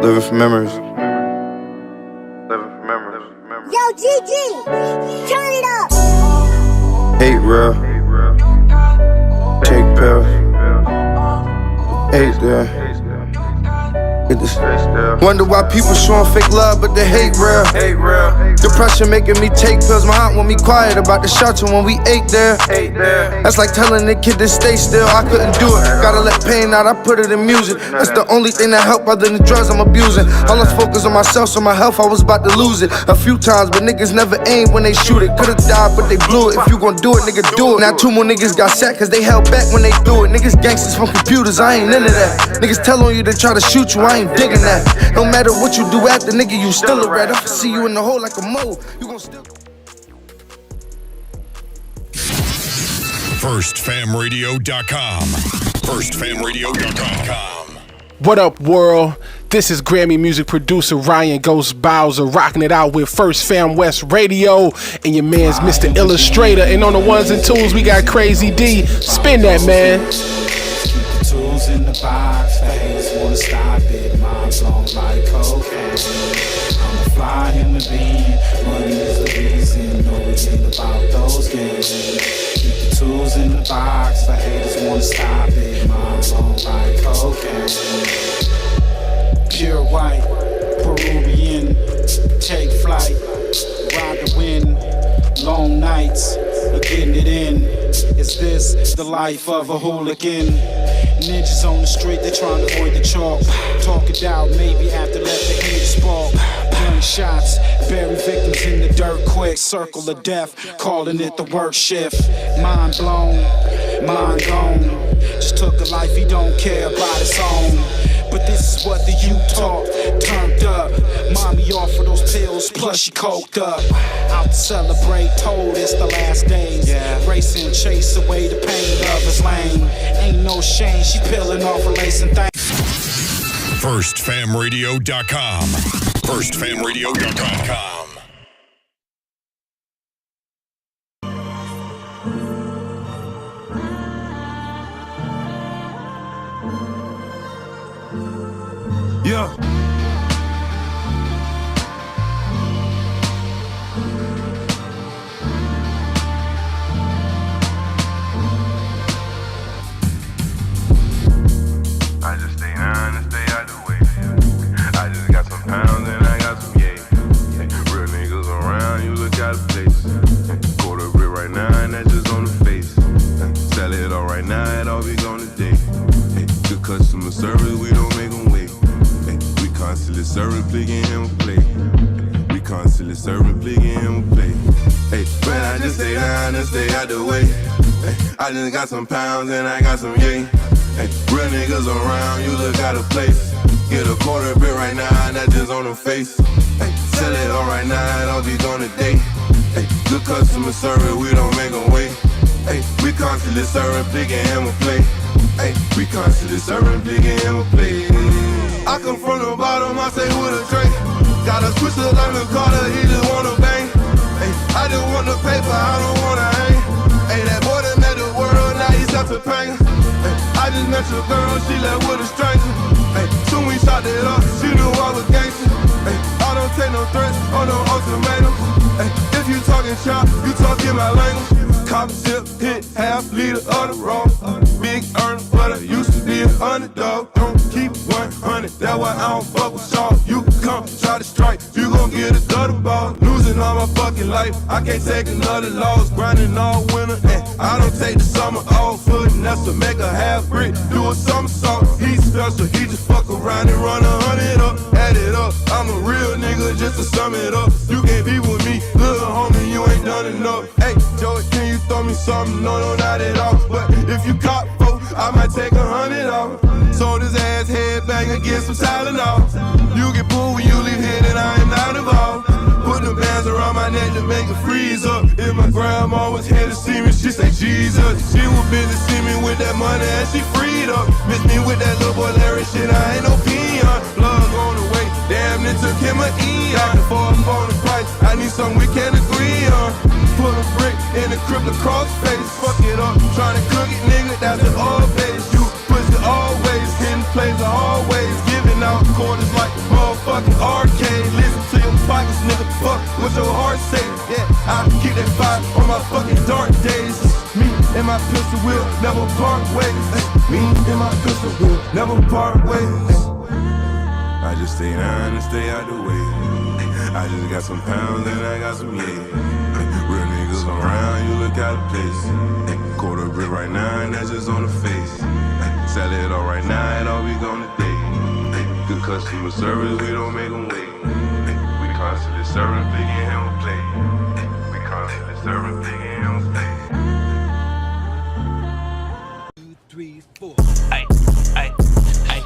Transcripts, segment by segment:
Living for memories. Yo, GG, turn it up. Hate real. Take pills. Hate there. Wonder why people showing fake love, but they hate real. Depression making me take pills. My heart want me quiet about the shelter when we ate there. That's like telling the kid to stay still. I couldn't do it. Gotta let pain out. I put it in music. That's the only thing that help other than drugs I'm abusing. All I focus on myself, so my health I was about to lose it a few times, but niggas never aim when they shoot it. Could've died, but they blew it. If you gon' do it, nigga, do it. Now 2 more niggas got sacked cause they held back when they do it. Niggas gangsters from computers, I ain't into that. Niggas tell on you to try to shoot you, I ain't digging that. No matter what you do after, nigga, you still a rat. I can see you in the hole like a mole. You gon' still. FirstFamRadio.com. FirstFamRadio.com. What up, world? This is Grammy music producer Ryan Ghost Bowser rocking it out with First Fam West Radio and your man's Mr. Illustrator. And on the ones and twos, we got Crazy D. Spin that, man. Tools in the box, fans wanna stop it. Mine's long like cocaine. I'm a fly in the beam. Money is the reason. No reason about those games. Keep the tools in the box, the haters wanna stop it. Mine's long like cocaine. Pure white, Peruvian. Take flight, ride the wind. Long nights, getting it in. Is this the life of a hooligan? Ninjas on the street, they trying to avoid the chalk. Talk it out, maybe after let the heat spark. Gunshots, bury victims in the dirt quick. Circle of death, calling it the work shift. Mind blown, mind gone. Just took a life he don't care about his own. But this is what the youth talk, turned up. Mommy offered those pills, plus she coked up. Out to celebrate, told it's the last days. Racing, chase away the pain of his lane. Ain't no shame, she peeling off her lace and things. FirstFamRadio.com. FirstFamRadio.com. Yeah. I just stay down and stay out the way. I just got some pounds and I got some yay. Real niggas around, you look out of place. Quarter brick right now and that's just on the face. Sell it all right now, it all be gone today. Good customer service, we don't make them wait. We constantly serving, plicking him a play. We constantly serving, plicking him a play. But I just stay down and stay out the way. I just got some pounds and I got some yay. Real niggas around, you look out of place. Get a quarter bit right now, and that just on the face. Sell it all right now, it all be gone today. Good customer service, we don't make them wait. We constantly serving, plicking him a play. We constantly serving, plicking him a play. I come from the bottom, I say with a tray. Got a switch to Lemon Carter, he just wanna bang. I just want the paper, I don't wanna hang. That boy that made the world, now he's up to pain. I just met your girl, she left with a stranger. Soon we shot it up, she knew I was gangster. I don't take no threats or no ultimatums. If you talking shop, you talking my language. Cop sip, hit half liter of the raw. Big earner, but I used to be an underdog. Don't keep 100, that's why I don't fuck with y'all. You come, try to strike, you gon' get a gutter ball. Losing all my fucking life, I can't take another loss. Grinding all winter, and I don't take the summer off. Footin' that's to make a half brick, do a somersault. He's special, he just fuck around and run 100 up. Add it up, I'm a real nigga just to sum it up. You can't be with me, little homie, you ain't done enough. Hey, Joey, can you throw me something? No, not at all. But if you caught folk, I might take 100 off. Sold his ass headbanger, get some Tylenol. You get pulled when you leave here, then I am not involved. Put the bands around my neck to make it freeze up. If my grandma was here to see me, she say Jesus. She was busy see me with that money and she freed up. Miss me with that little boy Larry shit, I ain't no peon. Plug on the way, damn it took him an eon. For a bonus price, I need something we can agree on. Put a brick in the crib across face. Fuck it up, tryna cook it, nigga, that's the old base. You push it always, hitting play can't listen to your pockets, nigga. Fuck what your heart say. Yeah, I keep that fire on my fucking dark days. Me and my pistol will never part ways. Me and my pistol will never part ways. I just stay down and stay out the way. I just got some pounds and I got some yeah. Real niggas around, you look out of place. Quarter brick right now and that's just on the face. Sell it all right now and all we gonna today. Good customer service, we don't make them wait. We constantly serving, big and him play. We constantly serving, big and him play. 2, 3, 4. Ay, ay, ay,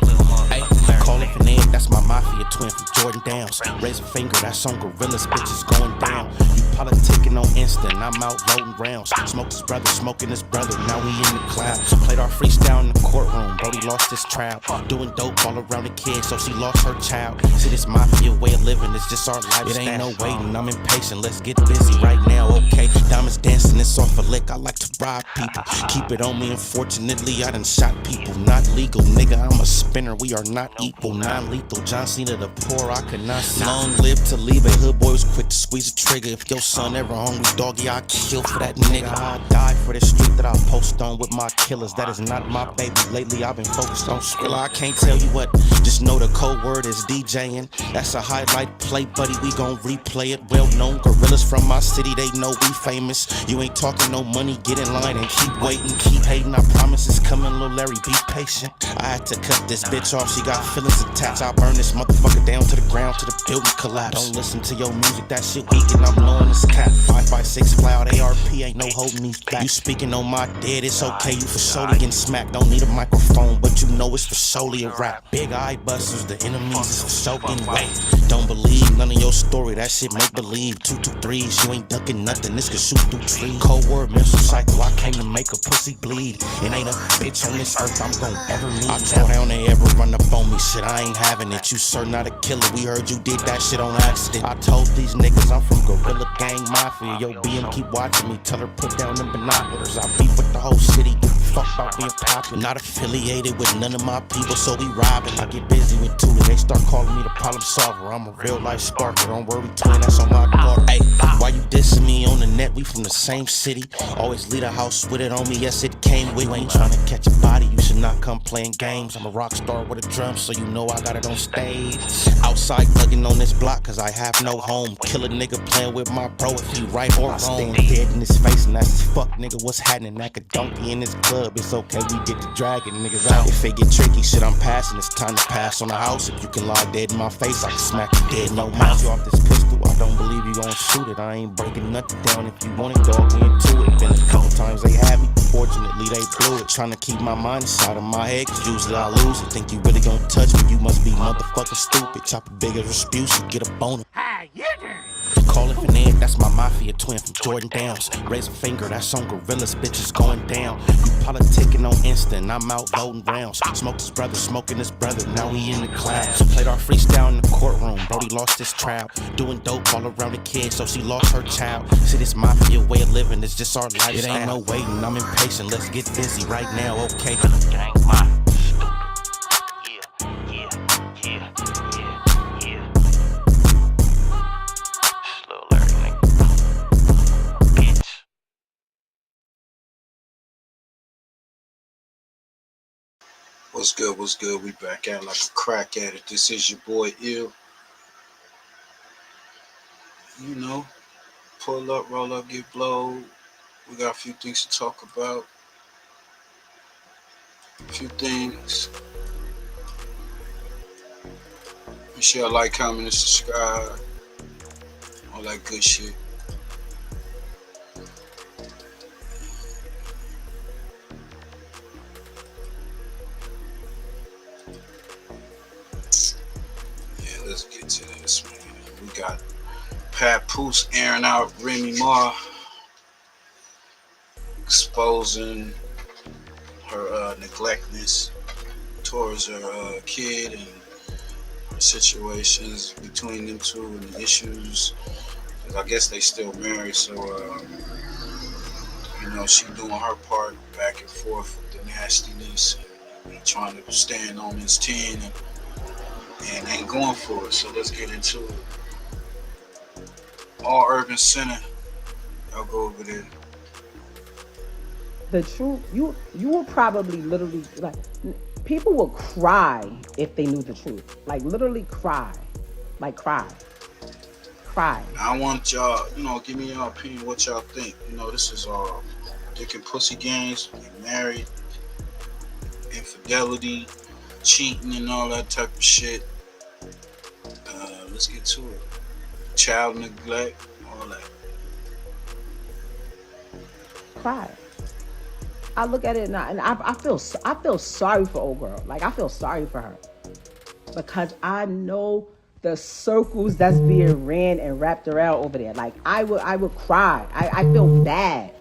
ay. Call it an egg, that's my mafia twin from Jordan Downs. Raise a finger, that's on gorillas, bitches going down. You politicking on instant, I'm out loading rounds. Smoked his brother, smoking his brother, now we in the clouds. Played our freestyle in the courtroom, Brody lost his trial. Doing dope all around the kid, so she lost her child. See, this mafia way of living, it's just our lifestyle. It ain't no waiting, I'm impatient, let's get busy right now, okay? Diamonds dancing, it's off a lick, I like to rob people. Keep it on me, unfortunately, I done shot people. Not legal, nigga, I'm a spinner, we are not equal. Non-lethal, John Cena the poor, I could not see. Long live to leave a hood boy was quick to squeeze a trigger. If your son ever hungry, doggy, I'll kill for that nigga. I'll die for the street that I post on with my killers. That is not my baby. Lately I've been focused on Skilla. I can't tell you what, just know the code word is DJing. That's a highlight play, buddy, we gon' replay it. Well known gorillas from my city, they know we famous. You ain't talking no money, get in line and keep waiting, keep hating. I promise it's coming, Lil Larry, be patient. I had to cut this bitch off, she got feelings attached. I burn this motherfucker down to the ground, to the building collapse. Don't listen to your music, that shit weak and I'm knowing it's cap. 556 cloud, ARP ain't no holding me back. You speaking on my dead, it's okay, you for surely getting smacked. Don't need a microphone, but you know it's for solely a rap. Big eye busters, the enemies is for soaking wet. Don't believe none of your story, that shit make believe. 223s, you ain't ducking nothing, this could shoot through trees. Cold word, mental cycle, I came to make a pussy bleed. And ain't a bitch on this earth I'm gon' ever meet. I tell down they ever run up on me, shit, I ain't having it. You sir not a killer, we heard you did that shit on accident. I told these niggas I'm from Gorilla Gang Mafia. Yo, BM keep watching me, tell her put down them binoculars. I beef with the whole city, give a fuck about being popular. Not affiliated with none of my people, so we robbing. I get busy with Tula, they start calling me the problem solver. I'm a real life sparker, don't worry twin, that's on my daughter. Hey, why you dissing me on the net? We from the same city. Always leave a house with it on me, yes it came with me. Ain't trying to catch a body, you should not come playing games. I'm a rock star with a drum, so you know I got it on stage. Outside thugging on this block, cause I have no home. Kill a nigga playing with my bro if he right or wrong. I stand dead in his face and that's his fuck nigga, what's happening? That could donkey in this club, it's okay, we get to dragging niggas out. If it get tricky, shit I'm passing, it's time to pass on the house. If you can lie dead in my face, I can smack you dead, no mouth. You off this pistol, I don't believe you gon' shoot it. I ain't breaking nothing down, if you want it, dog, we into it. Been a couple times they had me, fortunately they blew it. Trying to keep my mind inside of my head, cause usually I lose it. Think you really gon' touch me, you must be motherfucking stupid. Chop a big as Rasputin, get a boner. Call it an egg, that's my mafia twin from Jordan Downs. Raise a finger, that's on gorillas, bitches going down. You politicking on instant, I'm out loading rounds. Smoked his brother, smoking his brother, now we in the clouds. Played our freestyle in the courtroom, Brody lost his trial. Doing dope all around the kid, so she lost her child. See, this mafia way of living, it's just our lifestyle. It ain't no waiting, I'm impatient, let's get busy right now, okay? Gang mafia. What's good, what's good? We back at like a crack at it. This is your boy Ill. You know, pull up, roll up, get blowed. We got a few things to talk about. A few things. Make sure you like, comment, and subscribe. All that good shit. Let's get to this, man. We got Papoose airing out Remy exposing her neglectness towards her kid and her situations between them two and the issues. Cause I guess they still married, so you know, she doing her part back and forth with the nastiness and trying to stand on this 10 and and ain't going for it. So let's get into it. All Urban Center. I'll go over there. The truth, you will probably literally, like, people will cry if they knew the truth. Like, literally cry. Like, cry. I want y'all, give me your opinion, what y'all think. This is all dick and pussy games, get married, infidelity, cheating and all that type of shit. Let's get to it. Child neglect, all that. Cry. I look at it now, and I feel sorry for old girl. Like, I feel sorry for her because I know the circles that's being ran and wrapped around over there. Like, I would cry. I feel bad.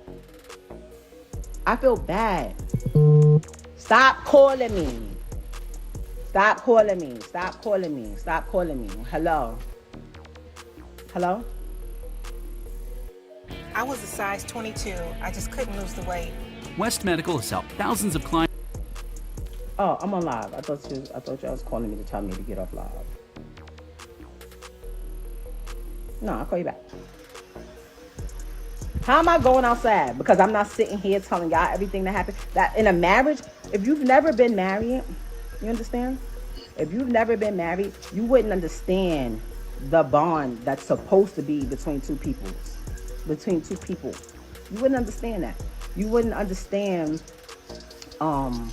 Stop calling me. Hello. I was a size 22. I just couldn't lose the weight. West Medical has helped thousands of clients. Oh, I'm on live. I thought y'all was calling me to tell me to get off live. No, I'll call you back. How am I going outside? Because I'm not sitting here telling y'all everything that happened. That in a marriage, if you've never been married, you understand? If you've never been married, you wouldn't understand the bond that's supposed to be between two people. You wouldn't understand that. You wouldn't understand, hold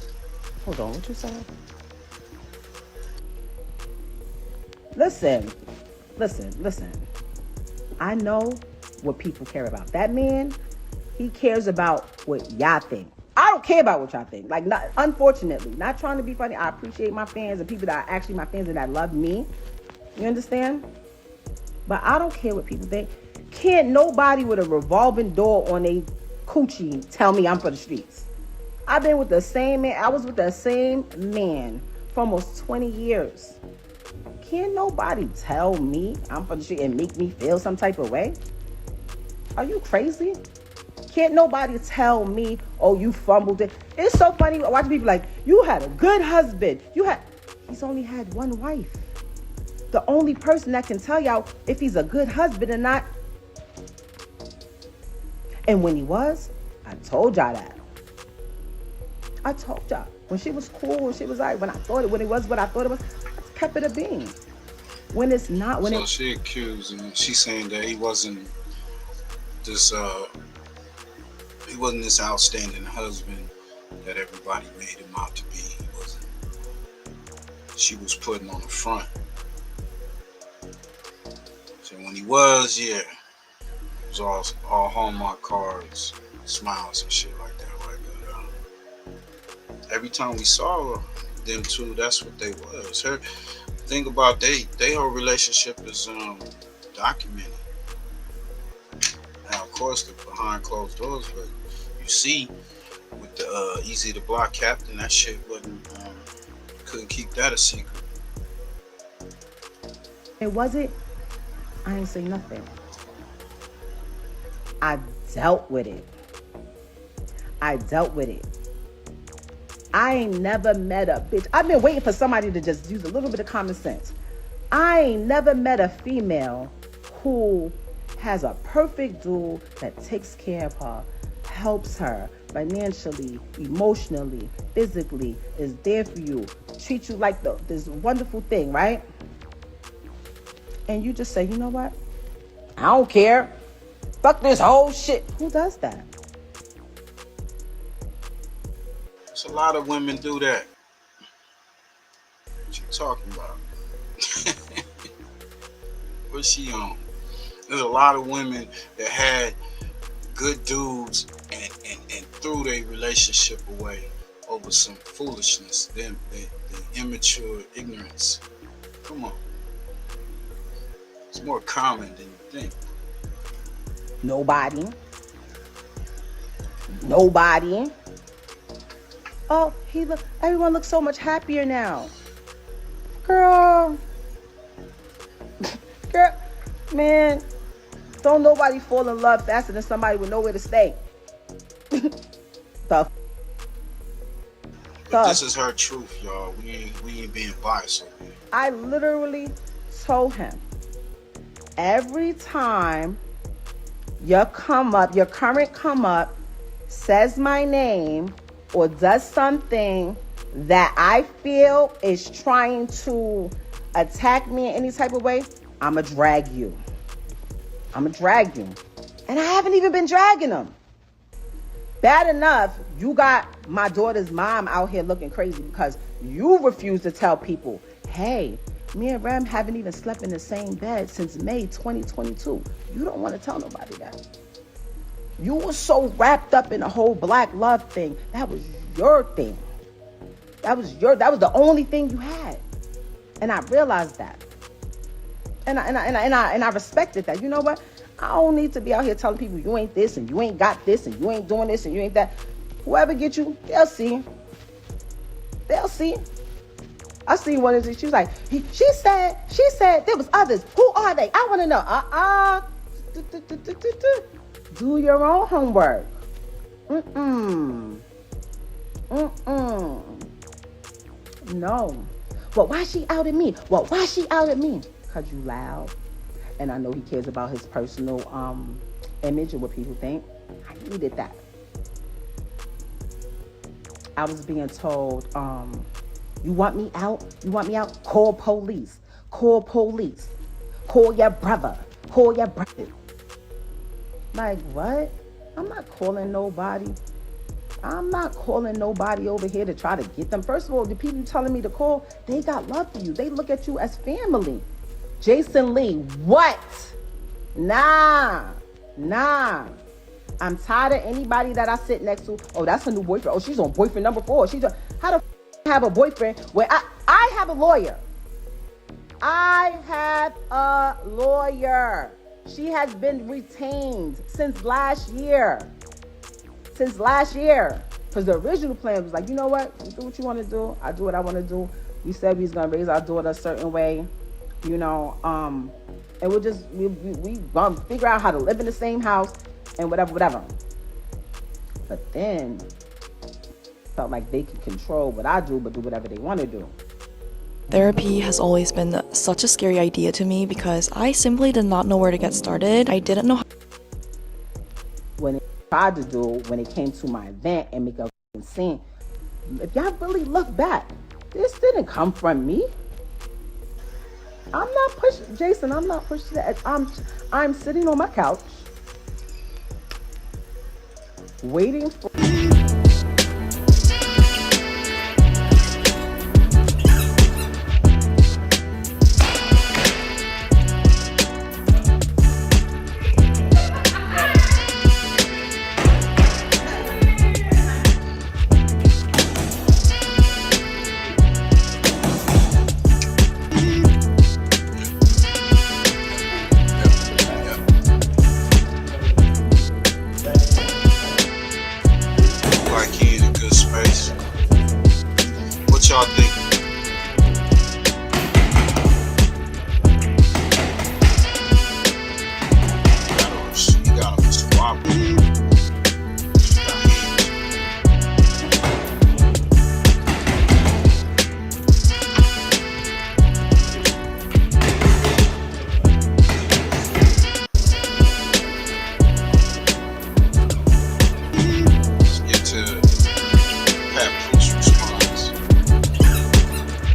on, what you said? Listen. I know what people care about. That man, he cares about what y'all think. I don't care about what y'all think. Like, unfortunately, not trying to be funny. I appreciate my fans and people that are actually my fans and that love me. You understand? But I don't care what people think. Can't nobody with a revolving door on a coochie tell me I'm for the streets. I've been with the same man. I was with the same man for almost 20 years. Can't nobody tell me I'm for the street and make me feel some type of way? Are you crazy? Can't nobody tell me, oh, you fumbled it. It's so funny watching people like, you had a good husband. He's only had one wife. The only person that can tell y'all if he's a good husband or not. And when he was, I told y'all that. I told y'all. When she was cool, when it was what I thought it was, I kept it a bean. When it's not, she accused him. She's saying that he wasn't this outstanding husband that everybody made him out to be. He wasn't. She was putting on the front. So when he was, yeah, it was all Hallmark cards, smiles and shit like that. Every time we saw them two, that's what they was. Her thing about they whole relationship is documented. Now, of course, they're behind closed doors, but you see with the Easy to Block Captain, that shit couldn't keep that a secret. It wasn't. I ain't say nothing. I dealt with it. I ain't never met a bitch. I've been waiting for somebody to just use a little bit of common sense. I ain't never met a female who has a perfect dude that takes care of her, helps her financially, emotionally, physically, is there for you, treats you like this wonderful thing, right? And you just say, you know what? I don't care. Fuck this whole shit. Who does that? A lot of women do that. What you talking about? What's she on? There's a lot of women that had good dudes and threw their relationship away over some foolishness, the immature ignorance. Come on. It's more common than you think. Nobody. Oh, everyone looks so much happier now. Girl, man, don't nobody fall in love faster than somebody with nowhere to stay. This is her truth, y'all. We ain't being biased over here. I literally told him, every time your current come up says my name or does something that I feel is trying to attack me in any type of way, I'ma drag you. And I haven't even been dragging them. Bad enough, you got my daughter's mom out here looking crazy because you refuse to tell people, hey, me and Rem haven't even slept in the same bed since May 2022. You don't want to tell nobody that. You were so wrapped up in the whole black love thing. That was your thing. That was the only thing you had. And I realized that. And I respected that. You know what? I don't need to be out here telling people you ain't this and you ain't got this and you ain't doing this and you ain't that. Whoever get you, they'll see. I seen one of these. She was like, she said there was others. Who are they? I want to know. Do your own homework. No. Well, why she outed me? Because you loud. And I know he cares about his personal image and what people think. I needed that. I was being told, you want me out? Call police. Call your brother. Like, what? I'm not calling nobody over here to try to get them. First of all, the people telling me to call, they got love for you. They look at you as family. Jason Lee, what? Nah. I'm tired of anybody that I sit next to. Oh, that's her new boyfriend. Oh, she's on boyfriend number 4. How the have a boyfriend where I have a lawyer. She has been retained since last year. Because the original plan was like, you know what? You do what you want to do. I do what I want to do. We said we was going to raise our daughter a certain way. You know, and we gonna figure out how to live in the same house and whatever. But then felt like they could control what I do, but do whatever they want to do. Therapy has always been such a scary idea to me because I simply did not know where to get started. I didn't know how. When it tried to do, when it came to my event and make a scene, if y'all really look back, this didn't come from me. I'm not pushing, Jason, I'm not pushing that. I'm sitting on my couch, waiting for...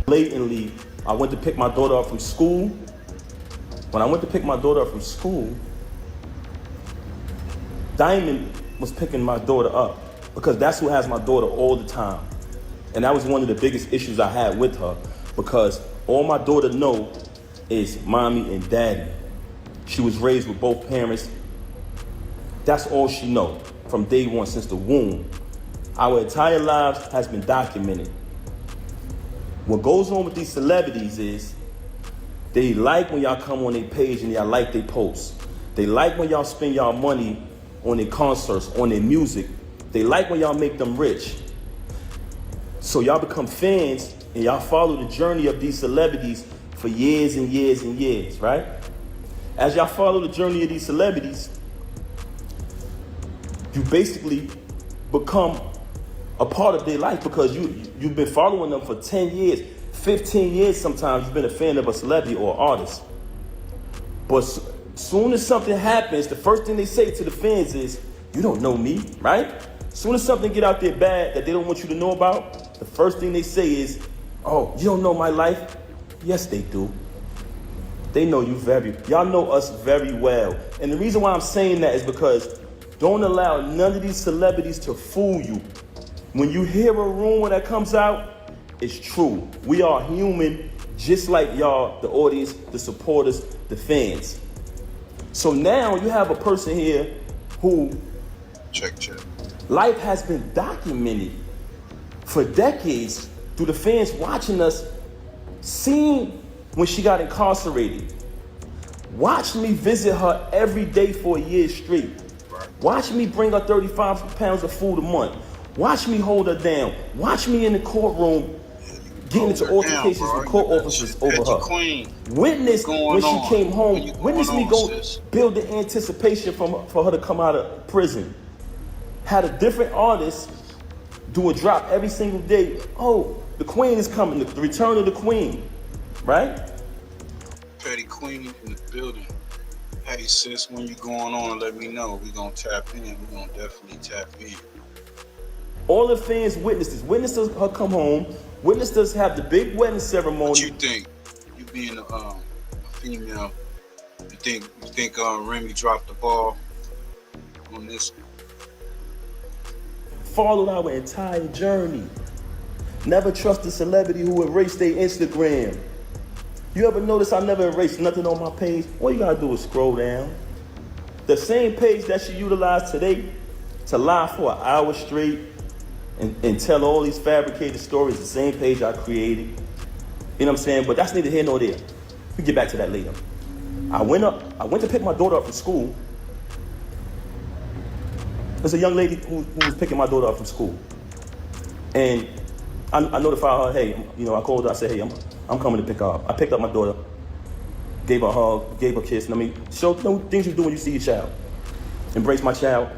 Blatantly, I went to pick my daughter up from school. When I went to pick my daughter up from school, Diamond was picking my daughter up because that's who has my daughter all the time. And that was one of the biggest issues I had with her because all my daughter know is mommy and daddy. She was raised with both parents. That's all she know from day one since the womb. Our entire lives has been documented. What goes on with these celebrities is they like when y'all come on their page and y'all like their posts. They like when y'all spend y'all money on their concerts, on their music. They like when y'all make them rich. So y'all become fans and y'all follow the journey of these celebrities for years and years and years, right? As y'all follow the journey of these celebrities, you basically become a part of their life because you've been following them for 10 years, 15 years sometimes you've been a fan of a celebrity or artist. But soon as something happens, the first thing they say to the fans is, you don't know me, right? Soon as something get out there bad that they don't want you to know about, the first thing they say is, oh, you don't know my life? Yes, they do. They know you y'all know us very well. And the reason why I'm saying that is because don't allow none of these celebrities to fool you. When you hear a rumor that comes out, it's true. We are human, just like y'all, the audience, the supporters, the fans. So now you have a person here who check. Life has been documented for decades through the fans watching us, seeing when she got incarcerated. Watch me visit her every day for a year straight. Watch me bring her 35 pounds of food a month. Watch me hold her down. Watch me in the courtroom getting into altercations with court officers over her. Witness when she came home. Witness me go build the anticipation for her to come out of prison. Had a different artist do a drop every single day. Oh, the queen is coming, the return of the queen, right? Petty Queen in the building. Hey sis, when you going on, let me know. We gonna tap in. We gonna definitely tap in. All the fans witnessed this. Witnessed her come home. Witnessed us have the big wedding ceremony. What you think? You being a female, you think Remy dropped the ball on this? Followed our entire journey. Never trust a celebrity who erased their Instagram. You ever notice I never erased nothing on my page? All you gotta do is scroll down. The same page that she utilized today to lie for an hour straight and tell all these fabricated stories, the same page I created. You know what I'm saying? But that's neither here nor there. We'll get back to that later. I went to pick my daughter up from school. There's a young lady who was picking my daughter up from school. And I notified her, hey, I called her, I said, hey, I'm coming to pick her up. I picked up my daughter, gave her a hug, gave her a kiss, show things you do when you see your child. Embrace my child.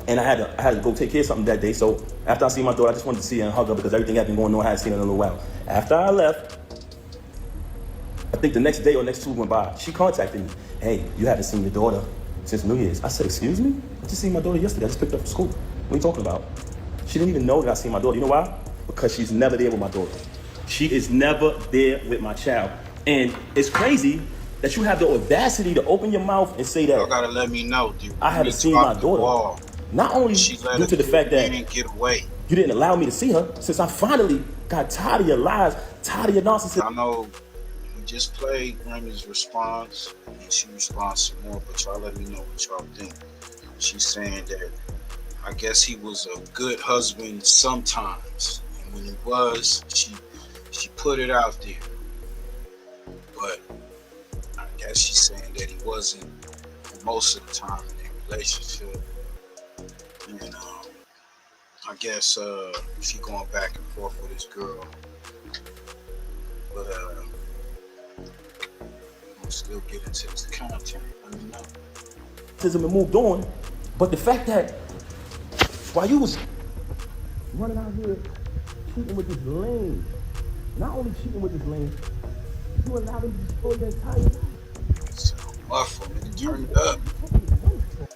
And I had to go take care of something that day. So after I see my daughter, I just wanted to see her and hug her because everything had been going on. I hadn't seen her in a little while. After I left, I think the next day or next 2 went by, she contacted me. Hey, you haven't seen your daughter since New Year's. I said, excuse me? I just seen my daughter yesterday. I just picked her up from school. What are you talking about? She didn't even know that I seen my daughter. You know why? Because she's never there with my daughter. She is never there with my child. And it's crazy that you have the audacity to open your mouth and say that. Y'all gotta let me know, dude. I haven't seen my daughter. Not only due to the fact that you didn't get away. You didn't allow me to see her, since I finally got tired of your lies, tired of your nonsense. I know we just played Remy's response, and she responds some more, but y'all let me know what y'all think. She's saying that I guess he was a good husband sometimes, and when he was, she put it out there. But I guess she's saying that he wasn't most of the time in their relationship. And I guess she going back and forth with this girl. But I'm still get into this content. Let me know. And moved on, but the fact that while you was running out here cheating with this lame, not only cheating with this lame, you allowed him to destroy your entire life. So muffled, nigga, turn it up.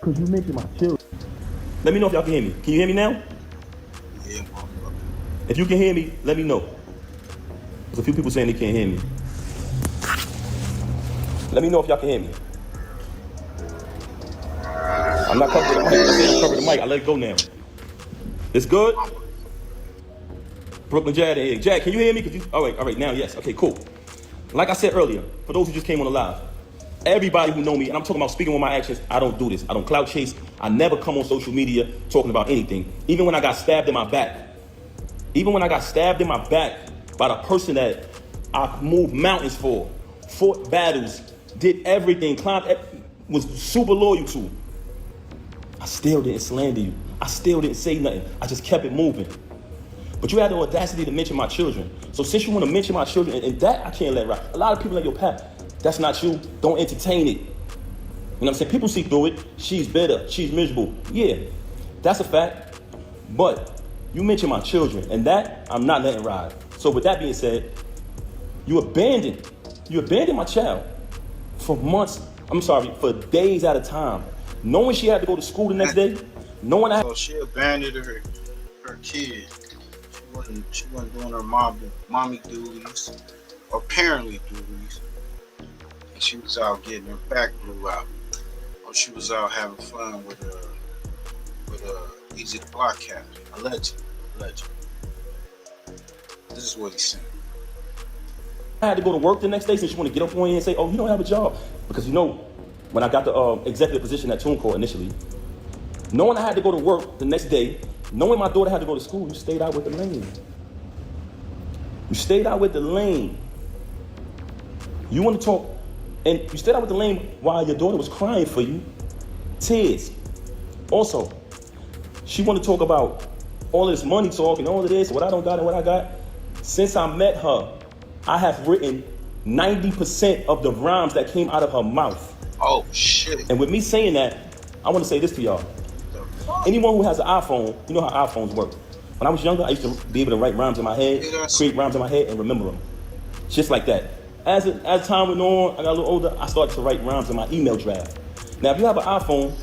Cause you mentioned my children. Let me know if y'all can hear me. Can you hear me now? Yeah, motherfucker. If you can hear me, let me know. There's a few people saying they can't hear me. Let me know if y'all can hear me. I'm not covering the mic. I said I'm covering the mic. I let it go now. It's good? Brooklyn Jad here. Jad, can you hear me? All right, now, yes. Okay, cool. Like I said earlier, for those who just came on the live, everybody who know me, and I'm talking about speaking with my actions, I don't do this. I don't clout chase. I never come on social media talking about anything. Even when I got stabbed in my back. Even when I got stabbed in my back by the person that I moved mountains for, fought battles, did everything, was super loyal to. I still didn't slander you. I still didn't say nothing. I just kept it moving. But you had the audacity to mention my children. So since you want to mention my children, and that I can't let ride. A lot of people like, yo, Pat, that's not you. Don't entertain it. You know what I'm saying? People see through it. She's bitter. She's miserable. Yeah, that's a fact. But you mentioned my children, and that I'm not letting ride. So with that being said, You abandoned my child for months. I'm sorry, for days at a time. Knowing she had to go to school the next day, knowing I. So she abandoned her kid. She wasn't doing her mommy duties or parently duties, and she was out getting her back blew out, or she was out having fun with Easy the Block Captain. Allegedly. This is what he's saying. I had to go to work the next day, since you want to get up on you and say, "Oh, you don't have a job," because you know, when I got the executive position at TuneCore initially, knowing I had to go to work the next day, knowing my daughter had to go to school, you stayed out with the lane. You stayed out with the lane. You want to talk, and you stayed out with the lane while your daughter was crying for you, tears. Also, she wanted to talk about all this money talk and all of this, what I don't got and what I got. Since I met her, I have written 90% of the rhymes that came out of her mouth. Oh, shit. And with me saying that, I want to say this to y'all. Anyone who has an iPhone, you know how iPhones work. When I was younger, I used to be able to write rhymes in my head, create rhymes in my head, and remember them. Just like that. As time went on, I got a little older, I started to write rhymes in my email draft. Now, if you have an iPhone,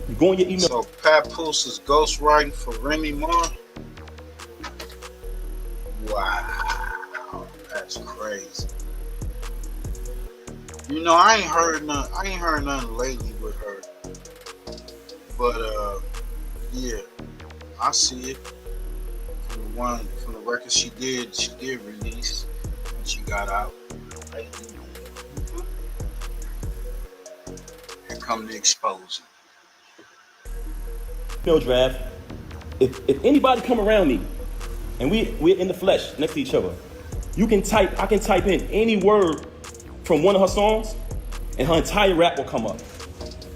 you go in your email. So Papoose is ghostwriting for Remy Ma? Wow, that's crazy. You know, I ain't heard nothing lately with her. But yeah, I see it. From the record she did release and she got out. Here come the exposure. Email draft. If anybody come around me and we're in the flesh next to each other, I can type in any word from one of her songs and her entire rap will come up.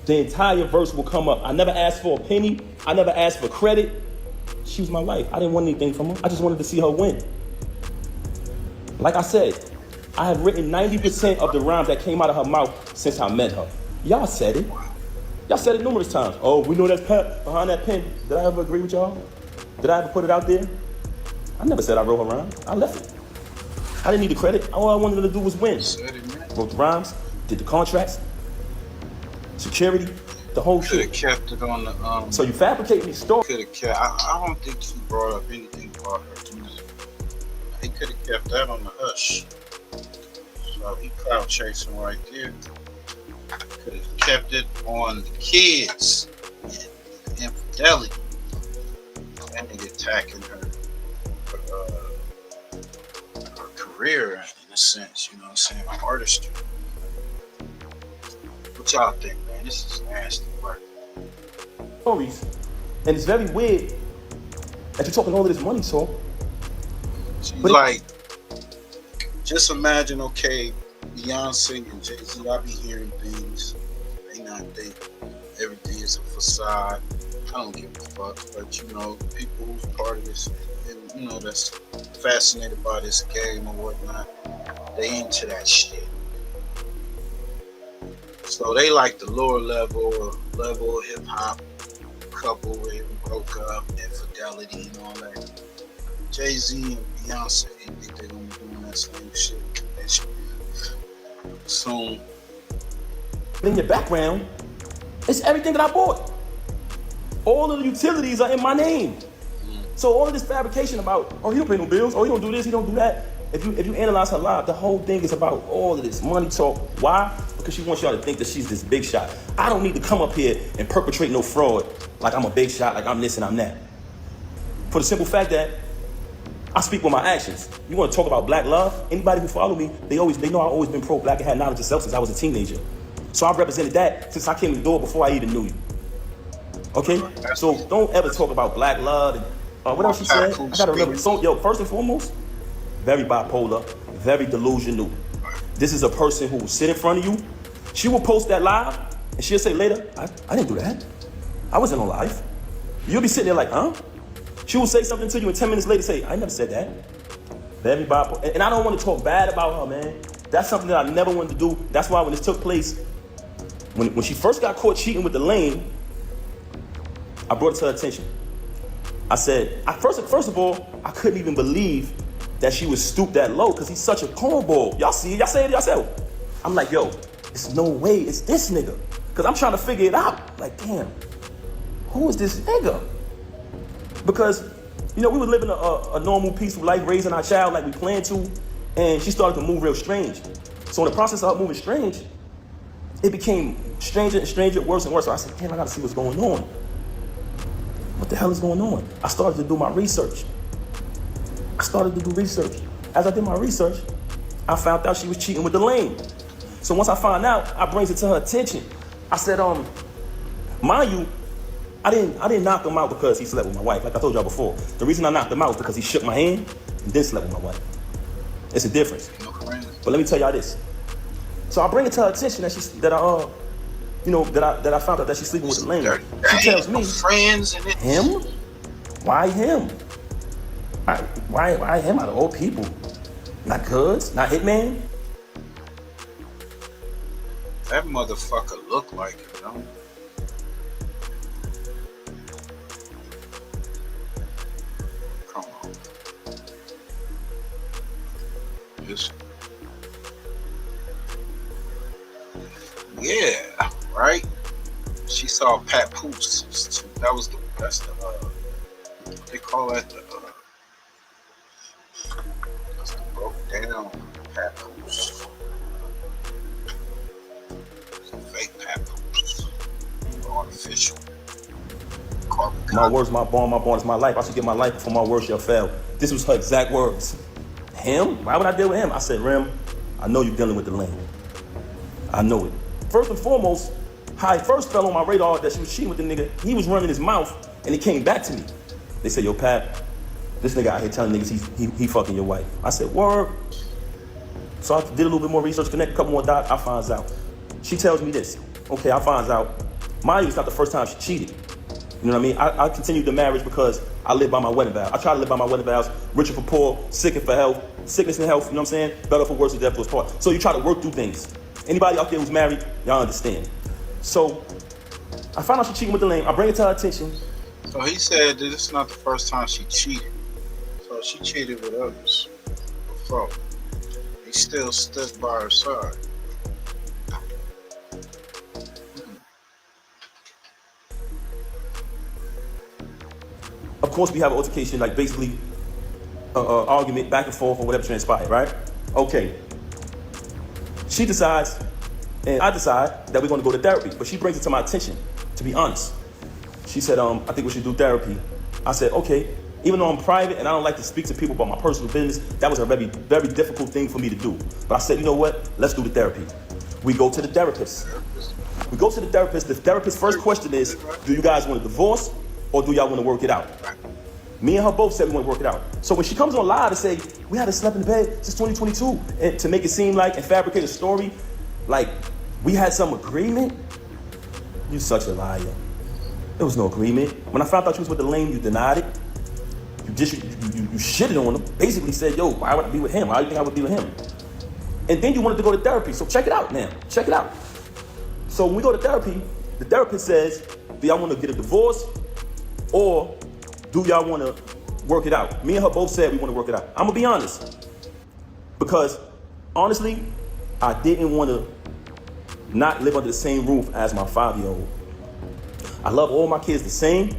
The entire verse will come up. I never asked for a penny. I never asked for credit. She was my life. I didn't want anything from her. I just wanted to see her win. Like I said, I have written 90% of the rhymes that came out of her mouth since I met her. Y'all said it. Y'all said it numerous times. Oh, we know that's Pep behind that pen. Did I ever agree with y'all? Did I ever put it out there? I never said I wrote her rhymes. I left it. I didn't need the credit. All I wanted her to do was win. Wrote the rhymes, did the contracts, security, the whole shit. Could have kept it on the So you fabricate these stories. Could have kept. I don't think he brought up anything about her music. He could have kept that on the hush. So he cloud chasing right there. Could have kept it on the kids and infidelity. That nigga attacking her career in a sense. You know what I'm saying? Her artistry. What y'all think, man? This is nasty work. Stories, and it's very weird that you're talking all of this money talk. But like, just imagine, okay, Beyonce and Jay-Z, I be hearing things. Everything is a facade. I don't give a fuck. But you know, people who's part of this, and you know, that's fascinated by this game or whatnot, they into that shit. So they like the lower level of hip hop, couple where it broke up, infidelity and all that. Jay-Z and Beyonce, they think they're gonna be doing that same shit. Soon. In your background, it's everything that I bought. All of the utilities are in my name. So all of this fabrication about, oh, he don't pay no bills, oh, he don't do this, he don't do that. If you analyze her life, the whole thing is about all of this money talk. Why? Because she wants y'all to think that she's this big shot. I don't need to come up here and perpetrate no fraud like I'm a big shot, like I'm this and I'm that. For the simple fact that I speak with my actions. You want to talk about black love? Anybody who follow me, they know I've always been pro-black and had knowledge of self since I was a teenager. So I've represented that since I came in the door before I even knew you. Okay? So don't ever talk about black love and what else she said? I gotta remember. So, first and foremost, very bipolar, very delusional. This is a person who will sit in front of you. She will post that live, and she'll say later, I didn't do that. I wasn't on live. You'll be sitting there like, huh? She will say something to you, and 10 minutes later say, I never said that. Very bipolar. And I don't want to talk bad about her, man. That's something that I never wanted to do. That's why when this took place, when she first got caught cheating with the lane, I brought it to her attention. I said, first of all, I couldn't even believe that she would stoop that low because he's such a cornball. Y'all see it, y'all say it yourself. I'm like, yo, there's no way it's this nigga. Because I'm trying to figure it out. Like, damn, who is this nigga? Because, you know, we were living a normal, peaceful life, raising our child like we planned to, and she started to move real strange. So in the process of her moving strange, it became stranger and stranger, worse and worse. So I said, damn, I gotta see what's going on. What the hell is going on? I started to do my research. As I did my research, I found out she was cheating with the lame. So once I found out, I brings it to her attention. I said, mind you, I didn't knock him out because he slept with my wife. Like I told y'all before, the reason I knocked him out was because he shook my hand and then slept with my wife. It's a difference. But let me tell y'all this. So I bring it to her attention that I found out that she's sleeping with the lame. She tells me, him? Why him? Why him out of all people? Not Cuz? Not Hitman? That motherfucker look like it, you know? Come on. Yes. Yeah, right? She saw Papoose. That's the what they call that, that's the broke down Papoose. Fake Papoose. Artificial. My words, my bond is my life. I should give my life before my words shall fail. This was her exact words. Him? Why would I deal with him? I said, Rem, I know you're dealing with the lame. I know it. First and foremost, how it first fell on my radar that she was cheating with the nigga, he was running his mouth and it came back to me. They said, yo, Pat, this nigga out here telling niggas he fucking your wife. I said, word. So I did a little bit more research, connect a couple more dots, I finds out. She tells me this. Okay, I finds out. Mind you, it's not the first time she cheated. You know what I mean? I continued the marriage because I live by my wedding vows. I try to live by my wedding vows. Richer for poor, sickness for health, sickness and health, you know what I'm saying? Better for worse, or death for us part. So you try to work through things. Anybody out there who's married, y'all understand. So I found out she cheating with the lame. I bring it to her attention. So he said that it's not the first time she cheated. So she cheated with others before. He still stood by her side. Of course, we have an altercation, like basically argument back and forth or whatever transpired, right? Okay. She decides, and I decide that we're going to go to therapy. But she brings it to my attention, to be honest. She said, I think we should do therapy. I said, okay. Even though I'm private and I don't like to speak to people about my personal business, that was a very, very difficult thing for me to do. But I said, you know what? Let's do the therapy. We go to the therapist. We go to the therapist. The therapist's first question is, do you guys want a divorce or do y'all want to work it out? Me and her both said we want to work it out. So when she comes on live to say, we haven't slept in bed since 2022, and to make it seem like and fabricate a story, like we had some agreement, you such a liar. There was no agreement. When I found out she was with the lame, you denied it. You shitted on him. Basically said, yo, why would I be with him? Why do you think I would be with him? And then you wanted to go to therapy. So check it out, man. Check it out. So when we go to therapy, the therapist says, do y'all want to get a divorce or do y'all want to work it out? Me and her both said we want to work it out. I'm going to be honest. Because honestly, I didn't want to not live under the same roof as my 5-year-old. I love all my kids the same.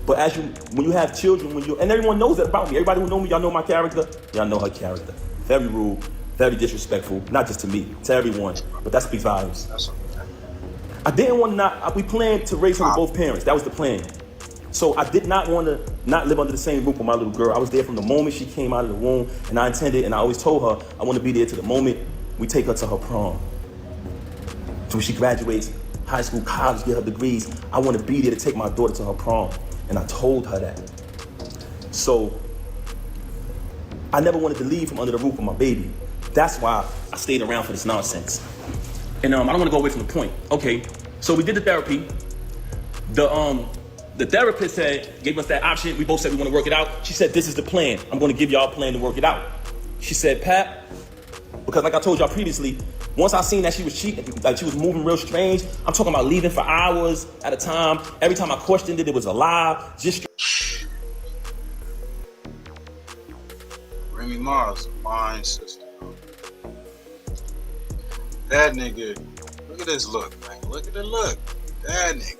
But when you have children, and everyone knows that about me. Everybody who know me, y'all know my character. Y'all know her character. Very rude, very disrespectful. Not just to me, to everyone. But that speaks volumes. I didn't want to we planned to raise her with both parents. That was the plan. So I did not want to not live under the same roof with my little girl. I was there from the moment she came out of the womb, and I intended, and I always told her, I want to be there to the moment we take her to her prom. So when she graduates high school, college, get her degrees, I want to be there to take my daughter to her prom. And I told her that. So I never wanted to leave from under the roof with my baby. That's why I stayed around for this nonsense. And I don't want to go away from the point. Okay, so we did the therapy. The therapist gave us that option. We both said we want to work it out. She said, this is the plan. I'm going to give y'all a plan to work it out. She said, Pat, because like I told y'all previously, once I seen that she was cheating, like she was moving real strange, I'm talking about leaving for hours at a time. Every time I questioned it was a lie. Remy Mars, my sister. That nigga, look at this look, man. Look at the look. That nigga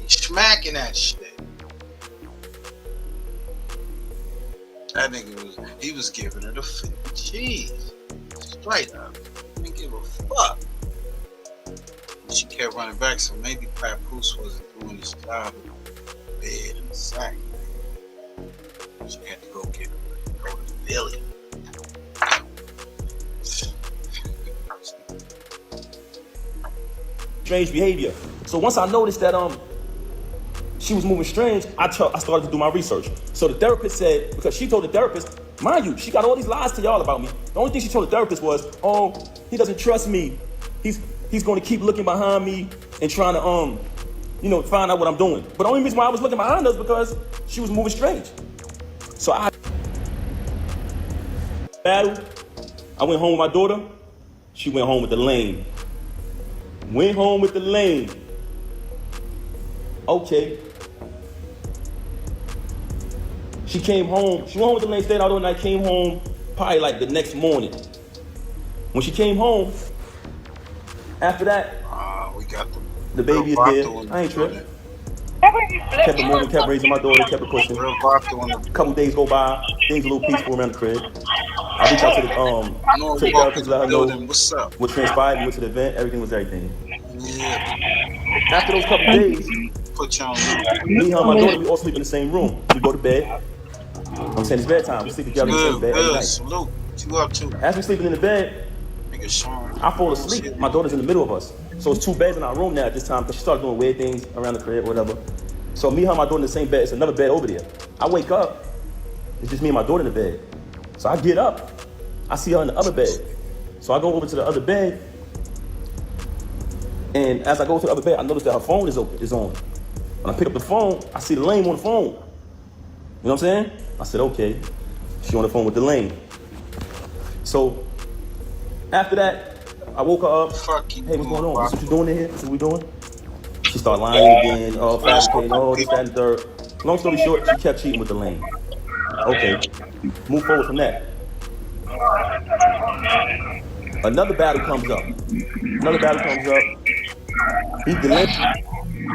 smacking that shit. That nigga was giving her the 50 G's. Straight up. Didn't give a fuck. She kept running back, so maybe Papoose wasn't doing his job in the bed and the sack. She had to go to the Billy. Strange behavior. So once I noticed that she was moving strange, I started to do my research. So the therapist said, because she told the therapist, mind you, she got all these lies to y'all about me. The only thing she told the therapist was, oh, he doesn't trust me. He's going to keep looking behind me and trying to find out what I'm doing. But the only reason why I was looking behind her is because she was moving strange. So I went home with my daughter. She went home with the lane. Went home with the lane. Okay. She came home. She went home with the lane, stayed out all night, came home probably like the next morning. When she came home, after that, we got the baby is dead. I ain't tripping. Kept it moving, kept raising my daughter, kept it pushing. A couple days go by, things a little peaceful around the crib. I reached out to the therapist, let her know what transpired. We went to the event, everything was everything. Yeah. After those couple days, me and my daughter, we all sleep in the same room. We go to bed. I'm saying it's bedtime. We sleep together in the same bed every night. Salute. What you up to? As we sleeping in the bed, I fall asleep. My daughter's in the middle of us. So it's 2 beds in our room now at this time because she started doing weird things around the crib or whatever. So me and her, my daughter in the same bed. It's another bed over there. I wake up. It's just me and my daughter in the bed. So I get up. I see her in the other bed. So I go over to the other bed. And as I go to the other bed, I notice that her phone is on. When I pick up the phone, I see the lame on the phone. You know what I'm saying? I said, okay. She on the phone with the lame. So after that, I woke her up. Hey, what's going on? What's what you doing in here? What's what we doing? She started lying again. Fabricating, this, that, and the third. Long story short, she kept cheating with the lame. Okay, move forward from that. Another battle comes up. He delayed.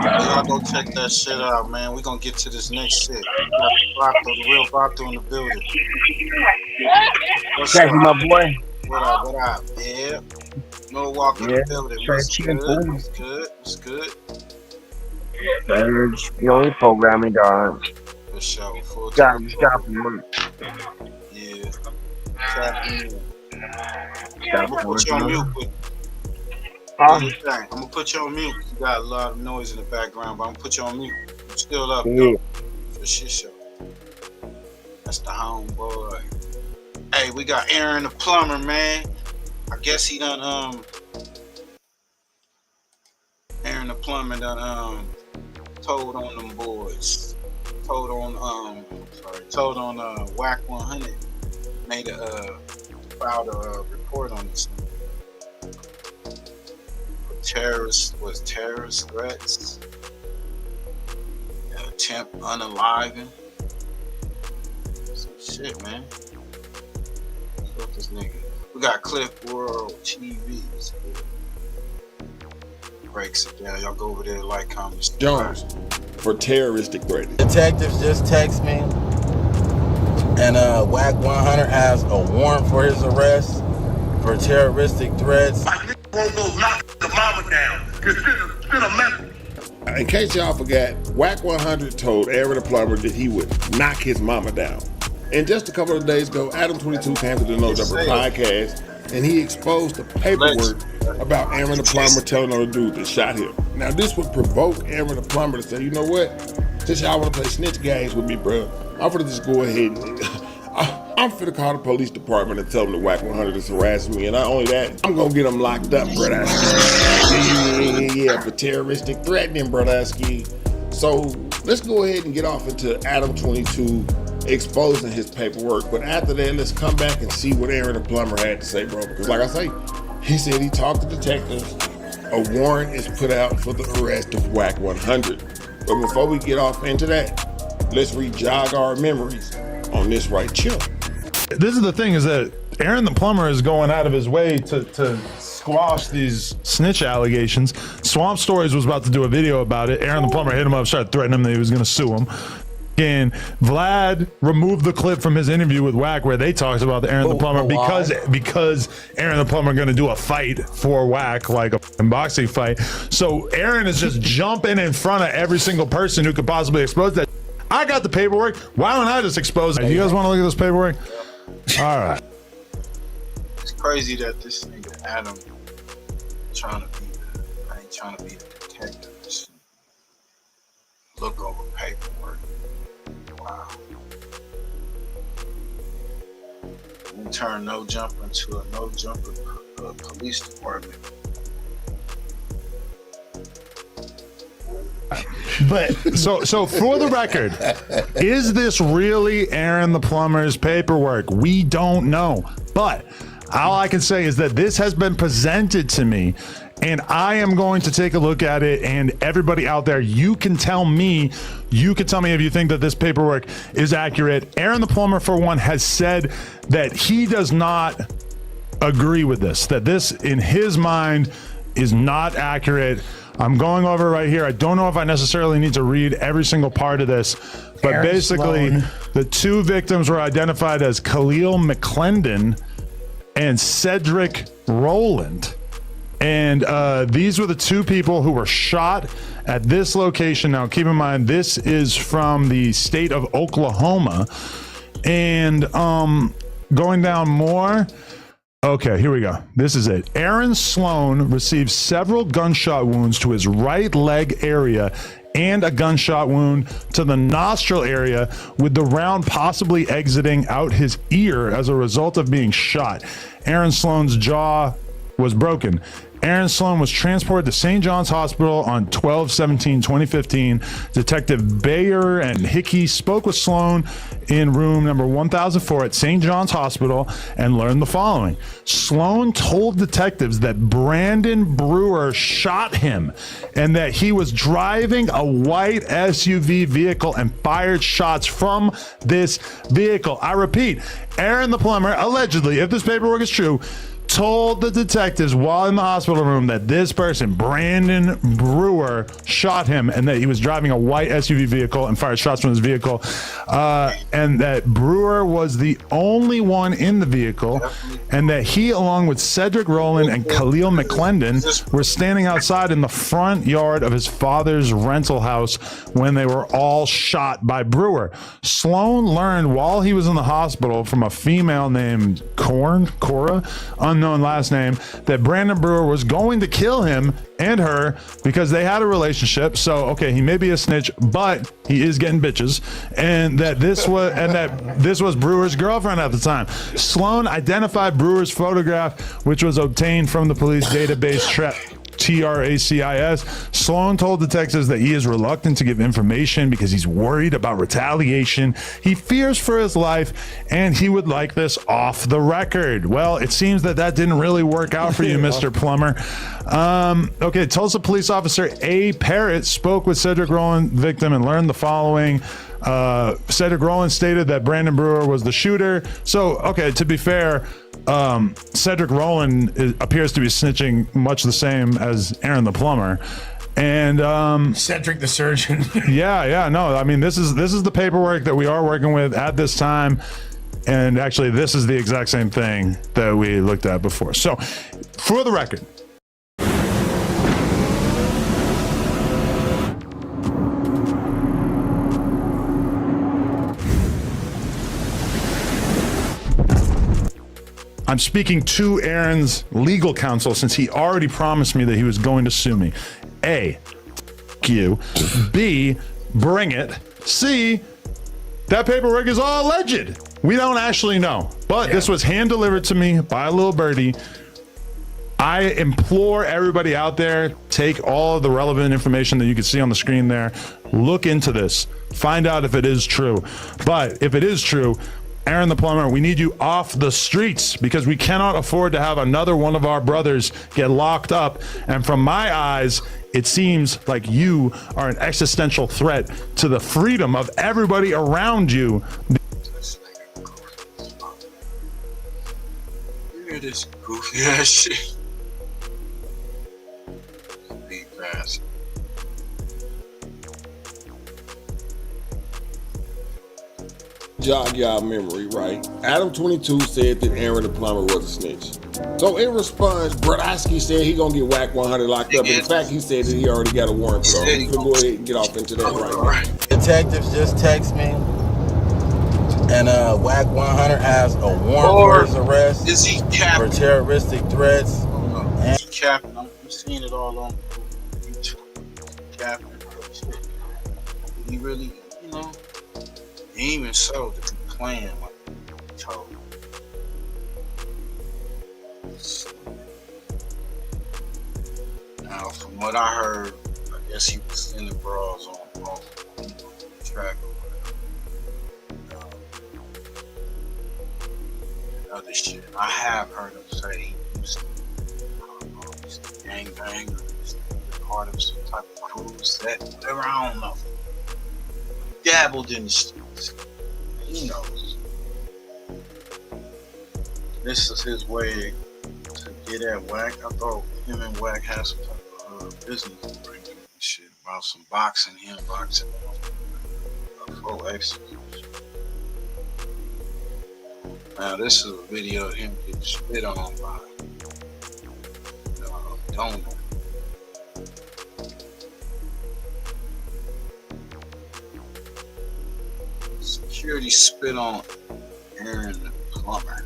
Y'all go check that shit out, man. We gonna get to this next shit. The real Vato in the building. What's up, my boy? What up? Yeah. No Wacc in the building. What's good? It's the only programming dog. For sure. Full Got time. money. Yeah. CAPP'N. I'm gonna put you on mute. I'm gonna put you on mute. You got a lot of noise in the background, but I'm gonna put you on mute. You still up, though. For shit show. That's the homeboy. Hey, we got Arron the Plumber, man. I guess he done Arron the Plumber done told on them boys. Told on Wacc 100. Made filed a report on this thing. Terrorist threats. Attempt unaliving. Some shit, man. Fuck this nigga. We got Cliff World TV. Breaks it down. Y'all go over there, like, comment, Jones for terroristic threat. Detectives just text me, and Wacc 100 has a warrant for his arrest for terroristic threats. Won't go knock the mama down. In case y'all forgot, Wacc 100 told Arron the Plumber that he would knock his mama down. And just a couple of days ago, Adam 22 came to the No Jumper podcast, and he exposed the paperwork about Arron the Plumber telling on the dude that shot him. Now, this would provoke Arron the Plumber to say, you know what? Since y'all want to play snitch games with me, bro, I'm finna just go ahead and I'm finna call the police department and tell them that Wacc 100 is harassing me. And not only that, I'm gonna get them locked up, brother. Yeah, for terroristic threatening, brother. So let's go ahead and get off into Adam 22 exposing his paperwork. But after that, let's come back and see what Arron the Plumber had to say, bro. Because like I say, he said he talked to detectives. A warrant is put out for the arrest of Wacc 100. But before we get off into that, let's re-jog our memories on this right chip. This is the thing, is that Arron the Plumber is going out of his way to squash these snitch allegations. Swamp Stories was about to do a video about it. Arron the Plumber hit him up, started threatening him that he was going to sue him. And Vlad removed the clip from his interview with Wacc where they talked about the Arron the Plumber because Arron the Plumber going to do a fight for Wacc, like a boxing fight. So Arron is just jumping in front of every single person who could possibly expose that. I got the paperwork. Why don't I just expose it? You guys want to look at this paperwork? All right. It's crazy that this nigga Adam trying to be the detective. Just look over paperwork. Wow. We turn no jumper into a no jumper police department. But so for the record, is this really Arron the Plumber's paperwork? We don't know. But all I can say is that this has been presented to me, and I am going to take a look at it. And everybody out there, you can tell me if you think that this paperwork is accurate. Arron the Plumber, for one, has said that he does not agree with this, that this in his mind is not accurate. I'm going over right here. I don't know if I necessarily need to read every single part of this, but Arron basically Sloan. The two victims were identified as Khalil McClendon and Cedric Rowland. And these were the two people who were shot at this location. Now, keep in mind, this is from the state of Oklahoma. And going down more. Okay, here we go. This is it. Arron Sloan received several gunshot wounds to his right leg area and a gunshot wound to the nostril area, with the round possibly exiting out his ear as a result of being shot. Arron Sloan's jaw was broken. Arron Sloan was transported to St. John's Hospital on 12/17/2015. Detective Bayer and Hickey spoke with Sloan in room number 1004 at St. John's Hospital and learned the following. Sloan told detectives that Brandon Brewer shot him and that he was driving a white SUV vehicle and fired shots from this vehicle. I repeat, Arron the Plumber, allegedly, if this paperwork is true, told the detectives while in the hospital room that this person, Brandon Brewer, shot him and that he was driving a white SUV vehicle and fired shots from his vehicle, and that Brewer was the only one in the vehicle, and that he, along with Cedric Rowland and Khalil McClendon, were standing outside in the front yard of his father's rental house when they were all shot by Brewer. Sloan learned while he was in the hospital from a female named Cora, unknown last name, that Brandon Brewer was going to kill him and her because they had a relationship. So, okay, he may be a snitch, but he is getting bitches, and that this was Brewer's girlfriend at the time. Sloan identified Brewer's photograph, which was obtained from the police database TRACIS. Sloan told detectives that he is reluctant to give information because he's worried about retaliation. He fears for his life, and he would like this off the record. Well, it seems that didn't really work out for you, Mr. Plumber. Okay, Tulsa police officer A. Parrott spoke with Cedric Rowland, victim, and learned the following. Cedric Rowland stated that Brandon Brewer was the shooter. So, okay, to be fair, Cedric Rowland appears to be snitching much the same as Arron the Plumber, and Cedric the surgeon. No, I mean, this is the paperwork that we are working with at this time, and actually this is the exact same thing that we looked at before. So, for the record, I'm speaking to Arron's legal counsel since he already promised me that he was going to sue me. A, f*** you. B, bring it. C, that paperwork is all alleged. We don't actually know. But this was hand delivered to me by a little birdie. I implore everybody out there, take all of the relevant information that you can see on the screen there. Look into this. Find out if it is true. But if it is true, Arron the Plumber, we need you off the streets because we cannot afford to have another one of our brothers get locked up. And from my eyes, it seems like you are an existential threat to the freedom of everybody around you. This goofy ass shit. Big bastard. Jog y'all memory, right? Adam 22 said that Arron the Plumber was a snitch. So in response, Brodowski said he gonna get Wacc 100 locked up. In fact, he said that he already got a warrant for him. So go ahead and get off into that right now. Detectives just text me, and Wacc 100 has a warrant for his arrest is he capping? for terroristic threats. Is he capping? I'm seeing it all on YouTube. Capping. He really, you know, he even so the plan like he told. Now, from what I heard, I guess he was sending bras on track or whatever. Other shit. I have heard him say he used to, gangbang or part of some type of crew set, whatever, I don't know. Dabbled in the streets. He knows. This is his way to get at Wacc. I thought him and Wacc had some type of business arrangement and shit about some boxing, him boxing, full extras. Now this is a video of him getting spit on by donor. Security spit on Arron the Plumber.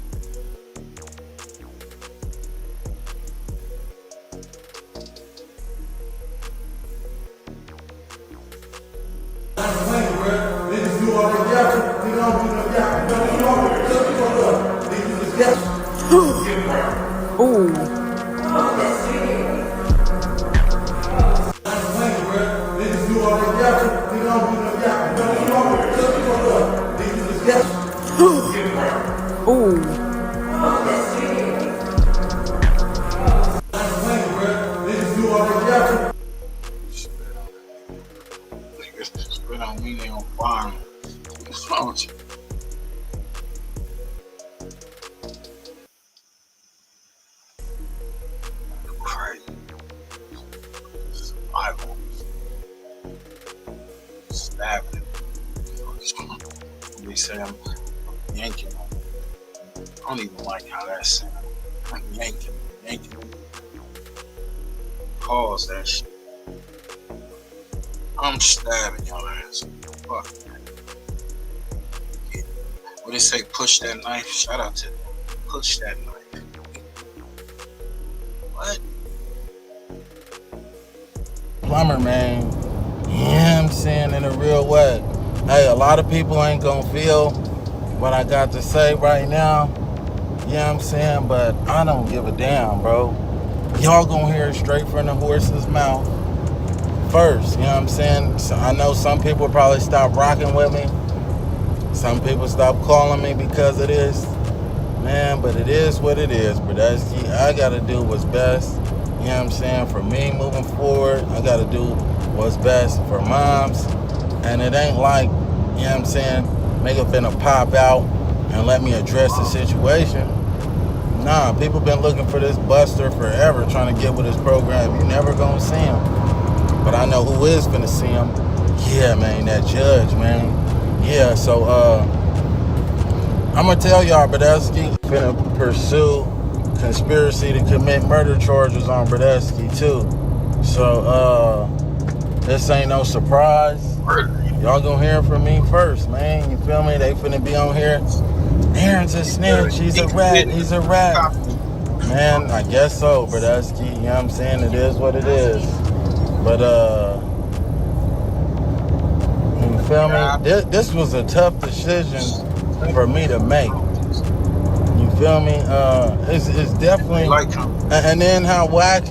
Spit on me, they on fire. What's wrong with you? Crazy. Survival. Stabbing him. They say I'm yanking him. I don't even like how that sounds. I'm yanking him. Pause that shit. I'm stabbing your ass. Fuck that. What they say, push that knife? Shout out to them. Push that knife. What? Plumber, man. Yeah, I'm saying in a real way. Hey, a lot of people ain't gonna feel what I got to say right now. Yeah, I'm saying, but I don't give a damn, bro. Y'all gonna hear it straight from the horse's mouth first, you know what I'm saying? So I know some people probably stop rocking with me. Some people stop calling me because of this. Man, but it is what it is, Brodowski. I gotta do what's best, you know what I'm saying, for me moving forward. I gotta do what's best for moms. And it ain't like, you know what I'm saying, nigga finna pop out and let me address the situation. Nah, people been looking for this buster forever, trying to get with his program. You never gonna see him. But I know who is finna see him. Yeah, man, that judge, man. Yeah, so I'm gonna tell y'all, Brodowski finna pursue conspiracy to commit murder charges on Brodowski too. So this ain't no surprise. Y'all gonna hear from me first, man. You feel me? They finna be on here. Arron's a snitch. He's a rat. He's a rat. Man, I guess so, Brodowski. You know what I'm saying? It is what it is. But you feel me? This was a tough decision for me to make. You feel me? It's definitely. And then how Wacc,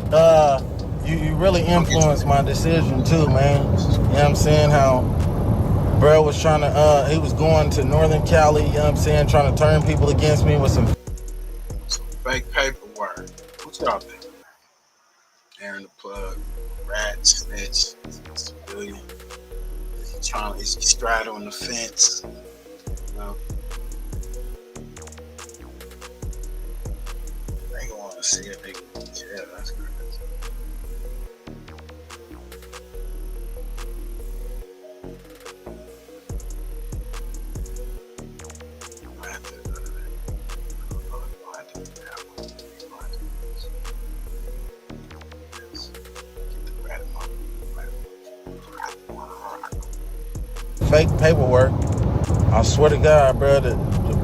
you really influenced my decision too, man. You know what I'm saying? How bro was trying to, he was going to Northern Cali, you know what I'm saying, trying to turn people against me with some fake paperwork. What y'all think? Arron the plug, rat, snitch, civilian. Is he straddling the fence? You know? To see a nigga in jail, that's crazy. Fake paperwork. I swear to God, bro, the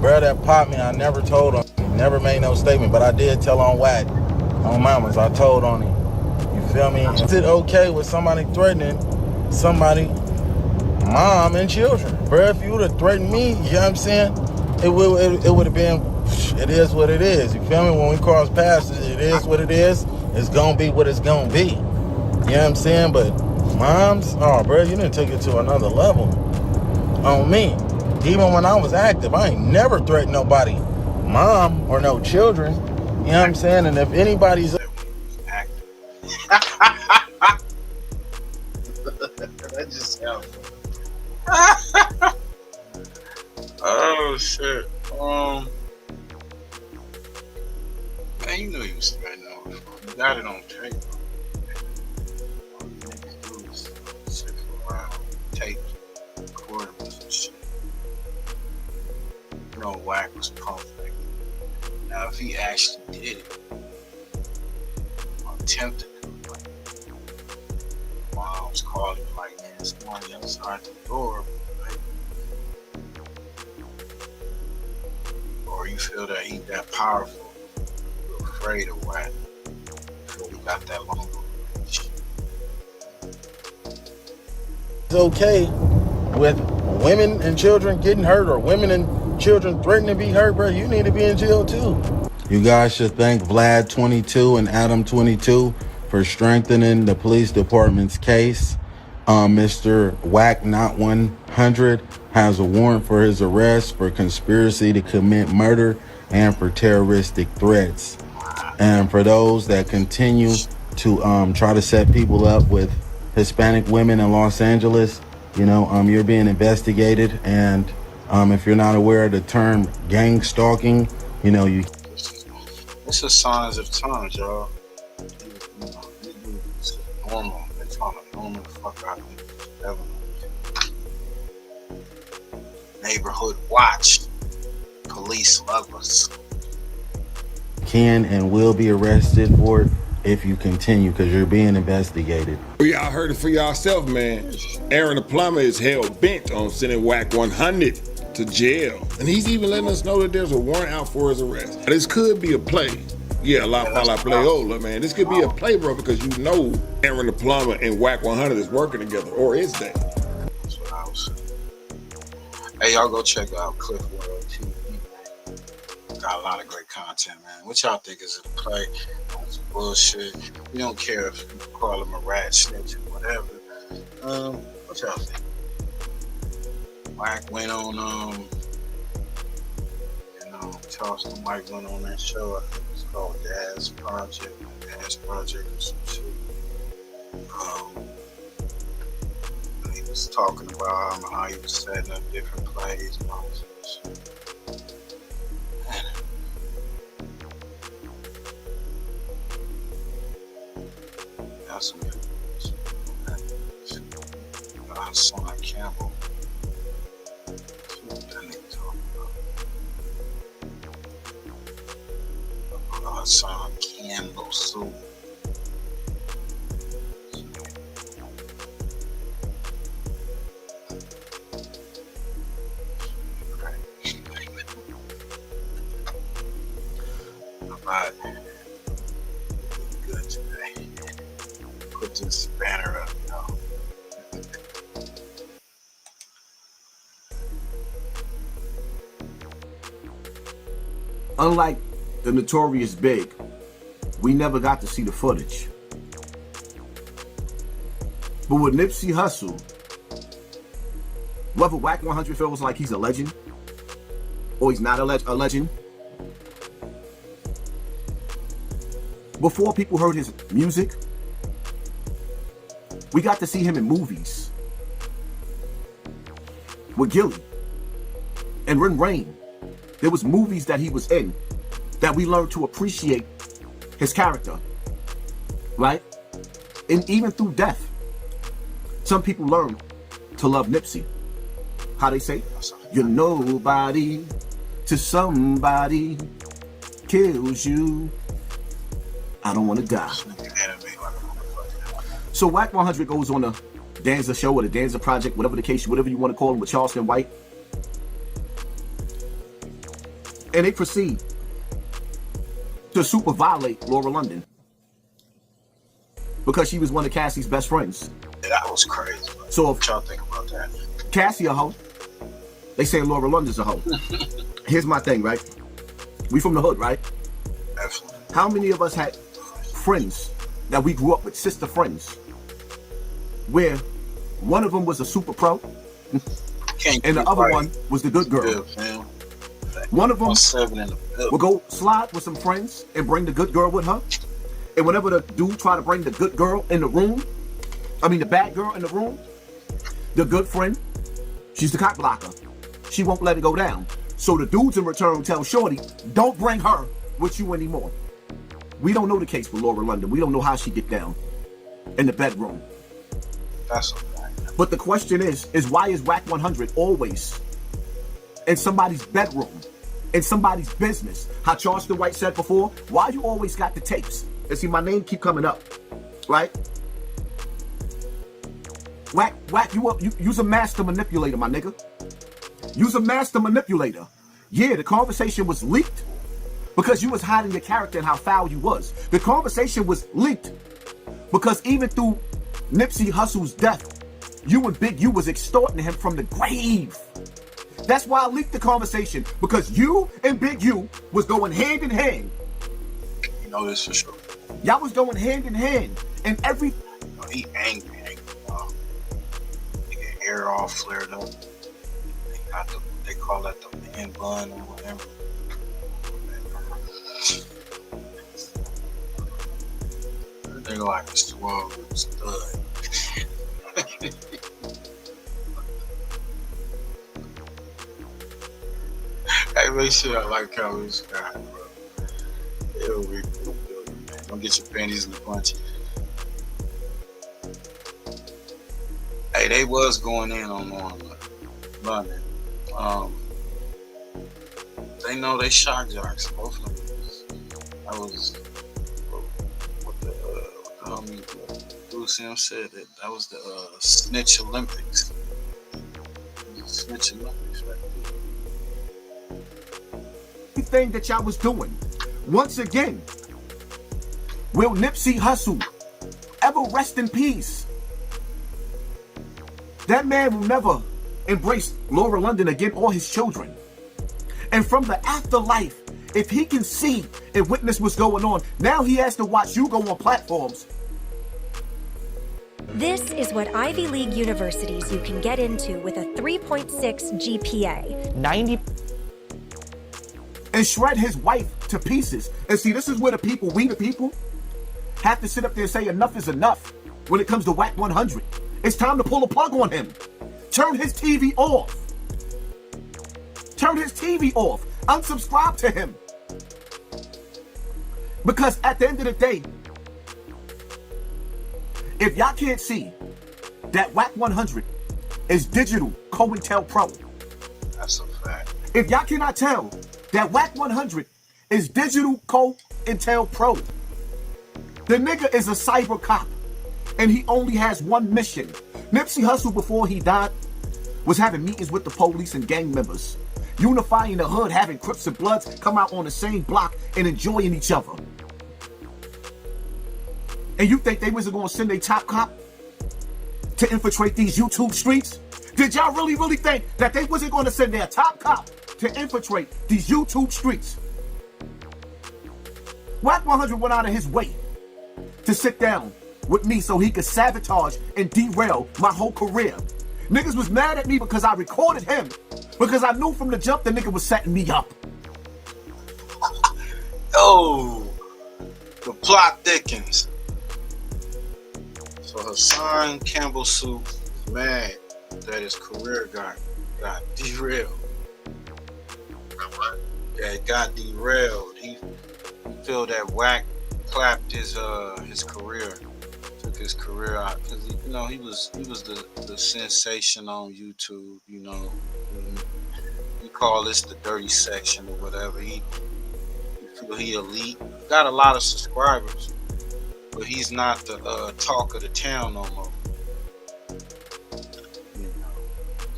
bro that popped me, I never told him. He never made no statement, but I did tell on Wacc, on mamas. I told on him. You feel me? Is it okay with somebody threatening somebody, mom and children? Bro, if you would have threatened me, you know what I'm saying? It would have been, it is what it is. You feel me? When we cross paths, it is what it is. It's gonna be what it's gonna be. You know what I'm saying? But moms, oh, bro, you didn't take it to another level. On me. Even when I was active, I ain't never threatened nobody, mom or no children. You know what I'm saying? And if anybody's active, that just sounds. Oh shit. Man, you know you was threatening on. You got it on tape. Niggas do this shit for a while. Tape. Recordings and shit. You know, Wacc was perfect. Now, if he actually did it, or attempted to, like, mom's calling him like, man, somebody outside the door, like, or you feel that he that powerful, you're afraid of Wacc, so he got that long reach. It's okay with women and children getting hurt or women and children threatening to be hurt, bro, you need to be in jail too. You guys should thank Vlad22 and Adam22 for strengthening the police department's case. Mr. Wacc Not 100 has a warrant for his arrest for conspiracy to commit murder and for terroristic threats. And for those that continue to try to set people up with Hispanic women in Los Angeles, you know, you're being investigated. And if you're not aware of the term gang stalking, you know, This is signs of times, y'all. You know, it's normal. They're trying to normal the fuck out of me. Neighborhood watch. Police love us. can and will be arrested for it if you continue, because you're being investigated. Y'all heard it for yourself, man. Arron the Plumber is hell-bent on sending Wacc 100 to jail. And he's even letting us know that there's a warrant out for his arrest. This could be a play. Yeah, La Fala Playola, man. This could be a play, bro, because you know Arron the Plumber and Wacc 100 is working together, or is they? That's what I was saying. Hey, y'all go check out Cliff World TV. Got a lot of great content, man. What y'all think is a play? It's bullshit. We don't care if you call him a rat, snitch, or whatever. What y'all think? Wacc went on, Charleston Mike went on that show. I think it's called Dad's Project or some shit. He was talking about how he was setting up different plays and all this shit. That's some people. Son Campbell. What that nigga talking about? Son Campbell soup. Alright. Good today. Put this banner up, y'all. Unlike the Notorious Big, we never got to see the footage. But with Nipsey Hussle, whether Wacc 100 feels like he's a legend or he's not a legend, before people heard his music, we got to see him in movies with Gilly and Ren Rain. There was movies that he was in that we learned to appreciate his character, right? And even through death, some people learn to love Nipsey. How they say? You're nobody to somebody kills you. I don't want to die. So Wacc 100 goes on the Danza show or the Danza project, whatever the case, whatever you want to call him, with Charleston White. And they proceed to super violate Laura London because she was one of Cassie's best friends. That was crazy. So if what y'all think about that? Cassie a hoe, they say Laura London's a hoe. Here's my thing, right? We from the hood, right? Absolutely. How many of us had friends that we grew up with, sister friends, where one of them was a super pro and the other one was the good girl? One of them would go slide with some friends and bring the good girl with her. And whenever the dude try to bring the good girl in the room, the bad girl in the room, the good friend, she's the cock blocker. She won't let it go down. So the dudes in return tell Shorty, don't bring her with you anymore. We don't know the case with Laura London. We don't know how she get down in the bedroom. That's a fact. But the question is why is Wacc 100 always in somebody's bedroom, in somebody's business? How Charleston White said before, why you always got the tapes? And see, my name keep coming up, right? Wacc, you's a master manipulator, my nigga. You's a master manipulator. Yeah, the conversation was leaked because you was hiding your character and how foul you was. The conversation was leaked because even through Nipsey Hussle's death, you and Big U was extorting him from the grave. That's why I leaked the conversation, because you and Big U was going hand in hand. You know this for sure. Y'all was going hand in hand, and every... He angry. He get hair all flared up. They call that the man bun or whatever. They like it's 12 stud. Hey, make sure I like how this guy, bro. It'll be cool, man. Don't get your panties in the bunch. Hey, they was going in on London. They know they shock jocks, both of them. That was what the homie Bruce M said. That was the Snitch Olympics. Snitch Olympics right there. Everything that y'all was doing. Once again, will Nipsey Hussle ever rest in peace? That man will never embrace Laura London again or his children. And from the afterlife, if he can see and witness what's going on, now he has to watch you go on platforms. This is what Ivy League universities you can get into with a 3.6 GPA. 90. And shred his wife to pieces. And see, this is where we the people, have to sit up there and say enough is enough when it comes to Wacc 100. It's time to pull a plug on him. Turn his TV off. Turn his TV off. Unsubscribe to him. Because at the end of the day, if y'all can't see that Wacc 100 is digital COINTELPRO. That's a fact. If y'all cannot tell that Wacc 100 is digital COINTELPRO, the nigga is a cyber cop and he only has one mission. Nipsey Hussle, before he died, was having meetings with the police and gang members, unifying the hood, having Crips and Bloods come out on the same block and enjoying each other. And you think they wasn't gonna send a top cop to infiltrate these YouTube streets? Did y'all really think that they wasn't gonna send their top cop to infiltrate these YouTube streets? Wacc 100 went out of his way to sit down with me so he could sabotage and derail my whole career. Niggas was mad at me because I recorded him, because I knew from the jump the nigga was setting me up. Oh, the plot thickens. So Hassan Campbell Soup is mad that his career got derailed. Yeah, it got derailed. He feel that Wacc clapped his career, took his career out because he was the sensation on YouTube. You call this the dirty section or whatever. He elite, got a lot of subscribers, but he's not the talk of the town no more.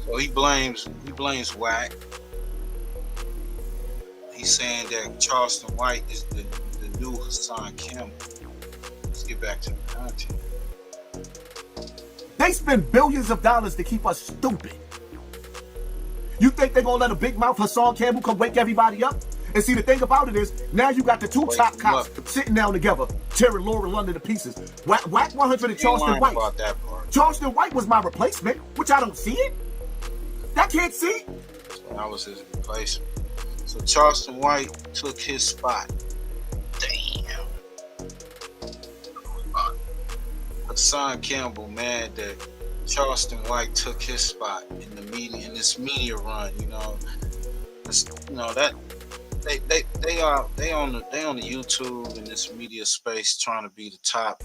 So he blames Wacc. He's saying that Charleston White is the new Hassan Campbell. Let's get back to the content. They spend billions of dollars to keep us stupid. You think they're gonna let a big mouth Hassan Campbell come wake everybody up? And see, the thing about it is, now you got the two top cops sitting down together, tearing Laura London to pieces. Wacc 100 and Charleston White. About that part. Charleston White was my replacement, which I don't see it. I can't see. That was his replacement. So Charleston White took his spot. Damn. Hassan Campbell mad that Charleston White took his spot in the media, in this media run. That they on the YouTube in this media space trying to be the top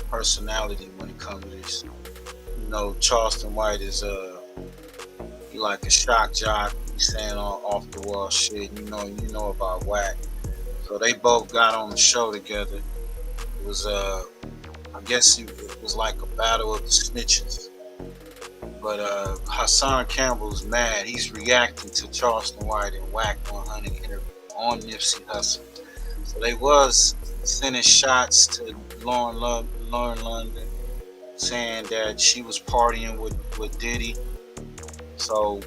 personality when it comes to this. Charleston White is he like a shock jock. He's saying off the wall shit. You know about Wacc. So they both got on the show together. It was I guess it was like a battle of the snitches. But Hassan Campbell's mad. He's reacting to Charleston White and Wacc 100 interview on Nipsey Hussle. So they was sending shots to Lauren London, saying that she was partying with Diddy. So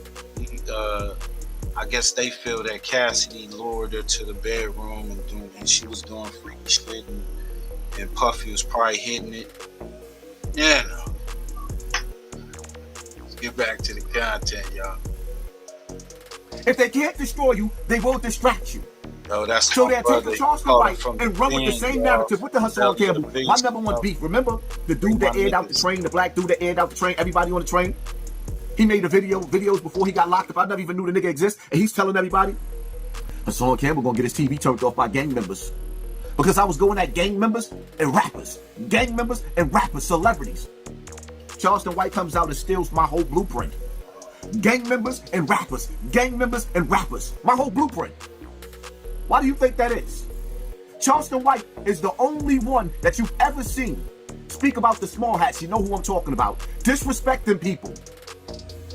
I guess they feel that Cassidy lured her to the bedroom and she was doing freaky shit, and Puffy was probably hitting it. Yeah. Let's get back to the content, y'all. If they can't destroy you, they will distract you. Yo, that's so they're taking Charleston White and run with the same narrative with the Hassan Campbell. My number one beef. Remember the dude that aired out the train, the black dude that aired out the train, everybody on the train? He made videos before he got locked up. I never even knew the nigga exists. And he's telling everybody, Hassan Campbell gonna get his TV turned off by gang members. Because I was going at gang members and rappers. Gang members and rappers, celebrities. Charleston White comes out and steals my whole blueprint. Gang members and rappers. Gang members and rappers. My whole blueprint. Why do you think that is? Charleston White is the only one that you've ever seen speak about the small hats. You know who I'm talking about. Disrespecting people.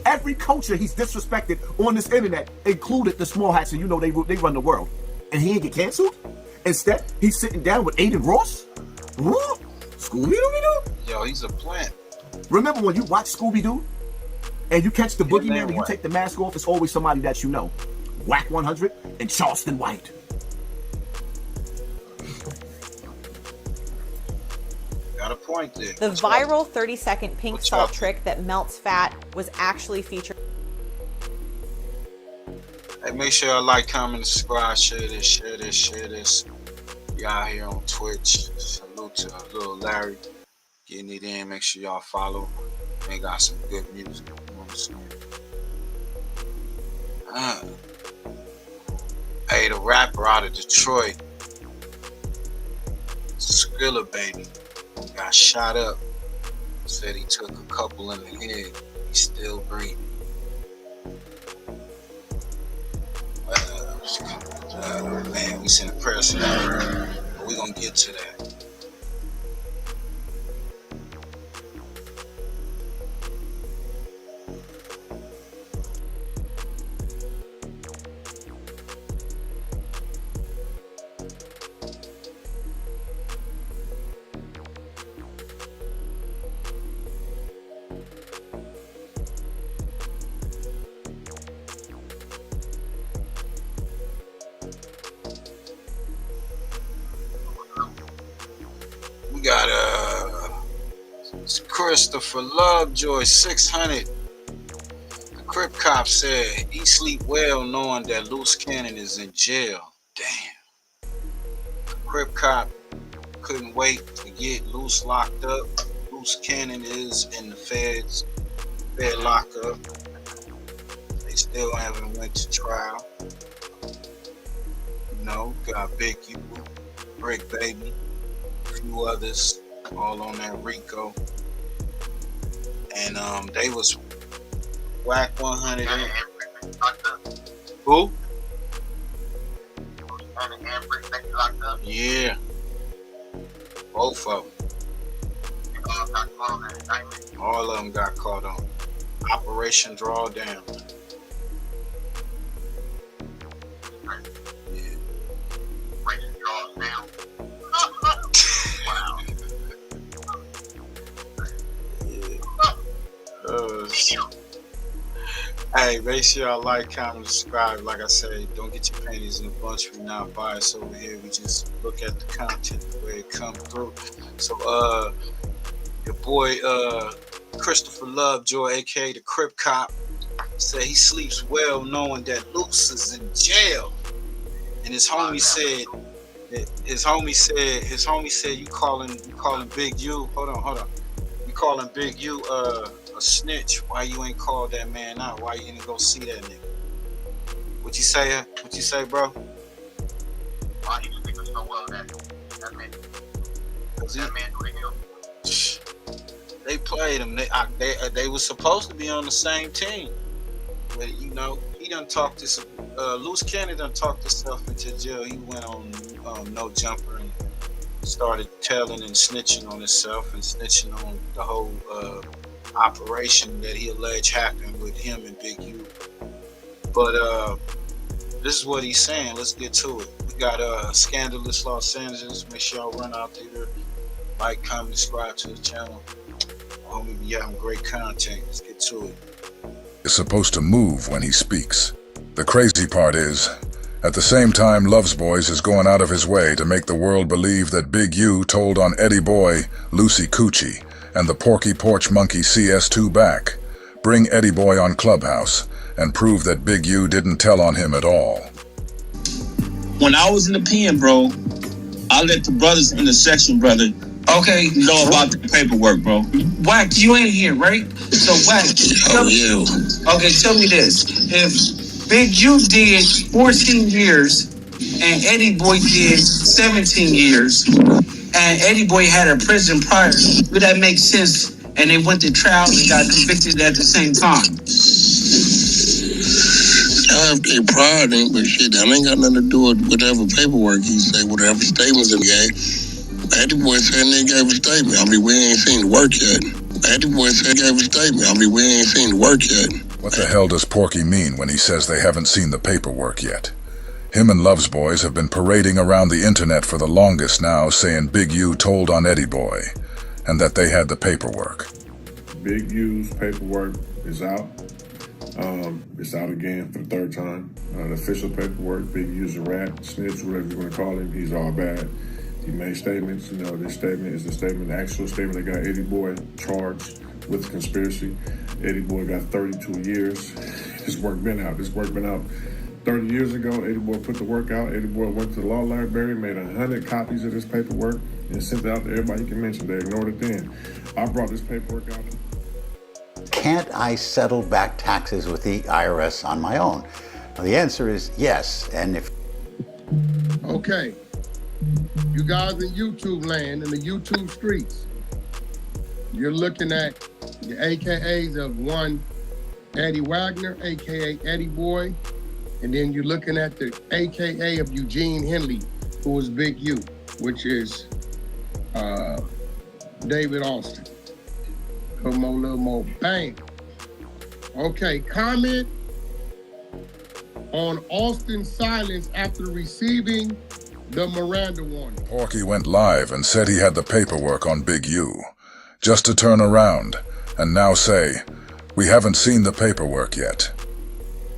Every culture he's disrespected on this internet, included the small hats, and they run the world. And he ain't get canceled? Instead, he's sitting down with Aiden Ross? What? Scooby-Doo? Yo, he's a plant. Remember when you watch Scooby-Doo and you catch the boogeyman and you take the mask off, it's always somebody that you know. Wacc 100 and Charleston White. Got a point there. The viral 30-second pink salt trick that melts fat was actually featured. Hey, make sure y'all like, comment, and subscribe, share this. Y'all here on Twitch. Salute to little Larry getting it in. Make sure y'all follow. They got some good music. You know what I'm saying? Hey, the rapper out of Detroit, Skilla baby, got shot up. Said he took a couple in the head. He's still breathing. Man, we sent a press out. But we're gonna get to that. We got Christopher Lovejoy 600. The Crip cop said he sleep well knowing that Loose Cannon is in jail. Damn. The Crip cop couldn't wait to get Loose locked up. Loose Cannon is in the Fed lockup. They still haven't went to trial. Got big people Brick Baby, a few others, all on that Rico. And they was Wacc 100. Who? Yeah. Both of them. All of them got caught on. Operation Drawdown. Yeah. Hey, make sure y'all like, comment, subscribe. Like I said, don't get your panties in a bunch. We're not biased over here. We just look at the content the way it comes through. So, your boy Christopher Lovejoy, aka the Crip Cop, said he sleeps well knowing that Luce is in jail. And his homie said you calling Big U. Hold on. You calling Big U a snitch. Why you ain't called that man out? Why you didn't go see that nigga? What you say, bro? Why you think so well that man? That man doing him. They played him. They was supposed to be on the same team. But he done talked this. Loose Cannon done talked himself into jail. He went on No Jumper and started telling and snitching on himself and snitching on the whole operation that he alleged happened with him and Big U. But this is what he's saying. Let's get to it. We got Scandalous Los Angeles. Make sure y'all run out there, like, comment, subscribe to the channel. Homie, be having great content. Let's get to it. Is supposed to move when he speaks. The crazy part is, at the same time, Loves Boys is going out of his way to make the world believe that Big U told on Eddie Boy, Lucy Coochie, and the Porky Porch Monkey CS2 back. Bring Eddie Boy on Clubhouse and prove that Big U didn't tell on him at all. When I was in the pen, bro, I let the brothers in the section, brother, know about the paperwork, bro. Wacc, you ain't here, right? So Wacc, tell me this. If Big U did 14 years and Eddie Boy did 17 years, and Eddie Boy had a prison prior, would that make sense? And they went to trial and got convicted at the same time. I have a pride in, but shit, that ain't got nothing to do with whatever paperwork he say, whatever statements he gave. Eddie Boy said they gave a statement. We ain't seen the work yet. Eddie Boy said gave a statement. We ain't seen the work yet. What the hell does Porky mean when he says they haven't seen the paperwork yet? Him and Loves Boys have been parading around the internet for the longest now, saying Big U told on Eddie Boy, and that they had the paperwork. Big U's paperwork is out. It's out again for the third time. The official paperwork, Big U's a rat, snitch, whatever you want to call him, he's all bad. He made statements. This statement is the actual statement that got Eddie Boy charged with conspiracy. Eddie Boy got 32 years. This work been out 30 years ago. Eddie Boy put the work out. Eddie Boy went to the law library, made 100 copies of this paperwork, and sent it out to everybody he can mention. They ignored it then. I brought this paperwork out. Can't I settle back taxes with the IRS on my own? Well, the answer is yes. And if... Okay. You guys in YouTube land, in the YouTube streets, you're looking at the AKAs of one Eddie Wagner, AKA Eddie Boy, and then you're looking at the AKA of Eugene Henley, who was Big U, which is David Austin. Come on, little more, bang. Okay, comment on Austin's silence after receiving the Miranda warning. Porky went live and said he had the paperwork on Big U, just to turn around and now say, we haven't seen the paperwork yet.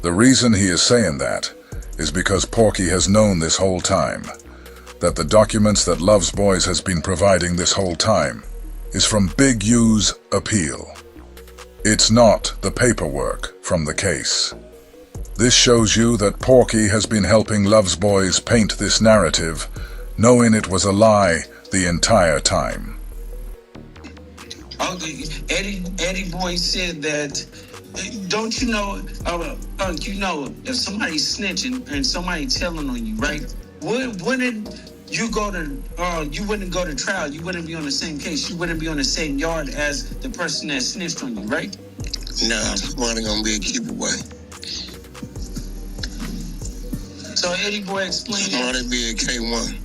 The reason he is saying that is because Porky has known this whole time that the documents that Loves Boys has been providing this whole time is from Big U's appeal. It's not the paperwork from the case. This shows you that Porky has been helping Loves Boys paint this narrative, knowing it was a lie the entire time. Eddie Boy said that, don't you know, if somebody's snitching and somebody telling on you, right? Wouldn't you wouldn't go to trial. You wouldn't be on the same case. You wouldn't be on the same yard as the person that snitched on you, right? Nah, somebody gonna be a keep away. So Eddie Boy explained Somebody be a K1.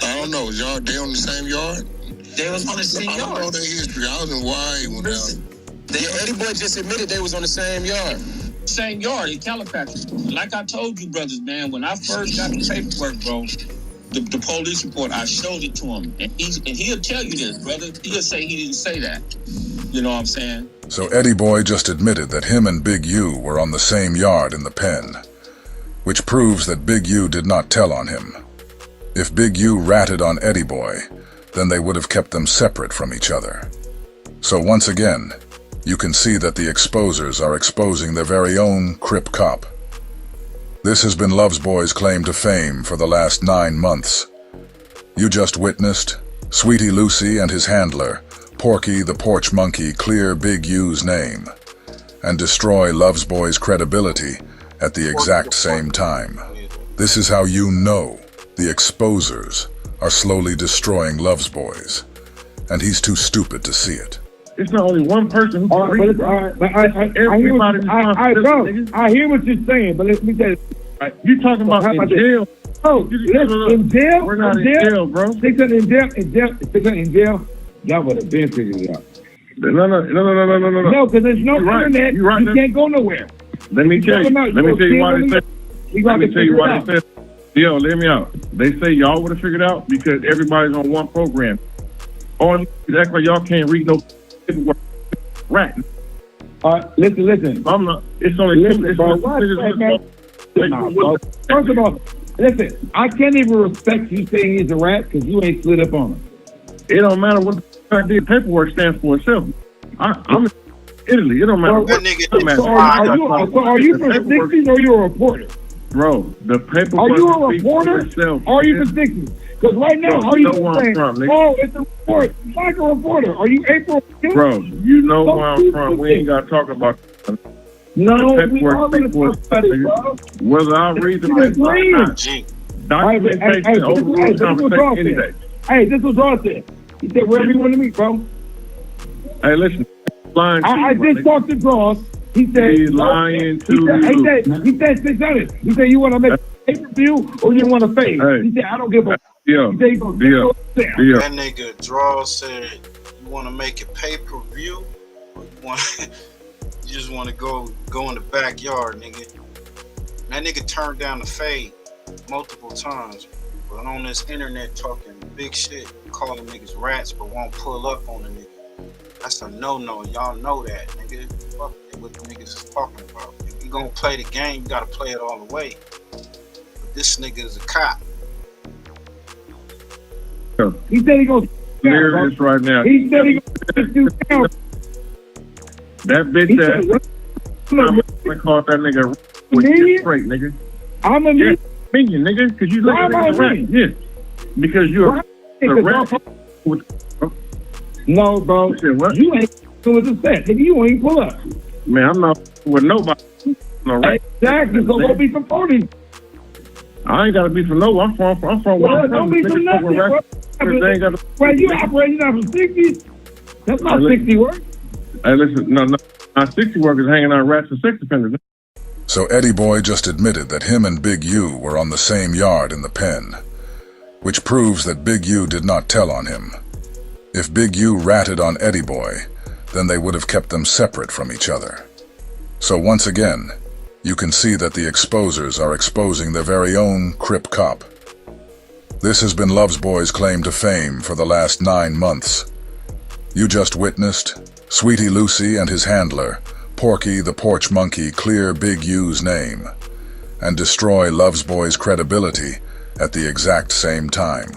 I don't know. Y'all, they on the same yard? They was on the same yard. I don't know their history. I was in Hawaii when Eddie Boy just admitted they was on the same yard. Same yard in Calipatria. Like I told you, brothers, man, when I first got the paperwork, bro, the police report, I showed it to him. And he'll tell you this, brother. He'll say he didn't say that. You know what I'm saying? So Eddie Boy just admitted that him and Big U were on the same yard in the pen, which proves that Big U did not tell on him. If Big U ratted on Eddie Boy, then they would have kept them separate from each other. So once again, you can see that the exposers are exposing their very own Crip cop. This has been Love's Boy's claim to fame for the last 9 months. You just witnessed Sweetie Lucy and his handler, Porky the Porch Monkey, clear Big U's name and destroy Love's Boy's credibility at the exact same time. This is how you know the exposers are slowly destroying Love's Boys, and he's too stupid to see it. It's not only one person who can read. I hear what you're saying, but let me tell you. You talking about in jail? Oh, in jail? We're not in jail, bro. They said in jail. Y'all would have been figured it out. No. No, because there's no internet. You're right. You can't go nowhere. Let me tell you. Let me tell you why they said. Let me tell you why they said. Yo, let me out. They say y'all would have figured it out because everybody's on one program. All you act like y'all can't read no paperwork. Right. Listen. I'm not. It's only. First of all, listen. I can't even respect you saying he's a rat because you ain't slid up on him. It don't matter what the paperwork stands for itself. I'm in Italy. It don't matter. So are you from 60s or you a reporter? Bro, the paperwork. Are you a reporter? Or are you from 60s? Because right now, are you saying, oh, it's a report. It's like a reporter. Are you April? Bro, you know where I'm from. We ain't got to talk about that. No, we already talked about it, bro. Whether I read the paper or not. Hey, this was Ross said. He said, wherever you want to meet, bro. Hey, listen. I just talked to Ross. He said, he's lying to you. He said 600. He said, you want to make a pay-per-view or you want to fade? He said, I don't give a Yeah. He said, he gonna That nigga Draw said, you want to make a pay-per-view or you just want to go in the backyard, nigga. That nigga turned down the fade multiple times, but on this internet talking big shit, calling niggas rats, but won't pull up on the nigga. That's a no-no. Y'all know that, nigga. Fuck what the niggas is talking about. If you gonna play the game, you gotta play it all the way. But this nigga is a cop. He said he gonna clear this right now. He said he gonna do down. That bitch that I called that nigga straight, nigga. I'm a minion, nigga, because you look at a rat. Yes. Because you're a rat. No, bro. You ain't doing the set. Nigga, you ain't pull up. Man, I'm not with nobody. No, right? Exactly. So go be from 40. I ain't gotta be from no. I'm from well, don't be from nothing, bro. Well, you operating out from 60s. That's not 60 work. Hey, listen, no. Our 60 workers hanging out rats and sex offenders. So Eddie Boy just admitted that him and Big U were on the same yard in the pen, which proves that Big U did not tell on him. If Big U ratted on Eddie Boy, then they would have kept them separate from each other. So once again, you can see that the exposers are exposing their very own Crip cop. This has been Love's Boy's claim to fame for the last 9 months. You just witnessed Sweetie Lucy and his handler, Porky the Porch Monkey, clear Big U's name and destroy Love's Boy's credibility at the exact same time.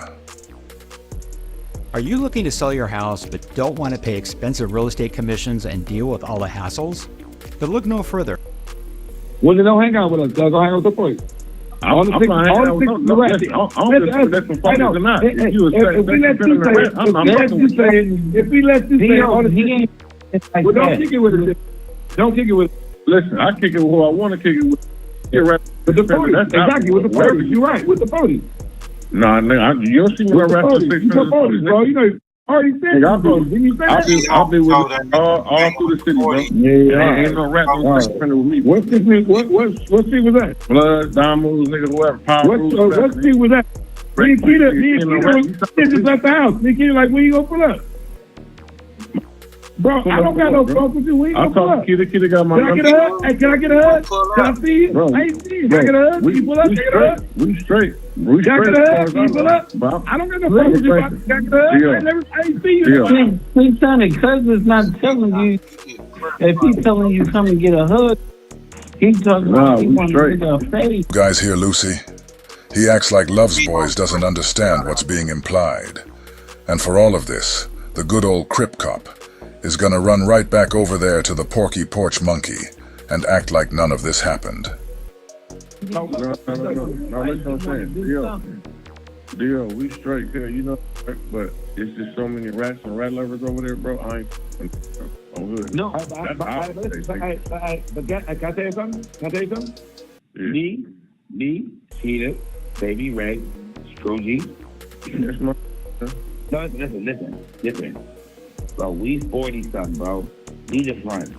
Are you looking to sell your house but don't want to pay expensive real estate commissions and deal with all the hassles? Then look no further. Well, then don't hang out with us, Doug. Go hang out with the police. I'm not hanging out with no rats. If we let you say, well, don't kick it with it. Don't kick it with. Listen, I kick it with who I want to kick it with. With the police. Exactly, with the police. You're right, with the police. Nah, nigga, you don't see me What's the around police? 6 You the police, bro. You know, you already said Nigga, didn't you say that? I'll be with all through the city, bro. Yeah, Ain't no rap no friend with me. What city was that? Blood, diamonds, nigga, whoever. What city was that? Me and Keita just left the house. Me and Keita like, when you gonna pull up? Bro, I don't got no fuck with you. We ain't gonna pull up. Keita got my number. Can I get a hug? Hey, can I get a hug? Can I see you? Bro, I ain't see you. Can I get a hug? Can you pull up? Can I get a hug? We straight. Can I get a hug? Can you pull up? I don't got no fuck with you. Can I get a hug? I ain't see you. He's telling cuz is not telling you. If he's telling you come and get a hug, he's talking about he wants to get a face. You guys hear Lucy? He acts like Love's Boys doesn't understand what's being implied. And for all of this, the good old Crip Cop is gonna run right back over there to the Porky Porch Monkey and act like none of this happened. No, listen what I'm saying. Dio, we straight here, you know, but it's just so many rats and rat lovers over there, bro. I ain't on hood. No, but can I tell you something? Me, Keita, Baby Ray, Scroogy. No, listen. Bro, we 40-something, bro. We the front.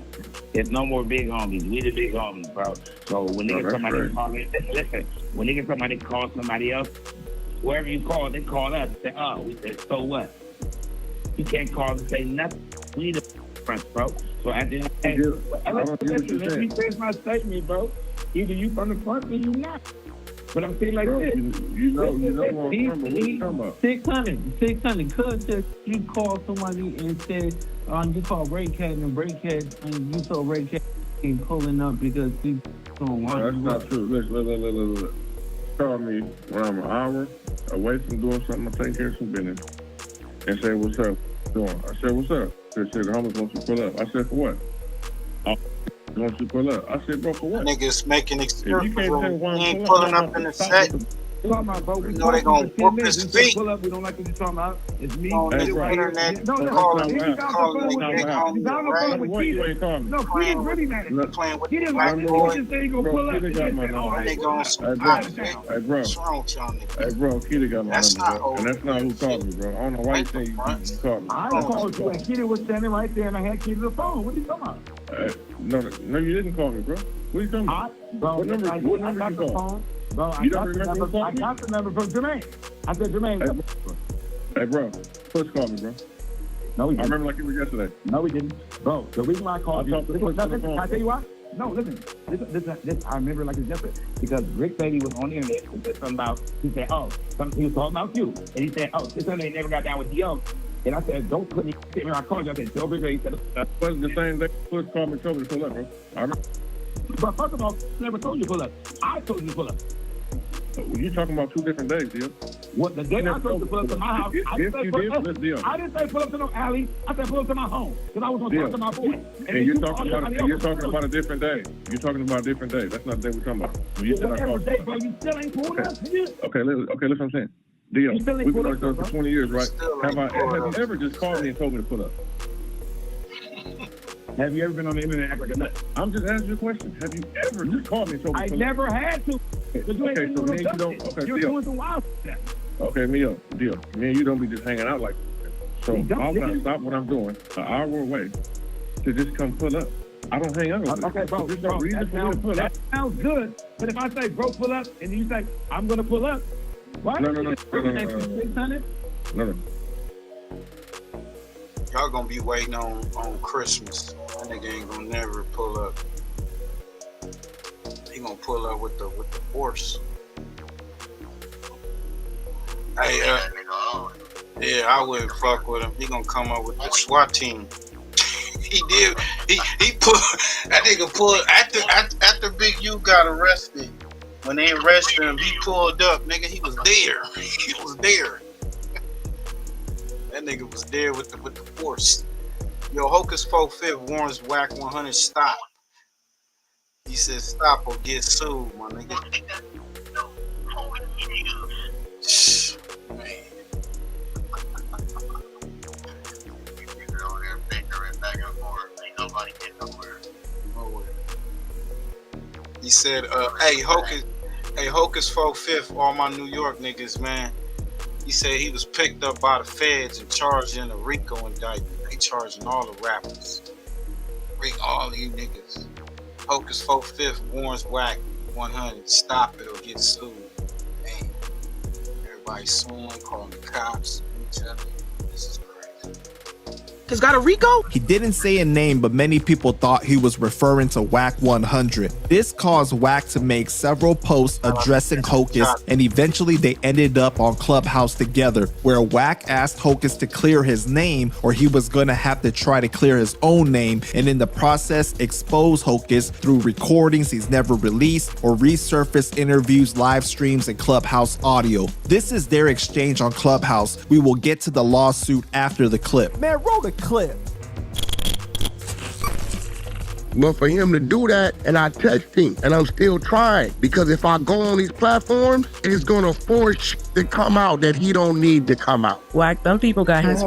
There's no more big homies. We the big homies, bro. So when niggas somebody call me, listen. When niggas somebody call somebody else, whoever you call, they call us. Say, oh, we said, so what? You can't call and say nothing. We the front, bro. So at the end of the day, let me finish my statement, bro. Either you from the front or you not. But I'm saying like this. You know what I'm talking about. 600. Cuz just you call somebody and say, you call Ray Cat and Ray Cat, and you told Ray Cat ain't pulling up because he don't want That's not true. Look. Call me when I'm an hour away from doing something, I'm taking care of some business, and say, what's up? I said, what's up? They said, the homies want you to pull up. I said, for what? Want you to pull up? I said, bro, for what? Niggas making excuses. He ain't pulling up in the set. You know they gonna whoop his feet. Pull up. We don't like what you're talking about. It's me. On this internet, calling Keita's really mad. Playing with the black boy. Keita got my number. They gonna Hey, bro. What's wrong with y'all niggas? Hey, bro, Keita got my That's number, bro. not And that's not who called me, bro. I don't know why you think you called me. I called you and Keita was standing right there and I had Keita the phone. What are you talking about? No, you didn't call me, bro. What are you talking about? What number you called? Bro, I got the number from Jermaine. I said, Jermaine. Hey, bro. Push called me, bro. No, we didn't. I remember like it was yesterday. No, we didn't. Bro, the reason why I called you. Can I tell you why? No, listen. This I remember like it's yesterday. Because Rick Beatty was on the internet and said something about, he said, he was talking about you. And he said, this Sunday never got down with Dio. And I said, don't put me. I called you. I said, Joe Rick Beatty said, that wasn't the same day. Push called me and told me to pull up, bro. I remember. But first of all, I never told you to pull up. I told you to pull up. You're talking about 2 different days, Dio. What, the day I told you to pull up to my house, I didn't say pull up to no alley. I said pull up to my home. Because I was going to talk to my boy. And you're talking about a different day. You're talking about a different day. That's not the day we're talking about. When you said I called. Day, bro, you still ain't pulled up, nigga. Okay, listen what I'm saying. Dio, we've been on each other for 20 years, right? Have you ever just called me and told me to pull up? Have you ever been on the internet and act like a nut? I'm just asking you a question. Have you ever just called me and told me to pull up? I never had to. Okay, so then you don't. Okay, you're doing some wild stuff. Okay, Dio. Me and you don't be just hanging out like that. So I'm going to stop what I'm doing an hour away to just come pull up. I don't hang out with Okay, bro, that sounds good. But if I say, bro, pull up, and you say, I'm going to pull up, why? No. Y'all gonna be waiting on Christmas. That nigga ain't gonna never pull up. He gonna pull up with the horse. Hey, yeah, I wouldn't fuck with him. He gonna come up with the SWAT team. He did. He pulled. That nigga pulled after Big U got arrested. When they arrested him, he pulled up. Nigga, he was there. He was there. That nigga was there with the force. Yo, Hocus 4/5 warns Wacc 100 stop. He said stop or get sued, my nigga. Man. He said, hey, Hocus 4/5, all my New York niggas, man. He said he was picked up by the feds and charged in a RICO indictment. They charging all the rappers. All you niggas. Hocus 4/5 warns Wacc 100. Stop it or get sued. Damn. Everybody suing, calling the cops. Each other. This is crazy. Has got a RICO? He didn't say a name, but many people thought he was referring to Wacc 100. This caused Wacc to make several posts addressing Hocus, and eventually they ended up on Clubhouse together, where Wacc asked Hocus to clear his name, or he was gonna have to try to clear his own name, and in the process expose Hocus through recordings he's never released or resurfaced interviews, live streams, and Clubhouse audio. This is their exchange on Clubhouse. We will get to the lawsuit after the clip. Man, roll the clip. But for him to do that, and I text him, and I'm still trying, because if I go on these platforms, it's gonna force shit to come out that he don't need to come out. Wacc, them people got his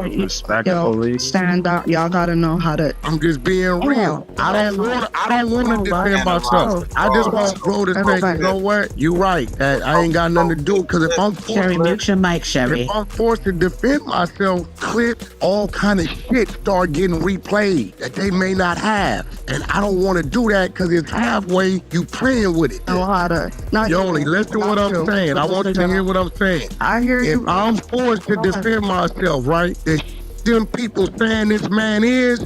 Yo, stand up. Y'all gotta know how to. I'm just being real. I don't want to defend myself. I just want bro to say, you know what? You right. That I ain't got nothing to do, because if I'm forced, Sherry, mute your mic, Sherry. if I'm forced to defend myself, clips, all kind of shit start getting replayed that they may not have, and I don't want to do that because it's halfway you playing with it. Know how to. You only listen to what I'm saying. I want you to hear what I'm saying. I hear you. If I'm forced to defend myself, right? That them people saying this man is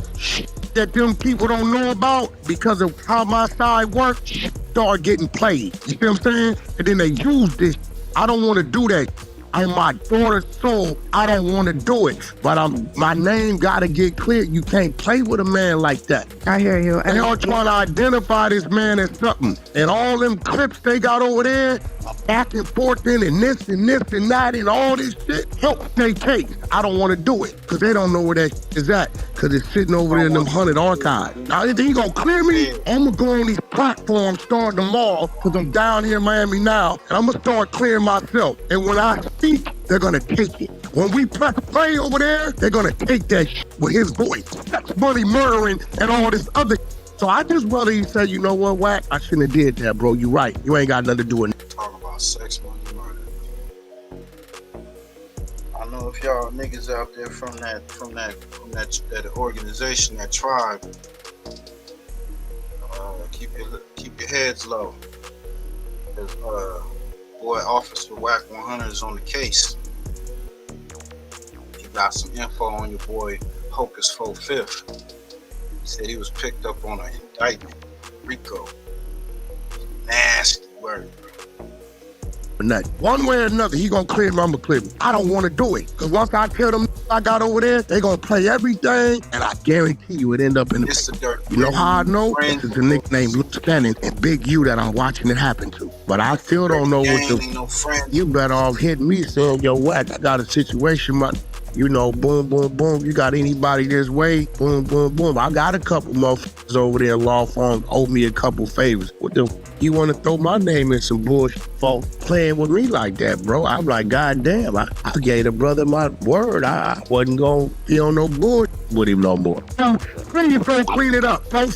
that them people don't know about because of how my side works start getting played. You see what I'm saying? And then they use this. I don't want to do that. On my daughter's soul, I don't want to do it. But my name got to get clear. You can't play with a man like that. I hear you. They all trying to identify this man as something. And all them clips they got over there, back and forth and this and that and all this shit, help their case. I don't want to do it because they don't know where that is at because it's sitting over there in them 100 archives. Now, if he going to clear me, I'm going to go on these platforms starting tomorrow because I'm down here in Miami now, and I'm going to start clearing myself. And when I speak, they're going to take it. When we press play over there, they're going to take that shit with his voice. That's money murdering and all this other shit. So I just rather he said, you know what, Wacc? I shouldn't have did that, bro. You right. You ain't got nothing to do with it. Talk about sex, money, murder. I know if y'all niggas out there from that organization, that tribe, keep your heads low. Cause boy, Officer Wacc 100 is on the case. He got some info on your boy Hocus 4/5. He said he was picked up on an indictment, RICO. Nasty word, bro. But nothing. One way or another, he gonna clear me, I'm gonna clear me. I don't wanna do it. Cause once I kill them I got over there, they gonna play everything, and I guarantee you it end up in the dirt. You know how I know? This is the nickname Lieutenant and Big U that I'm watching it happen to. But I still don't know what the you better off hitting me saying, yo, Wacc, I got a situation, you know, boom, boom, boom. You got anybody this way? Boom, boom, boom. I got a couple motherfuckers over there in law firms owe me a couple favors. What the you want to throw my name in some bullshit for playing with me like that, bro? I'm like, God damn, I gave the brother my word. I wasn't going to be on no bullshit with him no more. Please don't clean it up. Don't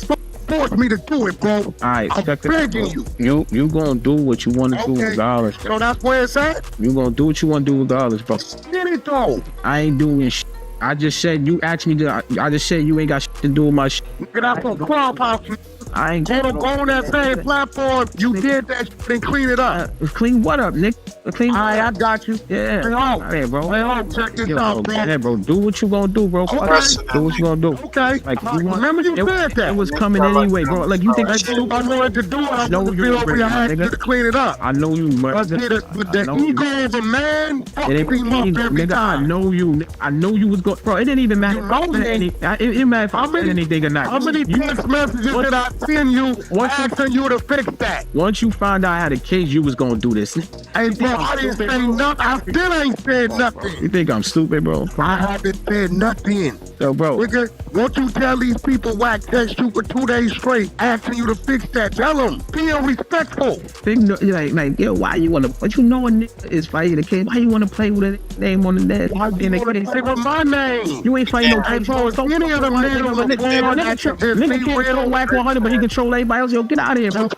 force me to do it, bro. All right, I'm begging you. You gonna do what you want to do regardless. So that's where it's at? You gonna do what you want to do regardless, bro. Get it though. I ain't doing shit. I just said you asked me to. I just said you ain't got shit to do with my shit. Get out from Clubhouse. I ain't go on that same platform. You did that shit and clean it up. Clean what up, Nick? Clean. All right, I got you. Yeah. Hey, hold. Hey, bro. Hey, hold. Check this out, bro. Yeah, bro. Do what you gonna do, bro. Okay. Do what you gonna do. Okay. Like, you want, remember you said that. It was coming anyway, bro. Like, you think I I know what to do. I know you over your hand to clean it up. I know you, but the ego of a man, nigga, I know you. I know you was going, bro. It didn't even matter. It mattered if I said anything or not. How many text messages did I send you asking you to fix that? Once you found out I had a case, you was gonna do this. Hey, bro, I didn't say nothing. I still ain't said nothing. You think I'm stupid, bro? I haven't said nothing. So, bro, won't you tell these people Wacc text you for 2 days straight asking you to fix that? Tell them. Be respectful. Like, yo, why you wanna? But you know a nigga is fighting the case. Why you wanna play with a name on the net? Why you wanna play with my name? You ain't fighting no case. Any of them niggas nigga can't throw Wacc 100, but you control everybody else. Yo, get out of here, bro.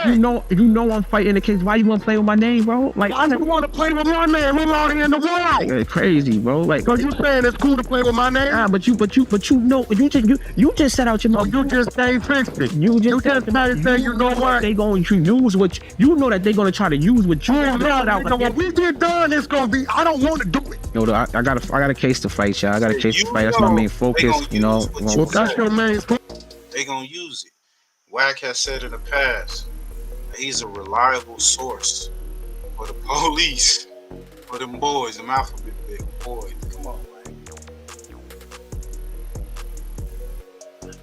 You know I'm fighting the case. Why you want to play with my name, bro? Like, I never want to play with my name. We're out here in the world. Like, crazy, bro. Like, cause you saying it's cool to play with my name? Nah, but you know, you just set out your mouth. You just say fixed it. You just say, you know what? They going to use what you know that they going to try to use what you. When we get done, it's gonna be. I don't want to do it. Yo, I got a case to fight, y'all. I got a case to fight. That's my main focus. You know, that's your main. They gonna use it. Wacc has said in the past that he's a reliable source for the police, for them boys, them alphabet big boys. Come on, man.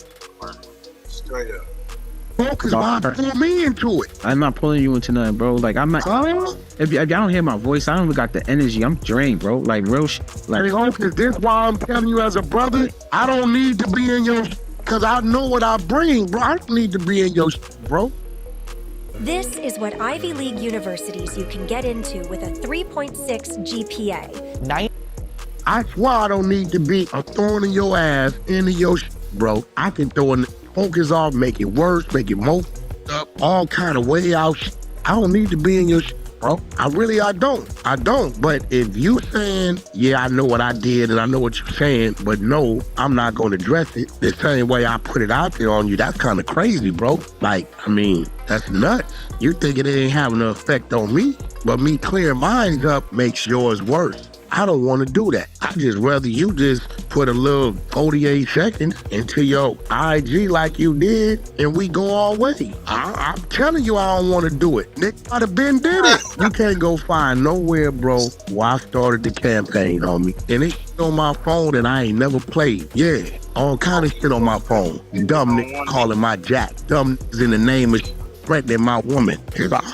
Straight up. Focus on pull me into it. I'm not pulling you into nothing, bro. Like, I'm not. If y'all don't hear my voice, I don't even got the energy. I'm drained, bro. Like, real shit. Like, this why I'm telling you as a brother, I don't need to be in your because I know what I bring, bro. I don't need to be in your bro. This is what Ivy League universities you can get into with a 3.6 GPA. That's why I don't need to be a thorn in your ass into your bro. I can throw in focus off, make it worse, make it more up, all kind of way out. I don't need to be in your bro. I don't. But if you saying, yeah, I know what I did and I know what you're saying, but no, I'm not going to address it the same way I put it out there on you, that's kind of crazy, bro. Like, I mean, that's nuts. You thinking it ain't having an effect on me, but me clearing mine up makes yours worse. I don't want to do that. I just rather you just put a little 48 seconds into your IG like you did and we go all way. I'm telling you I don't want to do it. Nick might have been did it. You can't go find nowhere, bro, where I started the campaign, homie. And it's on my phone that I ain't never played. Yeah, all kind of shit on my phone. Dumb niggas calling my jack. Dumb niggas in the name of threatening my woman.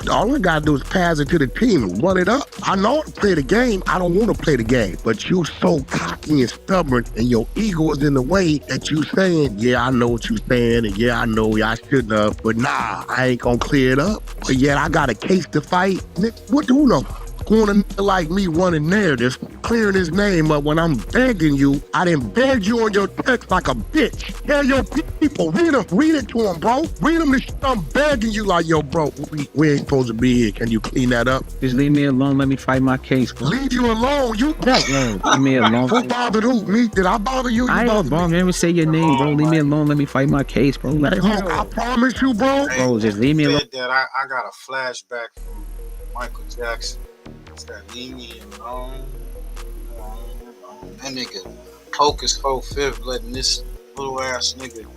All I gotta do is pass it to the team and run it up. I know how to play the game. I don't want to play the game. But you so cocky and stubborn and your ego is in the way that you saying, yeah, I know what you saying, and yeah, I know I shouldn't have, but nah, I ain't gonna clear it up. But yet I got a case to fight. Nick, what do you know? Going a nigga like me running narratives, clearing his name up when I'm begging you. I didn't beg you on your text like a bitch. Tell your people, read it to them, bro. Read them the shit I'm begging you like, yo, bro, we ain't supposed to be here. Can you clean that up? Just leave me alone. Let me fight my case, bro. Leave you alone. You leave me alone. Who bothered who? Me? Did I bother you? I ain't bother. Never say your name, bro. Leave me alone. Let me fight my case, bro. I promise you, bro. Bro, just leave me alone. That I got a flashback from Michael Jackson. That leave me alone. That nigga poke his whole fifth, letting this little ass nigga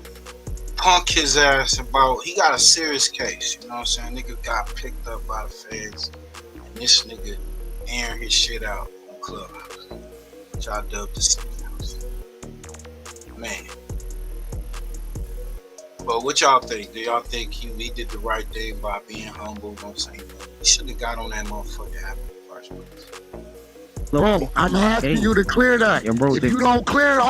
punk his ass about. He got a serious case, you know what I'm saying? Nigga got picked up by the feds, and this nigga airing his shit out on Clubhouse, which I dubbed the Stick House. Man. But what y'all think? Do y'all think he did the right thing by being humble? Don't say nothing. He shouldn't have got on that motherfucker after the first place. Bro, I'm asking you to clear that. If you don't clear it,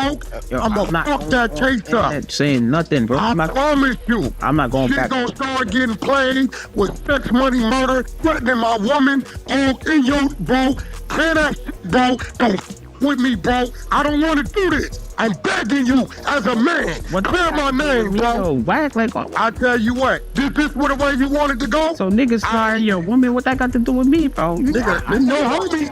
I'm gonna fuck that case up. Saying nothing, bro. I promise you. I'm not going back. She's gonna start getting played with sex, money, murder, threatening my woman, all in your, bro. Clear that shit, bro. Don't with me, bro. I don't want to do this. I'm begging you as a man. Clear my name, bro. Whack, like, I tell you what, this what the way you wanted to go? So niggas firing your woman, what that got to do with me, bro? Nigga, no homie.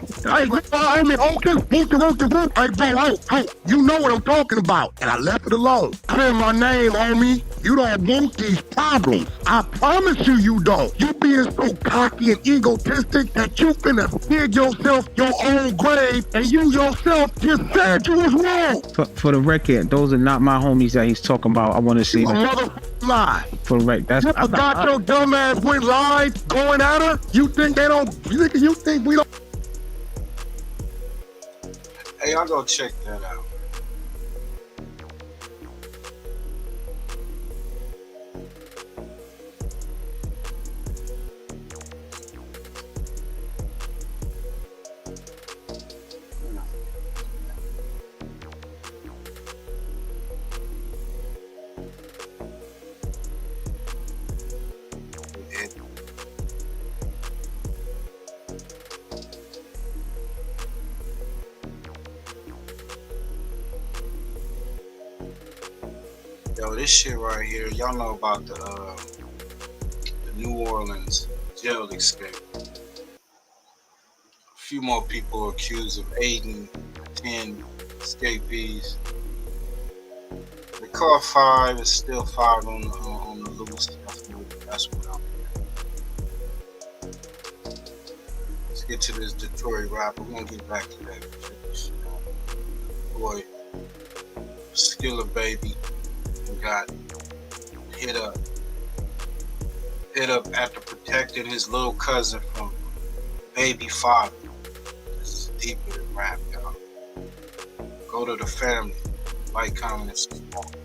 Hey, you know what I'm talking about. And I left it alone. Clear my name, homie. You don't want these problems. I promise you, you don't. You being so cocky and egotistic that you finna dig yourself your own grave, and you yourself just said you was wrong. For the record, those are not my homies that he's talking about. I want to see mother lie. For the record, that's you forgot your dumb ass went live going at her. You think they don't? You think we don't? Hey, I'll go check that out. Yo, this shit right here, y'all know about the New Orleans jail escape. A few more people are accused of aiding 10 escapees. They caught 5, it's still 5 on the loose. That's what I'm hearing. Let's get to this Detroit rapper. We're gonna get back to that. Boy, Skilla baby got hit up after protecting his little cousin from baby father. This is deeper than rap, y'all. Go to the family, like, comment, and subscribe.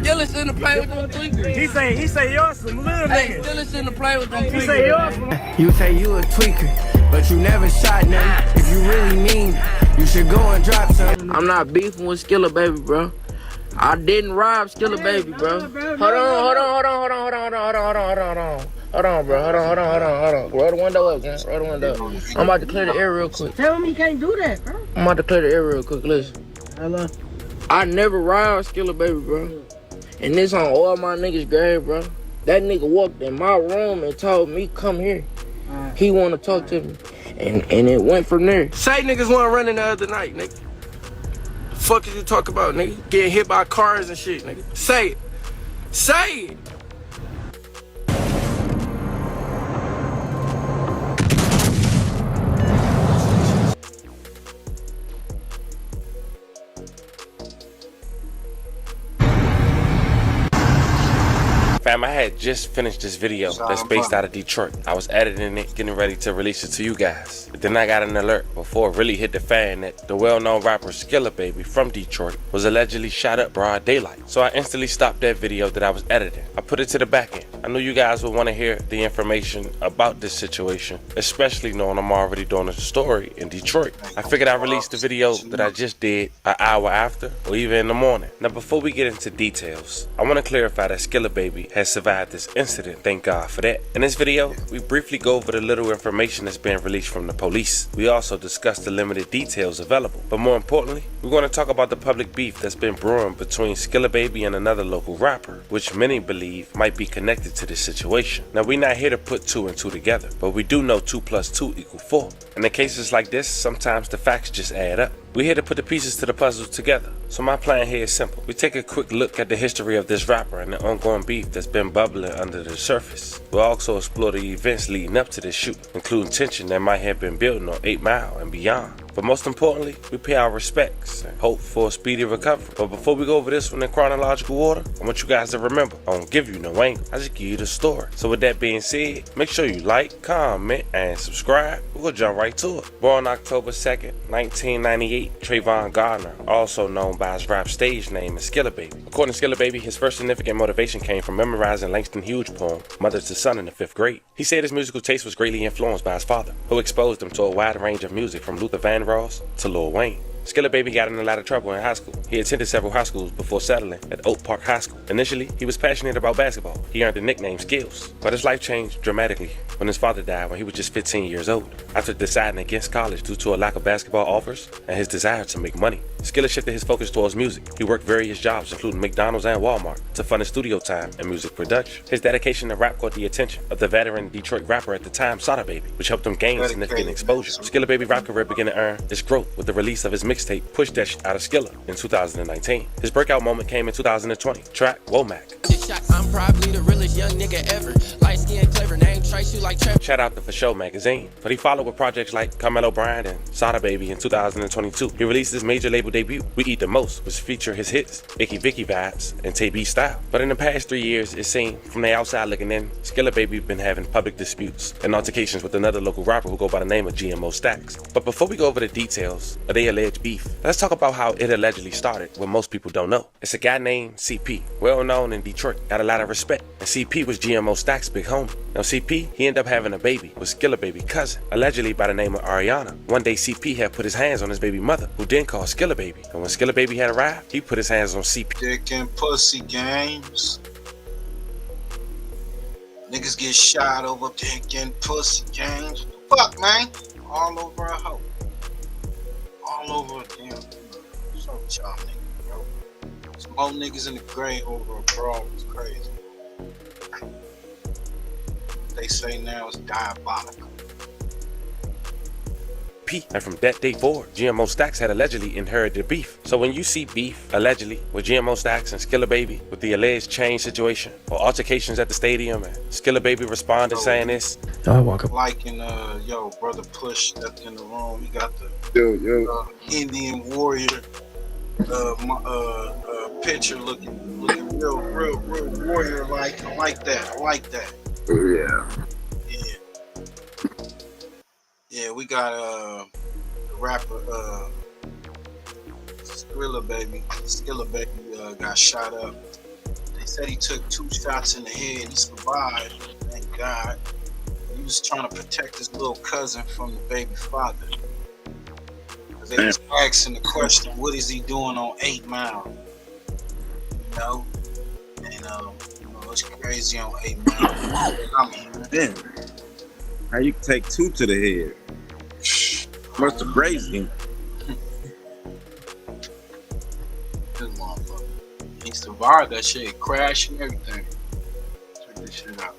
Skilla in the play with them tweakers. He say y'all some little niggas. Skilla in the play with them tweakers. He say y'all some. You say you a tweaker, but you never shot nothing. If you really mean, you should go and drop something. I'm not beefing with Skilla baby, bro. I didn't rob Skilla baby, bro. Hold on, bro. Hold on. Roll the window up, man. Roll the window up. I'm about to clear the air real quick. Tell me you can't do that, bro. I'm about to clear the air real quick. Listen. Hello. I never robbed Skilla baby, bro. And this on all my niggas' grave, bro. That nigga walked in my room and told me, come here. He want to talk to me. And it went from there. Say niggas want to run in the other night, nigga. The fuck is you talk about, nigga? Getting hit by cars and shit, nigga. Say it. Say it. Fam, I had just finished this video that's based out of Detroit. I was editing it, getting ready to release it to you guys. But then I got an alert before it really hit the fan that the well-known rapper Skilla baby from Detroit was allegedly shot up broad daylight. So I instantly stopped that video that I was editing. I put it to the back end. I knew you guys would want to hear the information about this situation, especially knowing I'm already doing a story in Detroit. I figured I'd release the video that I just did an hour after or even in the morning. Now before we get into details, I want to clarify that Skilla baby has survived this incident, thank God for that. In this video, we briefly go over the little information that's been released from the police. We also discuss the limited details available, but more importantly, we're going to talk about the public beef that's been brewing between Skilla baby and another local rapper, which many believe might be connected to this situation. Now we're not here to put 2 and 2 together, but we do know 2 + 2 = 4. And in cases like this, sometimes the facts just add up. We're here to put the pieces to the puzzle together. So my plan here is simple. We take a quick look at the history of this rapper and the ongoing beef that's been bubbling under the surface. We'll also explore the events leading up to this shoot, including tension that might have been building on 8 Mile and beyond. But most importantly, we pay our respects and hope for a speedy recovery. But before we go over this one in chronological order, I want you guys to remember, I don't give you no angle, I just give you the story. So with that being said, make sure you like, comment, and subscribe. We'll jump right to it. Born October 2nd, 1998, Trayvon Gardner, also known by his rap stage name as Skilla baby. According to Skilla baby, his first significant motivation came from memorizing Langston Hughes' poem, Mother to Son, in the 5th grade. He said his musical taste was greatly influenced by his father, who exposed him to a wide range of music from Luther Vandross to Lil Wayne. Skilla baby got in a lot of trouble in high school. He attended several high schools before settling at Oak Park High School. Initially, he was passionate about basketball. He earned the nickname Skills, but his life changed dramatically when his father died when he was just 15 years old. After deciding against college due to a lack of basketball offers and his desire to make money, Skilla shifted his focus towards music. He worked various jobs, including McDonald's and Walmart, to fund his studio time and music production. His dedication to rap caught the attention of the veteran Detroit rapper at the time, Sada Baby, which helped him gain significant exposure. Skilla baby rap career began to earn its growth with the release of his mixtape, Push That Shit Out of Skilla, in 2019. His breakout moment came in 2020, track Wacc. I'm probably the realest young nigga ever. Light skin, clever, name trace you like Trevor. Shout out to For Show magazine, but he followed with projects like Carmelo Bryant and Sada Baby in 2022. He released his major label debut, We Eat the Most, which featured his hits, Icky Vicky Vibes and Tay B Style. But in the past 3 years, it seemed, from the outside looking in, Skilla baby been having public disputes and altercations with another local rapper who go by the name of GMO Stacks. But before we go over the details of their alleged beef, let's talk about how it allegedly started, what most people don't know. It's a guy named CP, well known in Detroit. Detroit got a lot of respect, and CP was GMO Stack's big homie. Now CP, he ended up having a baby with Skilla baby cousin, allegedly by the name of Ariana. One day CP had put his hands on his baby mother, who then called Skilla baby. And when Skilla baby had arrived, he put his hands on CP. Dick and pussy games. Niggas get shot over dick and pussy games. Fuck, man. All over a hoe. All over a damn. What's up with y'all niggas, bro? Some more niggas in the grave over a brawl. It's crazy. They say now it's diabolical. And from that day forward, GMO Stacks had allegedly inherited beef. So when you see beef, allegedly, with GMO Stacks and Skilla Baby, with the alleged chain situation or altercations at the stadium, and Skilla Baby responded saying this. Like in, yo, Brother Push stepped in the room. He got the Indian warrior picture looking real warrior like. I like that. Yeah, we got the rapper Skilla Baby got shot up. They said he took 2 shots in the head. He survived, thank God. He was trying to protect his little cousin from the baby father. Because they was asking the question, what is he doing on 8 Mile? You know? And it's crazy on 8 Mile. Damn. How you take 2 to the head? Must have grazed him. This motherfucker. He survived that shit, crashed and everything. Check this shit out.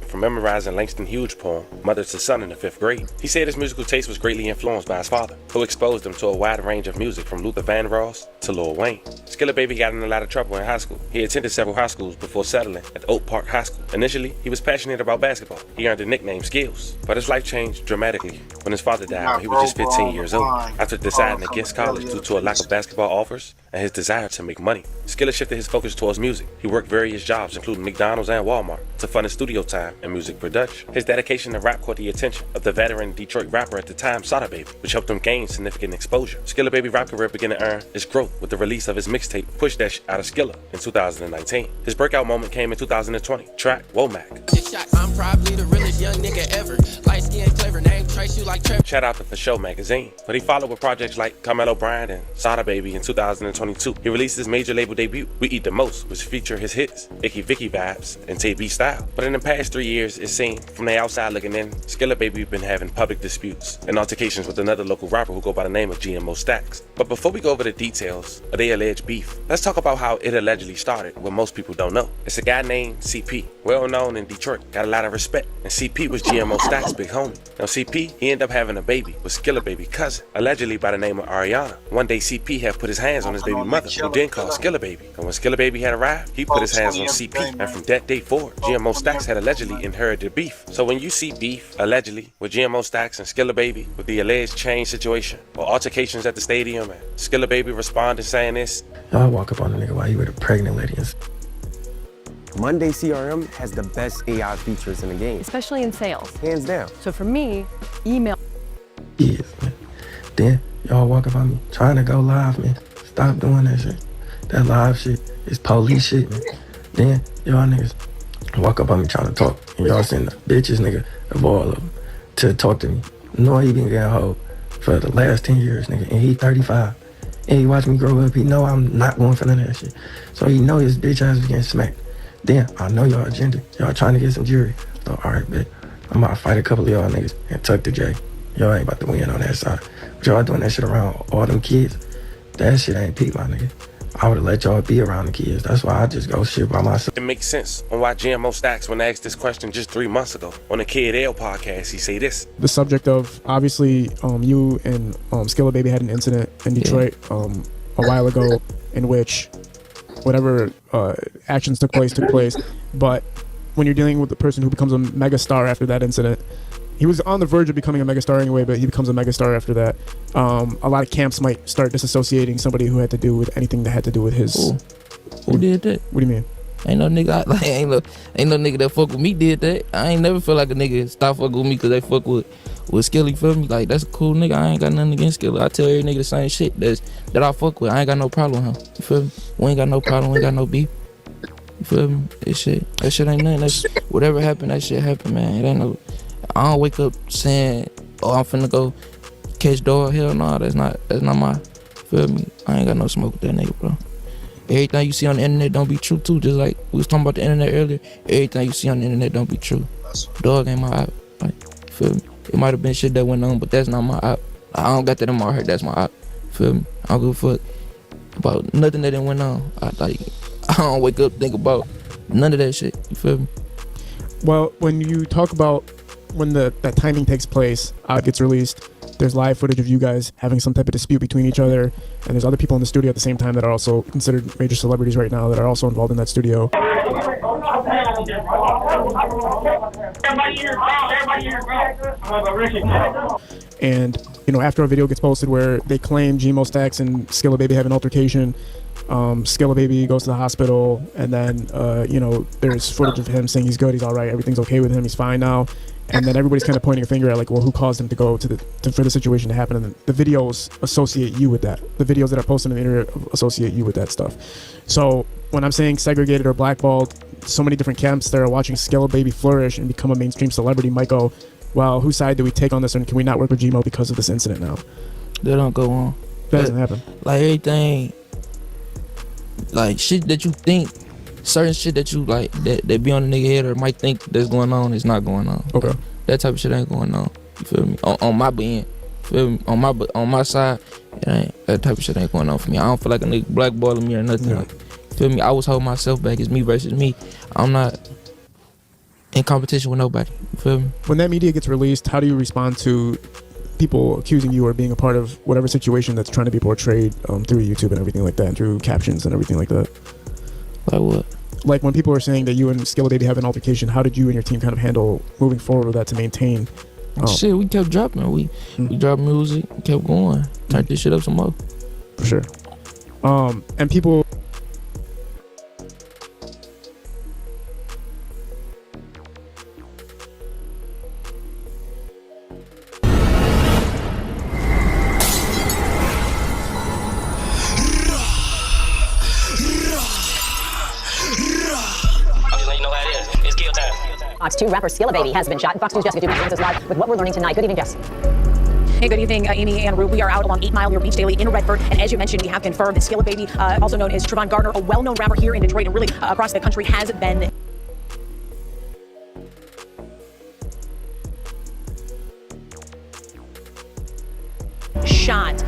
From memorizing Langston Hughes' poem, Mother to Son in the 5th grade. He said his musical taste was greatly influenced by his father, who exposed him to a wide range of music from Luther Vandross to Lil Wayne. Skilla Baby got in a lot of trouble in high school. He attended several high schools before settling at Oak Park High School. Initially, he was passionate about basketball. He earned the nickname Skills, but his life changed dramatically when his father died when he was just 15 years old. After deciding against college due to a lack of basketball offers and his desire to make money, Skilla shifted his focus towards music. He worked various jobs, including McDonald's and Walmart, to fund his studio time and music production. His dedication to rap caught the attention of the veteran Detroit rapper at the time, Sada Baby, which helped him gain significant exposure. Skilla Baby rap career began to earn its growth with the release of his mixtape, Push That Shit Out of Skilla, in 2019. His breakout moment came in 2020, track Wacc. I'm probably the realest young nigga ever. Light skin, clever name, trace you like Trevor. Shout out to For Show magazine, but he followed with projects like Carmelo Bryant and Sada Baby in 2022. He released his major label debut, We Eat the Most, which featured his hits, Icky Vicky Vibes and Tay B Style. But in the past 3 years, it seemed, from the outside looking in, Skilla Baby been having public disputes and altercations with another local rapper who go by the name of GMO Stacks. But before we go over the details of their alleged beef, let's talk about how it allegedly started, what most people don't know. It's a guy named CP, well known in Detroit, got a lot of respect, and CP was GMO Stacks' big homie. Now CP, he ended up having a baby with Skilla Baby cousin, allegedly by the name of Ariana. One day CP had put his hands on his baby mother, who then called Skilla Baby. And when Skilla Baby had arrived, he put his hands on CP. And from that day forward, GMO Stacks had allegedly inherited beef. So when you see beef, allegedly, with GMO Stacks and Skilla Baby, with the alleged chain situation or altercations at the stadium, and Skilla Baby responded saying this. Y'all walk up on a nigga while you with a pregnant lady. Monday CRM has the best AI features in the game. Especially in sales. Hands down. So for me, email. Yes, man. Then y'all walk up on me trying to go live, man. Stop doing that shit. That live shit is police shit, man. Then y'all niggas walk up on me trying to talk, and y'all send the bitches, nigga, of all of them, to talk to me. Knowing he been getting hold for the last 10 years, nigga, and he 35. And he watched me grow up. He know I'm not going for none of that shit. So he know his bitch ass was getting smacked. Then I know y'all agenda. Y'all trying to get some jury. So all right, bet. I'm about to fight a couple of y'all niggas and tuck the J. Y'all ain't about to win on that side. But y'all doing that shit around all them kids. That shit ain't peak, my nigga. I would've let y'all be around the kids. That's why I just go shit by myself. It makes sense on why GMO Stacks, when asked this question just 3 months ago on the Kid L podcast, he say this. The subject of, obviously, you and Skilla Baby had an incident in Detroit a while ago in which whatever actions took place. But when you're dealing with the person who becomes a megastar after that incident, he was on the verge of becoming a megastar anyway, but he becomes a megastar after that. A lot of camps might start disassociating somebody who had to do with anything that had to do with his. Who did that? What do you mean? Ain't no nigga, ain't no nigga that fuck with me did that. I ain't never feel like a nigga stop fucking with me because they fuck with Skilla, you feel me? Like, that's a cool nigga. I ain't got nothing against Skilla. I tell every nigga the same shit that I fuck with. I ain't got no problem with him. You feel me? We ain't got no problem. We ain't got no beef. You feel me? That shit ain't nothing. That's whatever happened, that shit happened, man. It ain't no. I don't wake up saying, oh, I'm finna go catch dog. Hell no, that's not my. Feel me? I ain't got no smoke with that nigga, bro. Everything you see on the internet don't be true too. Just like we was talking about the internet earlier. Everything you see on the internet don't be true. Dog ain't my op. Like, feel me? It might have been shit that went on, but that's not my op. I don't got that in my heart. That's my op. Feel me? I don't give a fuck about nothing that went on. I don't wake up think about none of that shit. You feel me? Well, when you talk about when that timing takes place, it gets released. There's live footage of you guys having some type of dispute between each other, and there's other people in the studio at the same time that are also considered major celebrities right now that are also involved in that studio. And after a video gets posted where they claim Gmo Stacks and Skilla Baby have an altercation, Skilla Baby goes to the hospital, and then there's footage of him saying he's good, he's all right, everything's okay with him, he's fine now. And then everybody's kind of pointing a finger at like, well, who caused him to go for the situation to happen? And the videos associate you with that. The videos that are posted on the internet associate you with that stuff. So when I'm saying segregated or blackballed, so many different camps that are watching Skilla Baby flourish and become a mainstream celebrity might go, well, whose side do we take on this, and can we not work with Gmo because of this incident now? That don't go on. That doesn't happen. Like everything, like shit that you think, certain shit that you like that be on the nigga head or might think that's going on is not going on. Okay. That type of shit ain't going on. You feel me? On my end. Feel me? On my side, that type of shit ain't going on for me. I don't feel like a nigga blackballing me or nothing. Yeah. Like, feel me? I was holding myself back. It's me versus me. I'm not in competition with nobody. You feel me? When that media gets released, how do you respond to people accusing you or being a part of whatever situation that's trying to be portrayed through YouTube and everything like that, and through captions and everything like that? Like what? Like when people are saying that you and Skilla Baby have an altercation, how did you and your team kind of handle moving forward with that to maintain? Shit, we kept dropping. We dropped music, kept going, turned this shit up some more. For sure. And people. Fox 2 rapper Skilla Baby has been shot. And Fox 2's Jessica Dumas is live with what we're learning tonight. Good evening, Jess. Hey, good evening, Amy and Rue. We are out along 8 Mile near Beach Daily in Redford. And as you mentioned, we have confirmed that Skilla Baby, also known as Trevon Gardner, a well-known rapper here in Detroit and really across the country, has been shot.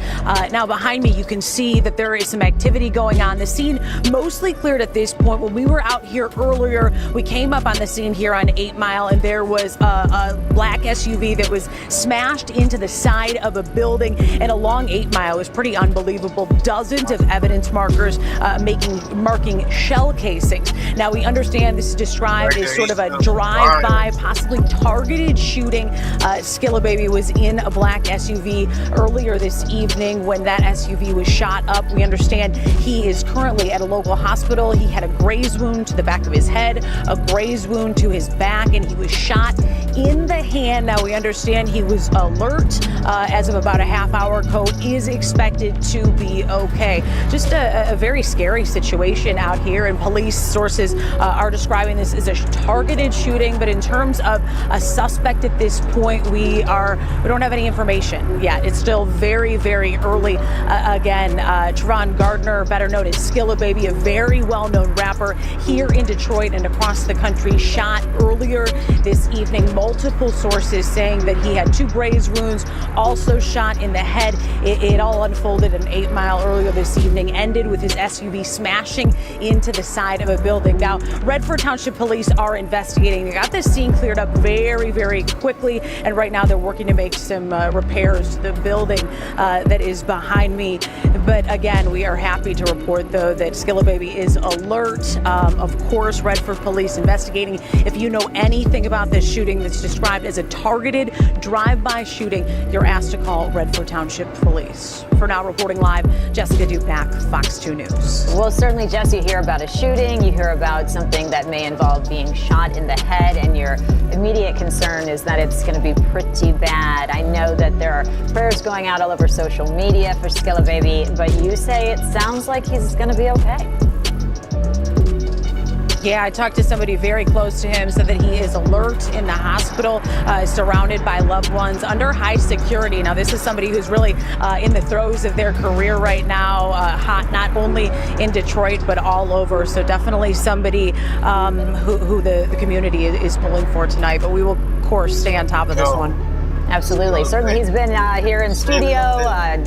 Now behind me you can see that there is some activity going on. The scene mostly cleared at this point. When we were out here earlier, we came up on the scene here on 8 Mile and there was a black SUV that was smashed into the side of a building and along 8 Mile. It was pretty unbelievable. Dozens of evidence markers marking shell casings. Now we understand this is described as sort of a drive-by, possibly targeted shooting. Skilla Baby was in a black SUV earlier this evening when that SUV was shot up. We understand he is currently at a local hospital. He had a graze wound to the back of his head, a graze wound to his back, and he was shot in the hand. Now we understand he was alert as of about a half hour ago, is expected to be okay. Just a very scary situation out here, and police sources are describing this as a targeted shooting, but in terms of a suspect at this point, we don't have any information yet. It's still very, very early. Again, Trevon Gardner, better known as Skilla Baby, a very well-known rapper here in Detroit and across the country, shot earlier this evening. Multiple sources saying that he had 2 graze wounds, also shot in the head. It all unfolded in 8 Mile earlier this evening, ended with his SUV smashing into the side of a building. Now, Redford Township Police are investigating. They got this scene cleared up very, very quickly, and right now they're working to make some repairs to the building that is behind me. But again, we are happy to report, though, that Skilla Baby is alert. Of course, Redford Police investigating. If you know anything about this shooting that's described as a targeted drive-by shooting, you're asked to call Redford Township Police. for now, reporting live, Jessica Dupac, Fox 2 News. Well, certainly, Jess, you hear about a shooting, you hear about something that may involve being shot in the head, and your immediate concern is that it's going to be pretty bad. I know that there are prayers going out all over social media for Skilla Baby, but you say it sounds like he's going to be okay. Yeah, I talked to somebody very close to him, said that he is alert in the hospital, surrounded by loved ones, under high security. Now, this is somebody who's really in the throes of their career right now, hot not only in Detroit, but all over. So definitely somebody who the community is pulling for tonight. But we will, of course, stay on top of this one. Absolutely. Certainly, he's been here in studio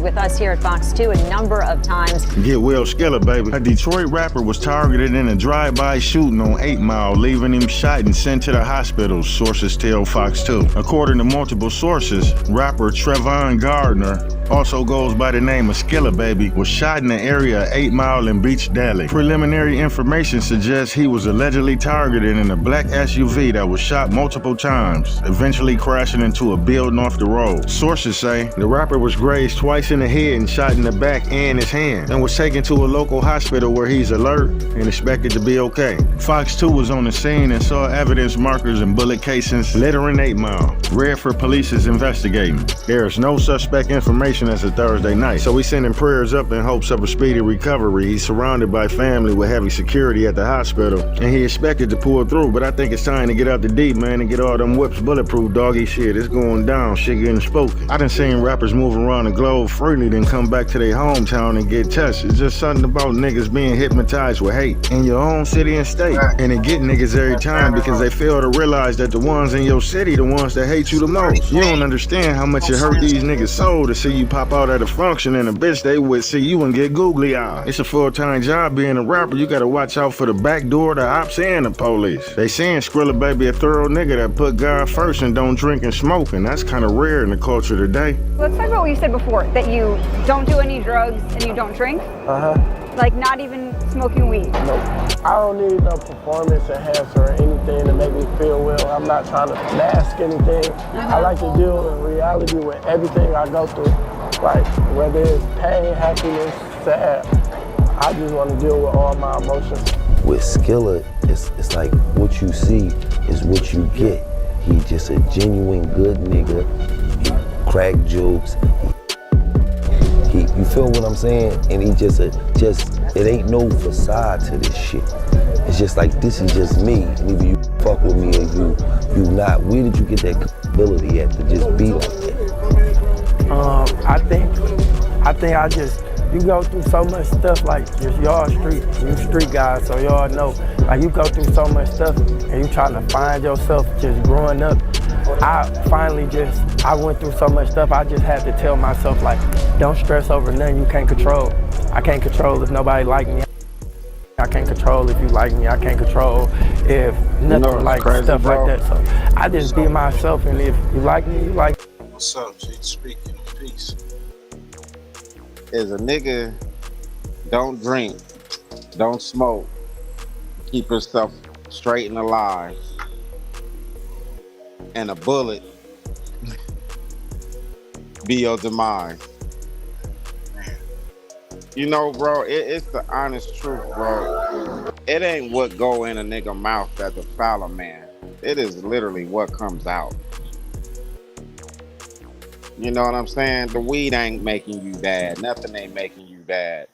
with us here at Fox 2 a number of times. Get well, Skilla, baby. A Detroit rapper was targeted in a drive-by shooting on 8 Mile, leaving him shot and sent to the hospital, sources tell Fox 2. According to multiple sources, rapper Trevon Gardner, also goes by the name of Skilla Baby, was shot in the area of 8 Mile and Beach Deli. Preliminary information suggests he was allegedly targeted in a black SUV that was shot multiple times, eventually crashing into a building off the road. Sources say the rapper was grazed twice in the head and shot in the back and his hand, and was taken to a local hospital where he's alert and expected to be okay. Fox 2 was on the scene and saw evidence markers and bullet casings littering 8 Mile. Redford police is investigating. There is no suspect information as of Thursday night, so he's sending prayers up in hopes of a speedy recovery. He's surrounded by family with heavy security at the hospital, and he expected to pull through, but I think it's time to get out the deep, man, and get all them whips bulletproof, doggy shit. It's going down. Shit getting spoken. I done seen rappers move around the globe freely, then come back to their hometown and get touched. It's just something about niggas being hypnotized with hate in your own city and state. And it get niggas every time because they fail to realize that the ones in your city the ones that hate you the most. You don't understand how much it hurt these niggas' soul to see you pop out at a function and a bitch they would see you and get googly eyed. It's a full-time job being a rapper. You gotta watch out for the back door, the ops, and the police. They saying Skrilla Baby a thorough nigga that put God first and don't drink and smoke, and that's kind of rare in the culture today. Let's talk about what you said before, that you don't do any drugs and you don't drink. Like not even smoking weed. No, I don't need no performance enhancer or anything to make me feel well. I'm not trying to mask anything. I like to deal in reality with everything I go through. Like whether it's pain, happiness, sad, I just want to deal with all my emotions. With Skilla, it's like what you see is what you get. He just a genuine good nigga. He crack jokes. You feel what I'm saying? And he just it ain't no facade to this shit. It's just like this is just me. And either you fuck with me or you not. Where did you get that ability at to just be like that? I think you go through so much stuff, like y'all you street guys, so y'all know. Like you go through so much stuff and you trying to find yourself just growing up. I went through so much stuff, I just had to tell myself, like, don't stress over nothing you can't control. I can't control if nobody like me. I can't control if you like me. I can't control if nothing like crazy, stuff bro. Like that. So I just be myself, and if you like me, you like me. What's up, G? Speaking. Peace. As a nigga, don't drink, don't smoke, keep yourself straight and alive, and a bullet be your demise. You know, bro, it's the honest truth, bro. It ain't what go in a nigga mouth that defile a man. It is literally what comes out. You know what I'm saying? The weed ain't making you bad. Nothing ain't making you bad.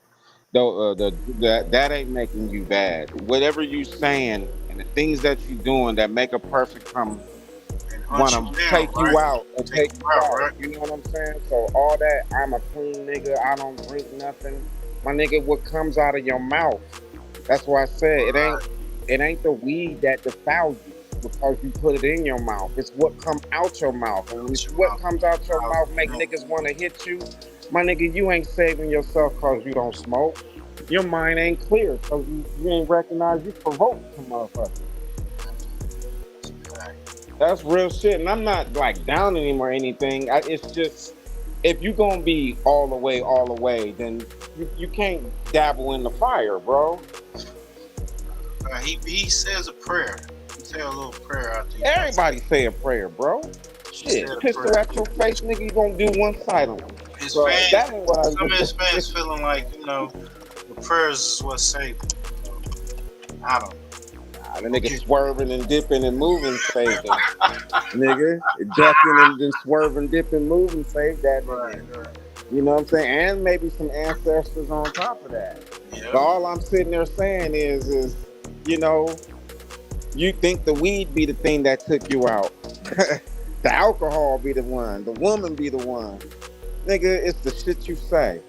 That ain't making you bad. Whatever you saying and the things that you doing that make a person come want to take you out and take you out. Right? You know what I'm saying? So all that, I'm a clean nigga. I don't drink nothing. My nigga, what comes out of your mouth? That's why I said it ain't the weed that defiles you. Because you put it in your mouth. It's what comes out your mouth. And what comes out your mouth make niggas want to hit you. My nigga, you ain't saving yourself because you don't smoke. Your mind ain't clear because you ain't recognize you provoked some motherfuckers. That's real shit. And I'm not like down anymore or anything. It's just, if you gonna be all the way, then you can't dabble in the fire, bro. He says a prayer. Say a little prayer out there. Everybody say a prayer, bro. Shit, pistol at your face, nigga, you gonna do one silently. his So fans, that ain't what I some of his fans feeling like, you know, the prayers is what saved him. I don't know. The nigga swerving and dipping and moving saved him. Nigga, ducking and then swerving, dipping, moving saved that nigga. You know what I'm saying? And maybe some ancestors on top of that. But all I'm sitting there saying is, you know, you think the weed be the thing that took you out. The alcohol be the one. The woman be the one. Nigga, it's the shit you say.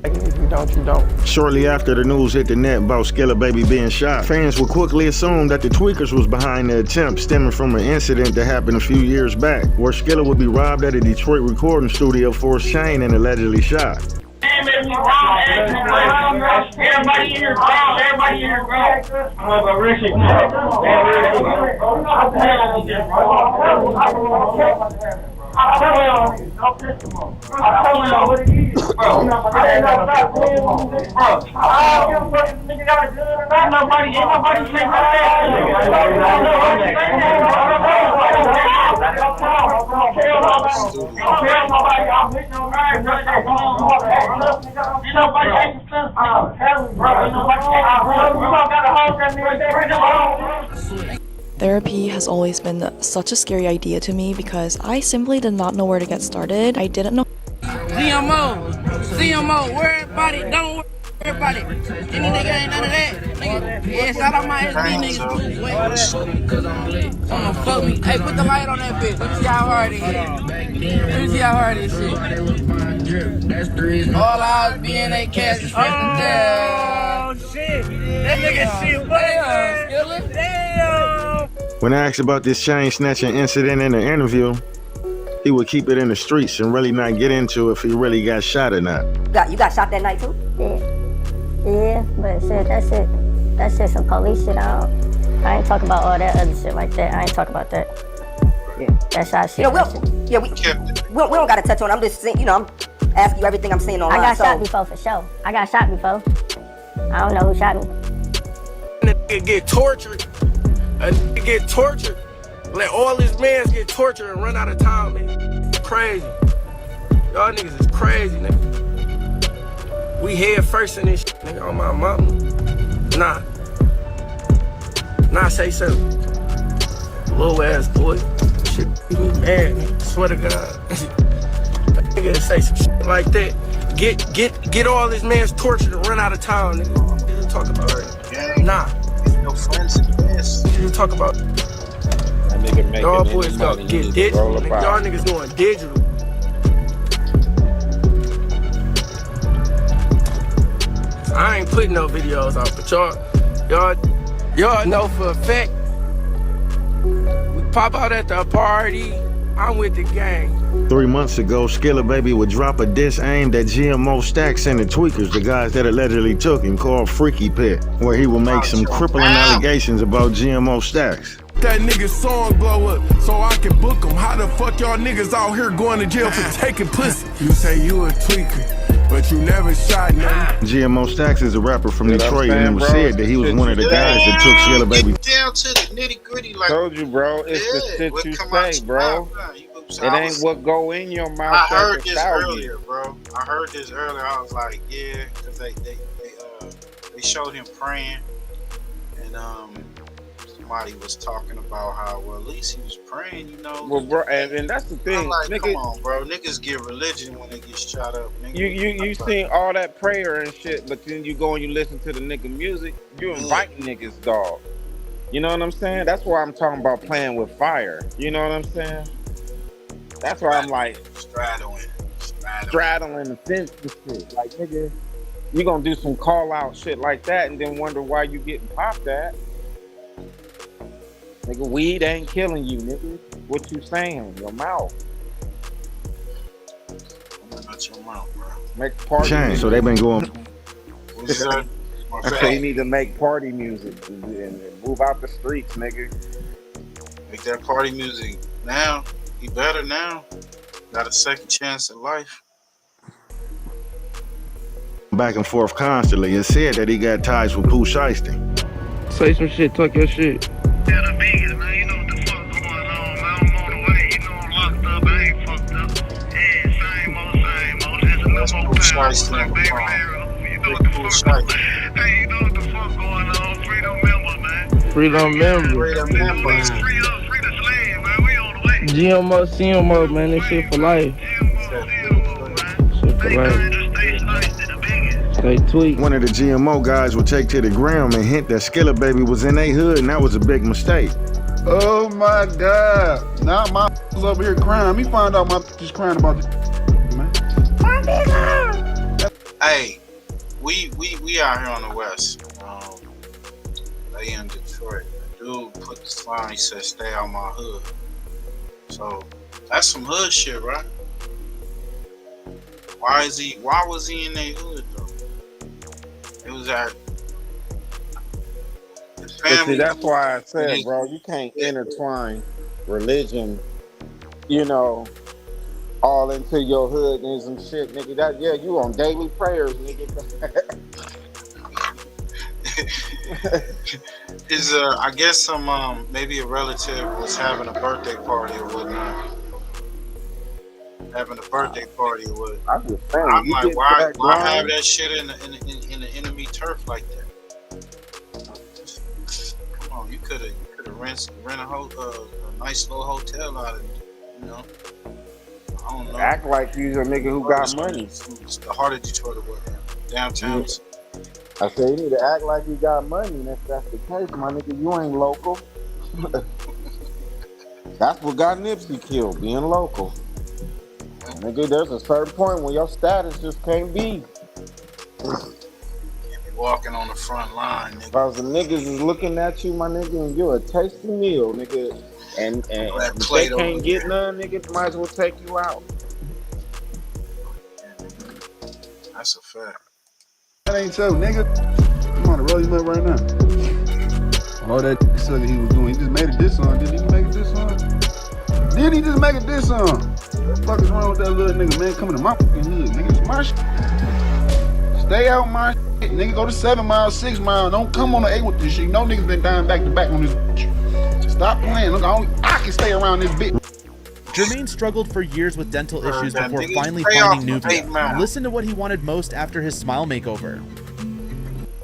If you don't, you don't. Shortly after the news hit the net about Skilla Baby being shot, fans would quickly assume that the Tweakers was behind the attempt, stemming from an incident that happened a few years back, where Skilla would be robbed at a Detroit recording studio for his chain and allegedly shot. Everybody in here, bro. Everybody in here, bro. I'm gonna go Richie. I'm telling y'all what it is, bro. Ain't nobody saying Therapy has always been such a scary idea to me because I simply did not know where to get started. I didn't know. CMO, worry about it, don't worry about it. Any nigga ain't none of that. Nigga, yeah, shout out my SB niggas too. Wait, someone fuck me. Hey, put the light on that bitch. Let me see how hard it is. Let me see how hard this shit. All eyes be in they cast. Oh, shit. That nigga shit, what? Damn. When asked about this chain snatching incident in the interview, he would keep it in the streets and really not get into if he really got shot or not. You got shot that night too? Yeah, but shit, that's shit some police shit. I ain't talking about all that other shit like that. I ain't talking about that. Yeah, that shot shit. You know, we don't gotta touch on it. I'm just saying, you know, I'm asking you everything I'm seeing online. I got shot before for sure. I got shot before. I don't know who shot me. A nigga get tortured. A nigga get tortured. Let all his mans get tortured and run out of town, man. Crazy. Y'all niggas is crazy, nigga. We head first in this shit, nigga, on my mama. Nah, say something. Little ass boy. Shit, me mad, swear to God. Nigga say some shit like that. Get all his mans tortured and run out of town, nigga. What you talk about? Nah. No friends in the best. What you talk about? Y'all boys gonna get digital. Y'all niggas going digital. I ain't putting no videos out, but y'all know for a fact. We pop out at the party. I'm with the gang. 3 months ago, Skilla Baby would drop a diss aimed at GMO Stacks and the Tweakers, the guys that allegedly took him, called Freaky Pit, where he would make some crippling allegations about GMO Stacks. That nigga's song blow up so I can book him. How the fuck y'all niggas out here going to jail for taking pussy? You say you a tweaker, but you never shot nothing. GMO Stacks is a rapper from Detroit, and it was said that he was one of the guys that took Skilla Baby. Down to the nitty gritty, like told you, bro. It's the shit you say, bro. It ain't what go in your mouth. I heard this earlier, bro. I heard this earlier. I was like, yeah, because they showed him praying, and somebody was talking about how, well, at least he was praying, you know. Well, bro, and that's the thing. I'm like, nigga, come on, bro. Niggas get religion when they get shot up. Nigga. You seen all that prayer and shit, but then you go and you listen to the nigga music. You inviting niggas, dog. You know what I'm saying? That's why I'm talking about playing with fire. You know what I'm saying? That's why I'm like straddling the fence and shit. Like, nigga, you gonna do some call out shit like that and then wonder why you getting popped at. Nigga, weed ain't killing you, nigga. What you saying? Your mouth. Not your mouth, bro. Make party music. So they've been going. I say you need to make party music and move out the streets, nigga. Make that party music now. He better now. Got a second chance at life. Back and forth constantly. It said that he got ties with Pooh Shiesty. Say some shit, talk your shit. Yeah, the biggest, man. You know what the fuck going on, man. I'm on the way. You know I'm locked up. I ain't That's cool shiesty on the phone. Cool shiesty. Hey, you know what the fuck going on? Freedom member, man. Freedom member. Freedom member. Free us, free the slave, man. We on the way. GMO, CMO, man. This shit for life. Shit for life. Stay tweet. One of the GMO guys would take to the ground and hint that Skilla Baby was in their hood, and that was a big mistake. Oh my God. Now my was over here crying. Let me find out my just crying about this, man. Hey, we out here on the west. They in Detroit. The dude put the sign, he said, stay out my hood. So that's some hood shit, right? Why was he in their hood though? It was at his family. See, that's why I said, bro, you can't intertwine religion, you know, all into your hood and some shit, nigga. That you on daily prayers, nigga. I guess some maybe a relative was having a birthday party or whatnot. Having a birthday party or what? I'm just saying. I'm like, why have that shit in the enemy turf like that? Come on, you could have rent a nice little hotel out of it, you know. I don't know. Act like you's a nigga who got money. It's the heart of Detroit or whatever. Downtown. I say you need to act like you got money, and if that's the case, my nigga, you ain't local. That's what got Nipsey killed, being local. Nigga, there's a certain point when your status just can't be. Can't be walking on the front line, nigga. Because the niggas is looking at you, my nigga, and you're a tasty meal, nigga. And if they can't get none, nigga, might as well take you out. That's a fact. That ain't so, nigga. I'm on the road, you up right now. All that sucker he was doing, he just made a diss song. Did he make a diss song? Did he just make a diss song? What the fuck is wrong with that little nigga, man? Coming to my fucking hood, nigga. It's my shit. Stay out my shit, nigga. Go to 7 Mile, 6 Mile. Don't come on the 8 with this shit. No niggas been dying back to back on this bitch. Stop playing. Look, I can stay around this bitch. Jermaine struggled for years with dental issues before finally finding Nubia. Listen to what he wanted most after his smile makeover.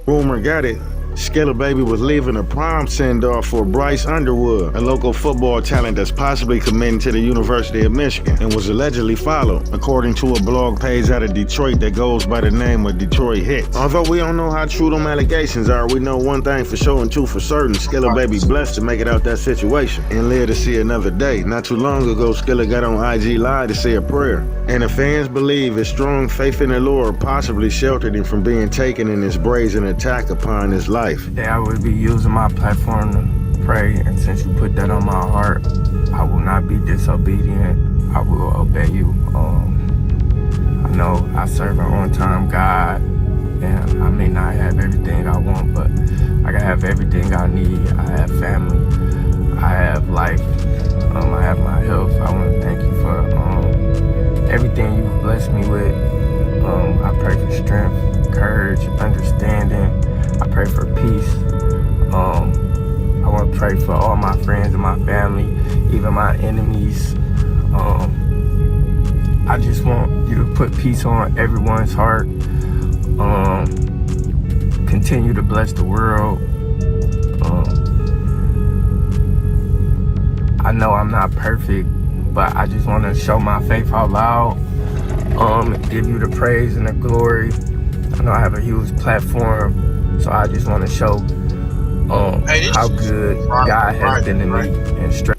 Rumor got it. Skilla Baby was leaving a prom send-off for Bryce Underwood, a local football talent that's possibly committing to the University of Michigan, and was allegedly followed, according to a blog page out of Detroit that goes by the name of Detroit Hits. Although we don't know how true them allegations are, we know one thing for sure and two for certain: Skilla Baby blessed to make it out that situation and live to see another day. Not too long ago, Skilla got on IG Live to say a prayer, and the fans believe his strong faith in the Lord possibly sheltered him from being taken in this brazen attack upon his life. Yeah, I would be using my platform to pray, and since you put that on my heart, I will not be disobedient. I will obey you. I know I serve an on-time God, and I may not have everything I want, but I have everything I need. I have family. I have life. I have my health. I want to thank you for everything you've blessed me with. I pray for strength, courage, understanding. I pray for peace. I want to pray for all my friends and my family, even my enemies. I just want you to put peace on everyone's heart. Continue to bless the world. I know I'm not perfect, but I just want to show my faith out loud. Give you the praise and the glory. I know I have a huge platform, so I just want to show how good God has been to me and straight.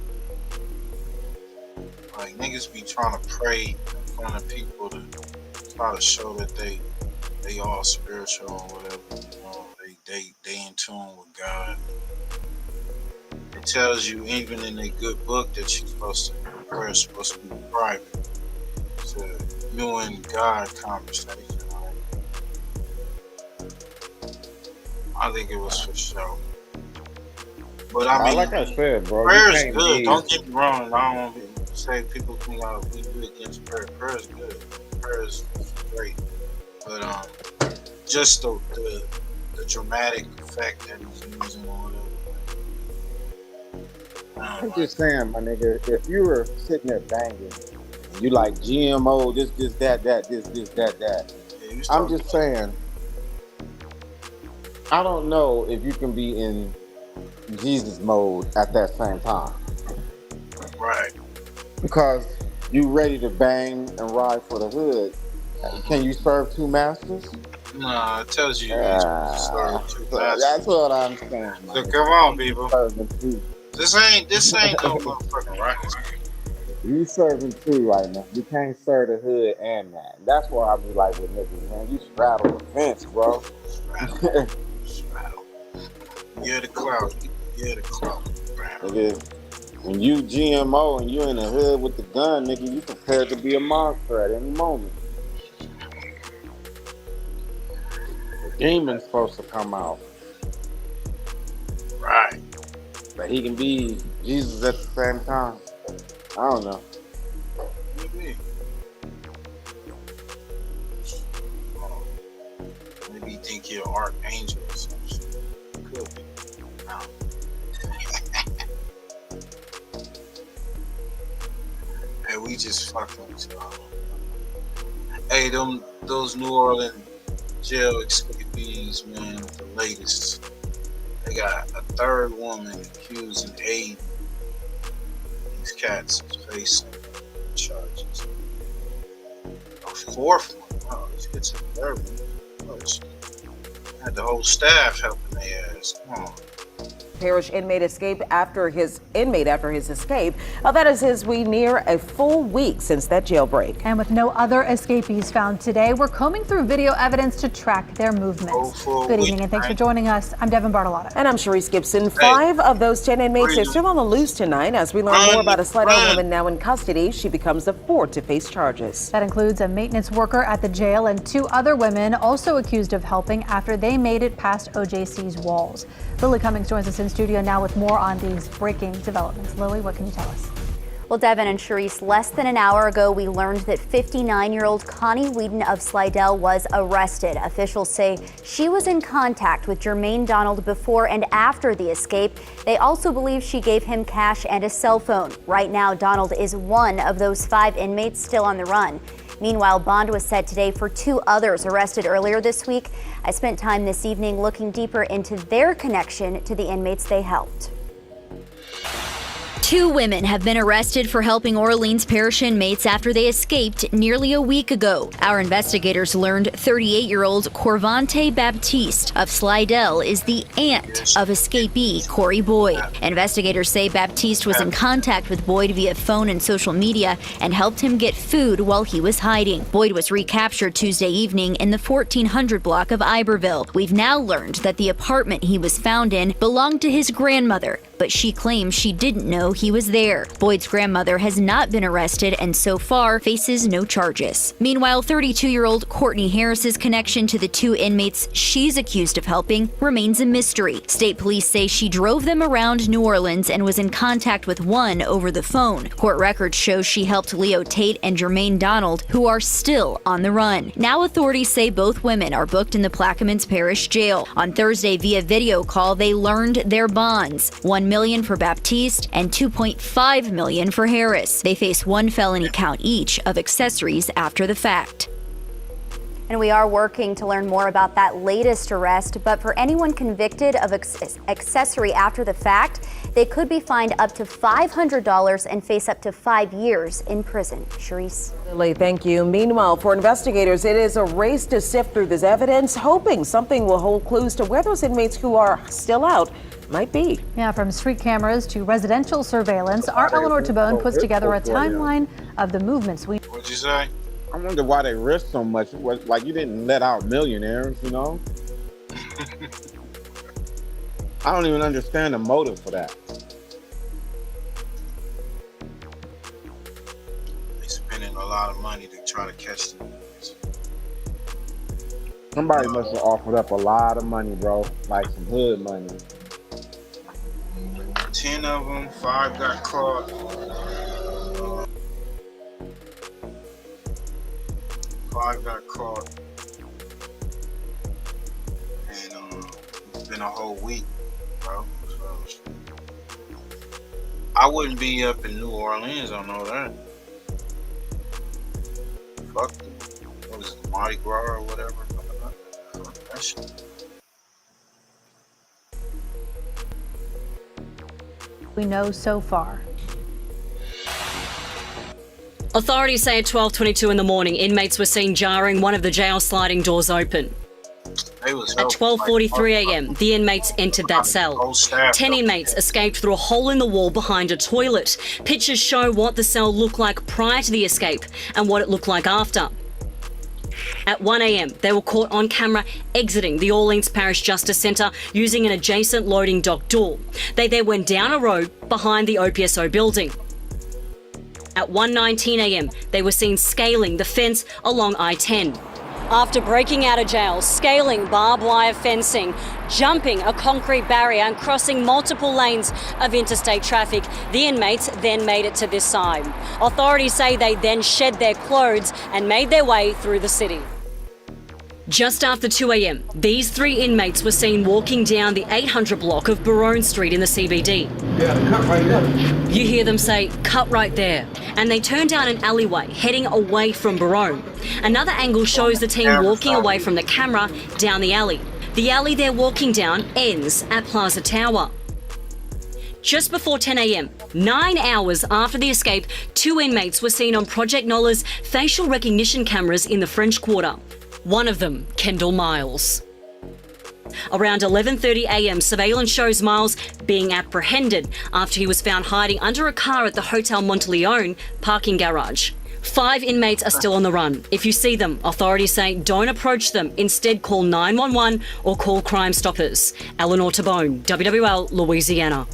Like niggas be trying to pray in front of people to try to show that they all spiritual or whatever. You know, they in tune with God. It tells you even in a good book that you're supposed to prayer is supposed to be private. It's a you and God conversation. I think it was for sure. But I mean, like I said, bro, prayer is good. Don't get me wrong. I don't want to say people think we do against prayer. Prayer is good. Prayer is great. But just the dramatic effect that he's using on it. I'm just saying, my nigga, if you were sitting there banging, You like GMO, this, that, that. I'm just saying, I don't know if you can be in Jesus mode at that same time. Right. Because you ready to bang and ride for the hood. Can you serve two masters? Nah, it tells you you're supposed to serve two masters. That's what I'm saying. So come on, people. This ain't no motherfucking rockets. You serving two right now. You can't serve the hood and that. That's why I be like with niggas, man. You straddle the fence, bro. Straddle. You're the clout. You're the clout. Nigga, when you GMO and you in the hood with the gun, nigga, you prepared to be a monster at any moment. The demon's supposed to come out. Right. But he can be Jesus at the same time. I don't know. Maybe you think you're an archangel or something. Could be. No. Hey, we just fucking with y'all. Hey, those New Orleans jail escapees, man, the latest. They got a third woman accused and aiding. These cats is facing charges. A fourth one. Oh, let's get to the third one. Oh, shit. Had the whole staff helping their ass. Come on. Parish inmate after his escape. That is as we near a full week since that jailbreak. And with no other escapees found today, we're combing through video evidence to track their movements. Good evening and thanks for joining us. I'm Devin Bartolotta. And I'm Sharice Gibson. 5 of those 10 inmates are still on the loose tonight as we learn more about a Slidell woman now in custody. She becomes the 4th to face charges. That includes a maintenance worker at the jail and 2 other women also accused of helping after they made it past OJC's walls. Lily Cummings joins us in studio now with more on these breaking developments. Lily, what can you tell us? Well, Devin and Sharice, less than an hour ago, we learned that 59-year-old Connie Whedon of Slidell was arrested. Officials say she was in contact with Jermaine Donald before and after the escape. They also believe she gave him cash and a cell phone. Right now, Donald is one of those 5 inmates still on the run. Meanwhile, bond was set today for 2 others arrested earlier this week. I spent time this evening looking deeper into their connection to the inmates they helped. 2 women have been arrested for helping Orleans Parish inmates after they escaped nearly a week ago. Our investigators learned 38-year-old Corvante Baptiste of Slidell is the aunt of escapee Corey Boyd. Investigators say Baptiste was in contact with Boyd via phone and social media and helped him get food while he was hiding. Boyd was recaptured Tuesday evening in the 1400 block of Iberville. We've now learned that the apartment he was found in belonged to his grandmother, but she claims she didn't know he was there. Boyd's grandmother has not been arrested and so far faces no charges. Meanwhile, 32-year-old Courtney Harris's connection to the 2 inmates she's accused of helping remains a mystery. State police say she drove them around New Orleans and was in contact with one over the phone. Court records show she helped Leo Tate and Jermaine Donald, who are still on the run. Now authorities say both women are booked in the Plaquemines Parish Jail. On Thursday, via video call, they learned their bonds: $1 million for Baptiste and $2.5 million for Harris. They face 1 felony count each of accessories after the fact. And we are working to learn more about that latest arrest, but for anyone convicted of accessory after the fact, they could be fined up to $500 and face up to 5 years in prison. Sharice. Lily, thank you. Meanwhile, for investigators, it is a race to sift through this evidence, hoping something will hold clues to where those inmates who are still out might be. Yeah, from street cameras to residential surveillance, our Eleanor Tabone puts together a timeline of the movements we... What'd you say? I wonder why they risk so much. It was like you didn't let out millionaires, you know? I don't even understand the motive for that. They're spending a lot of money to try to catch them. Somebody must have offered up a lot of money, bro. Like some hood money. 10 of them, 5 got caught. 5 got caught. And it's been a whole week, bro. So, I wouldn't be up in New Orleans, I know that. Mardi Gras or whatever. That shit. We know so far. Authorities say at 12:22 in the morning, inmates were seen jarring one of the jail sliding doors open. At 12:43 a.m., the inmates entered that cell. 10 inmates escaped through a hole in the wall behind a toilet. Pictures show what the cell looked like prior to the escape and what it looked like after. At 1 a.m, they were caught on camera exiting the Orleans Parish Justice Centre using an adjacent loading dock door. They then went down a road behind the OPSO building. At 1:19 a.m, they were seen scaling the fence along I-10. After breaking out of jail, scaling barbed wire fencing, jumping a concrete barrier and crossing multiple lanes of interstate traffic, the inmates then made it to this side. Authorities say they then shed their clothes and made their way through the city. Just after 2 a.m, these 3 inmates were seen walking down the 800 block of Barone Street in the CBD. Yeah, cut right there. You hear them say, "Cut right there," and they turn down an alleyway heading away from Barone. Another angle shows the team walking away from the camera down the alley. The alley they're walking down ends at Plaza Tower. Just before 10 a.m, 9 hours after the escape, 2 inmates were seen on Project Nola's facial recognition cameras in the French Quarter. One of them, Kendall Miles. Around 11:30 a.m, surveillance shows Miles being apprehended after he was found hiding under a car at the Hotel Monteleone parking garage. 5 inmates are still on the run. If you see them, authorities say don't approach them. Instead, call 911 or call Crime Stoppers. Eleanor Tabone, WWL, Louisiana.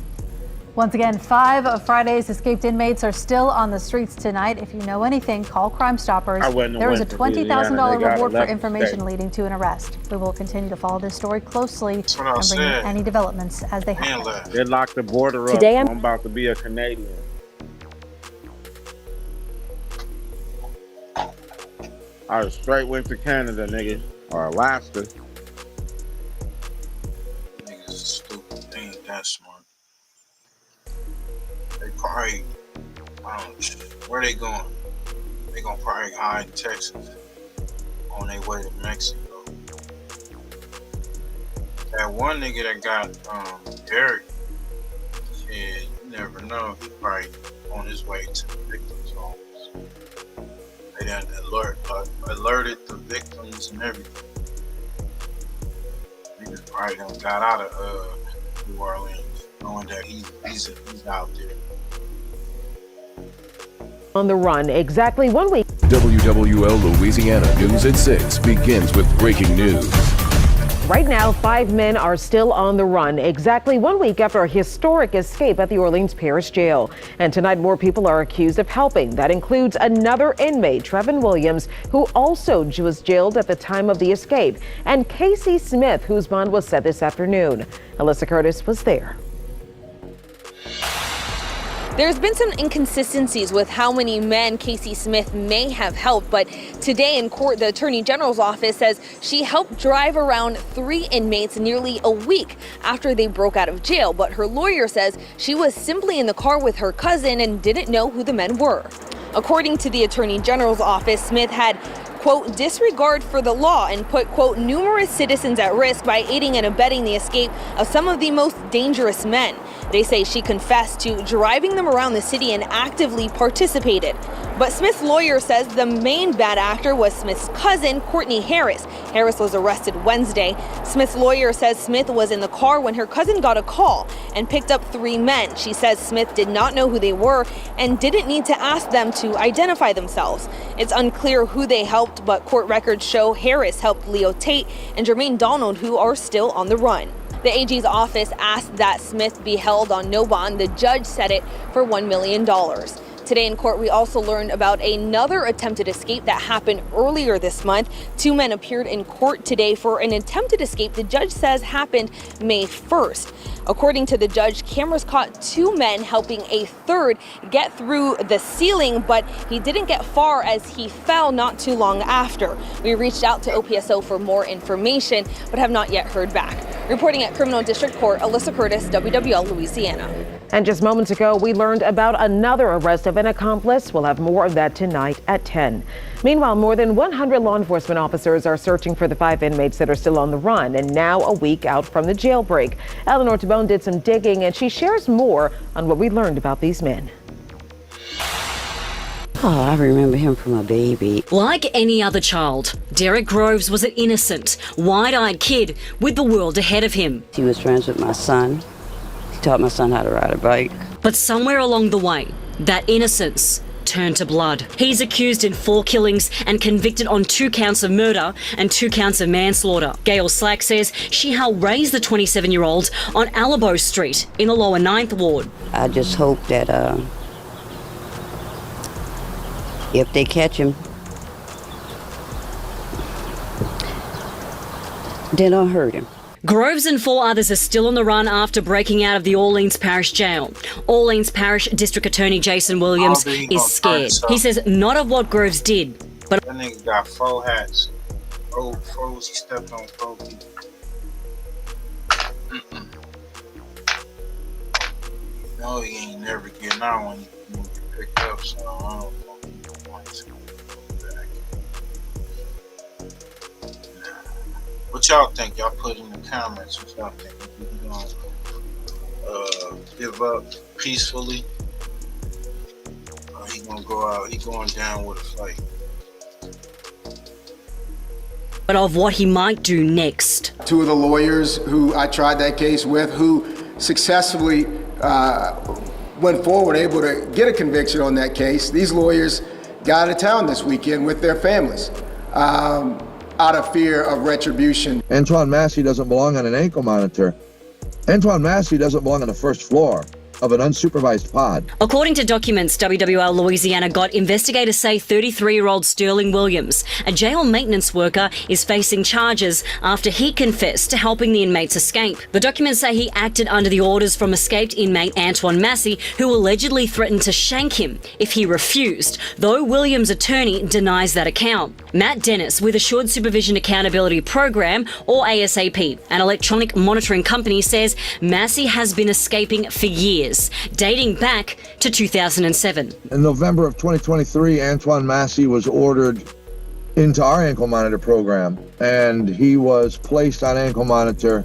Once again, 5 of Friday's escaped inmates are still on the streets tonight. If you know anything, call Crime Stoppers. There was a $20,000 reward for information leading to an arrest. We will continue to follow this story closely and bring you any developments as they happen. They locked the border up. Today I'm about to be a Canadian. I straight went to Canada, nigga, or Alaska. Niggas is stupid. They ain't that smart. They probably, where they going? They gonna probably hide in Texas on their way to Mexico. That one nigga that got Derek, shit, you never know. He probably on his way to the victims' homes. They done alerted the victims and everything. Niggas probably done got out of New Orleans, knowing that he's out there. On the run exactly 1 week. WWL Louisiana News at 6 begins with breaking news. Right now, 5 men are still on the run exactly 1 week after a historic escape at the Orleans Parish Jail. And tonight, more people are accused of helping. That includes another inmate, Trevin Williams, who also was jailed at the time of the escape, and Casey Smith, whose bond was set this afternoon. Alyssa Curtis was there. There's been some inconsistencies with how many men Casey Smith may have helped, but today in court, the Attorney General's office says she helped drive around 3 inmates nearly a week after they broke out of jail. But her lawyer says she was simply in the car with her cousin and didn't know who the men were. According to the Attorney General's office, Smith had, quote, disregard for the law and put, quote, numerous citizens at risk by aiding and abetting the escape of some of the most dangerous men. They say she confessed to driving them around the city and actively participated. But Smith's lawyer says the main bad actor was Smith's cousin, Courtney Harris. Harris was arrested Wednesday. Smith's lawyer says Smith was in the car when her cousin got a call and picked up 3 men. She says Smith did not know who they were and didn't need to ask them to identify themselves. It's unclear who they helped, but court records show Harris helped Leo Tate and Jermaine Donald, who are still on the run. The AG's office asked that Smith be held on no bond. The judge set it for $1 million. Today in court, we also learned about another attempted escape that happened earlier this month. 2 men appeared in court today for an attempted escape the judge says happened May 1st. According to the judge, cameras caught 2 men helping a third get through the ceiling, but he didn't get far as he fell not too long after. We reached out to OPSO for more information, but have not yet heard back. Reporting at Criminal District Court, Alyssa Curtis, WWL Louisiana. And just moments ago, we learned about another arrest of an accomplice. We'll have more of that tonight at 10. Meanwhile, more than 100 law enforcement officers are searching for the 5 inmates that are still on the run and now a week out from the jailbreak. Eleanor Tabone did some digging and she shares more on what we learned about these men. Oh, I remember him from a baby. Like any other child, Derek Groves was an innocent, wide-eyed kid with the world ahead of him. He was friends with my son. He taught my son how to ride a bike. But somewhere along the way, that innocence turned to blood. He's accused in 4 killings and convicted on 2 counts of murder and 2 counts of manslaughter. Gail Slack says she helped raise the 27-year-old on Alabo Street in the lower 9th Ward. I just hope that if they catch him, they don't hurt him. Groves and 4 others are still on the run after breaking out of the Orleans Parish Jail. Orleans Parish District Attorney Jason Williams is scared. He says not of what Groves did, but that nigga got 4 hats. Froze, he stepped on 4 people. No, he ain't never getting out when he get picked up, so I don't know. What y'all think? Y'all put in the comments what y'all think. We gonna give up peacefully, or he gonna go out? He going down with a fight. but of what he might do next. 2 of the lawyers who I tried that case with, who successfully went forward, able to get a conviction on that case. These lawyers got out of town this weekend with their families. Out of fear of retribution. Antoine Massey doesn't belong on an ankle monitor. Antoine Massey doesn't belong on the first floor of an unsupervised pod. According to documents WWL Louisiana got, investigators say 33-year-old Sterling Williams, a jail maintenance worker, is facing charges after he confessed to helping the inmates escape. The documents say he acted under the orders from escaped inmate Antoine Massey, who allegedly threatened to shank him if he refused, though Williams' attorney denies that account. Matt Dennis with Assured Supervision Accountability Program, or ASAP, an electronic monitoring company, says Massey has been escaping for years, dating back to 2007. In November of 2023, Antoine Massey was ordered into our ankle monitor program, and he was placed on ankle monitor,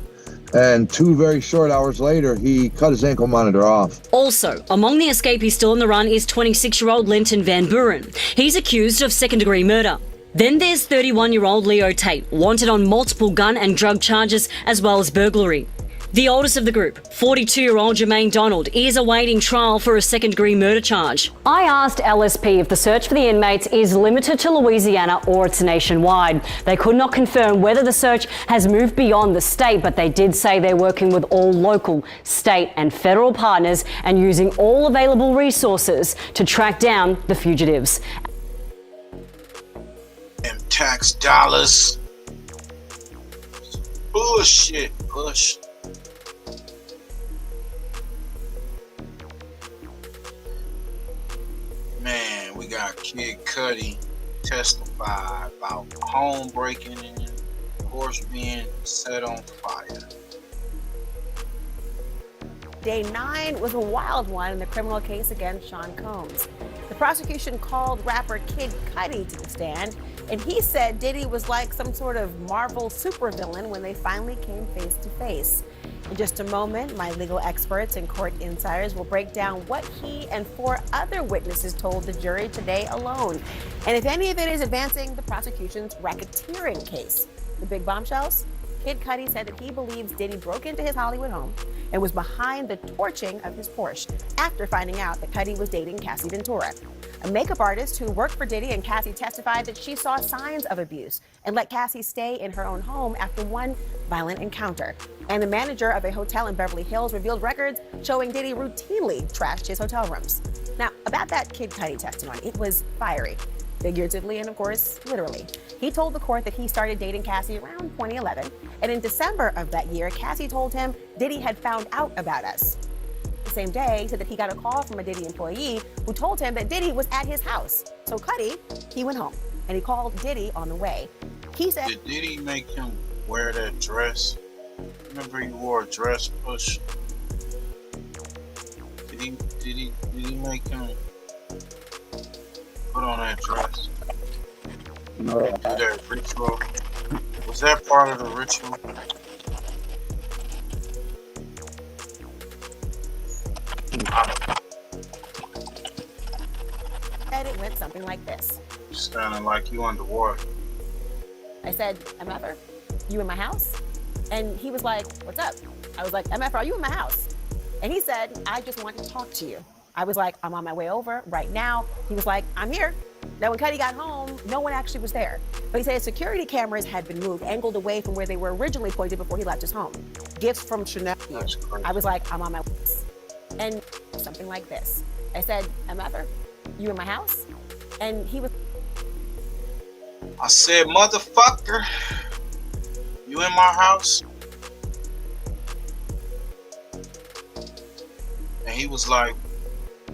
and 2 very short hours later, he cut his ankle monitor off. Also, among the escapees still on the run is 26-year-old Linton Van Buren. He's accused of second-degree murder. Then there's 31-year-old Leo Tate, wanted on multiple gun and drug charges as well as burglary. The oldest of the group, 42-year-old Jermaine Donald, is awaiting trial for a second-degree murder charge. I asked LSP if the search for the inmates is limited to Louisiana or it's nationwide. They could not confirm whether the search has moved beyond the state, but they did say they're working with all local, state and federal partners and using all available resources to track down the fugitives. Them tax dollars. Bullshit, push. Man, we got Kid Cudi testify about home breaking and horse being set on fire. Day 9 was a wild one in the criminal case against Sean Combs. The prosecution called rapper Kid Cudi to the stand, and he said Diddy was like some sort of Marvel supervillain when they finally came face to face. In just a moment, my legal experts and court insiders will break down what he and 4 other witnesses told the jury today alone, and if any of it is advancing the prosecution's racketeering case. The big bombshells? Kid Cudi said that he believes Diddy broke into his Hollywood home and was behind the torching of his Porsche after finding out that Cudi was dating Cassie Ventura. A makeup artist who worked for Diddy and Cassie testified that she saw signs of abuse and let Cassie stay in her own home after one violent encounter. And the manager of a hotel in Beverly Hills revealed records showing Diddy routinely trashed his hotel rooms. Now, about that Kid Cudi testimony, it was fiery, figuratively and of course, literally. He told the court that he started dating Cassie around 2011, and in December of that year, Cassie told him Diddy had found out about us. The same day, he said that he got a call from a Diddy employee who told him that Diddy was at his house. So Cudi, he went home, and he called Diddy on the way. He said, Did Diddy make him wear that dress? Remember he wore a dress, push? Did he make him put on that dress? No. Do that ritual? Was that part of the ritual? And it went something like this. Sounding like you underwater. I said, MFer, you in my house? And he was like, what's up? I was like, MFer, are you in my house? And he said, I just want to talk to you. I was like, I'm on my way over right now. He was like, I'm here. Now, when Cuddy got home, no one actually was there. But he said security cameras had been moved, angled away from where they were originally pointed before he left his home. Gifts from Chanel. I was like, I'm on my way. And something like this. I said, MFer, you in my house? And he was... I said, motherfucker, you in my house? And he was like,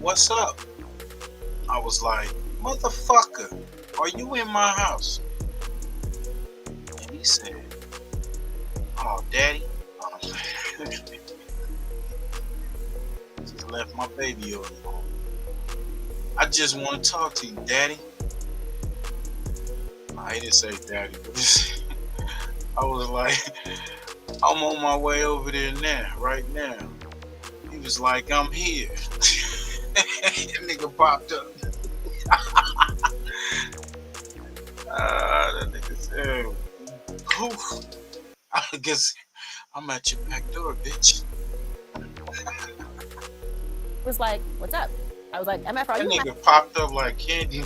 what's up? I was like, motherfucker, are you in my house? And he said, oh, daddy. Just left my baby over home. I just want to talk to you, daddy. I didn't say daddy, but I was like, I'm on my way over there now, right now. He was like, I'm here. That nigga popped up. That nigga said, oof. I guess I'm at your back door, bitch. was like, what's up? I was like, MF, are that you nigga popped up like candy.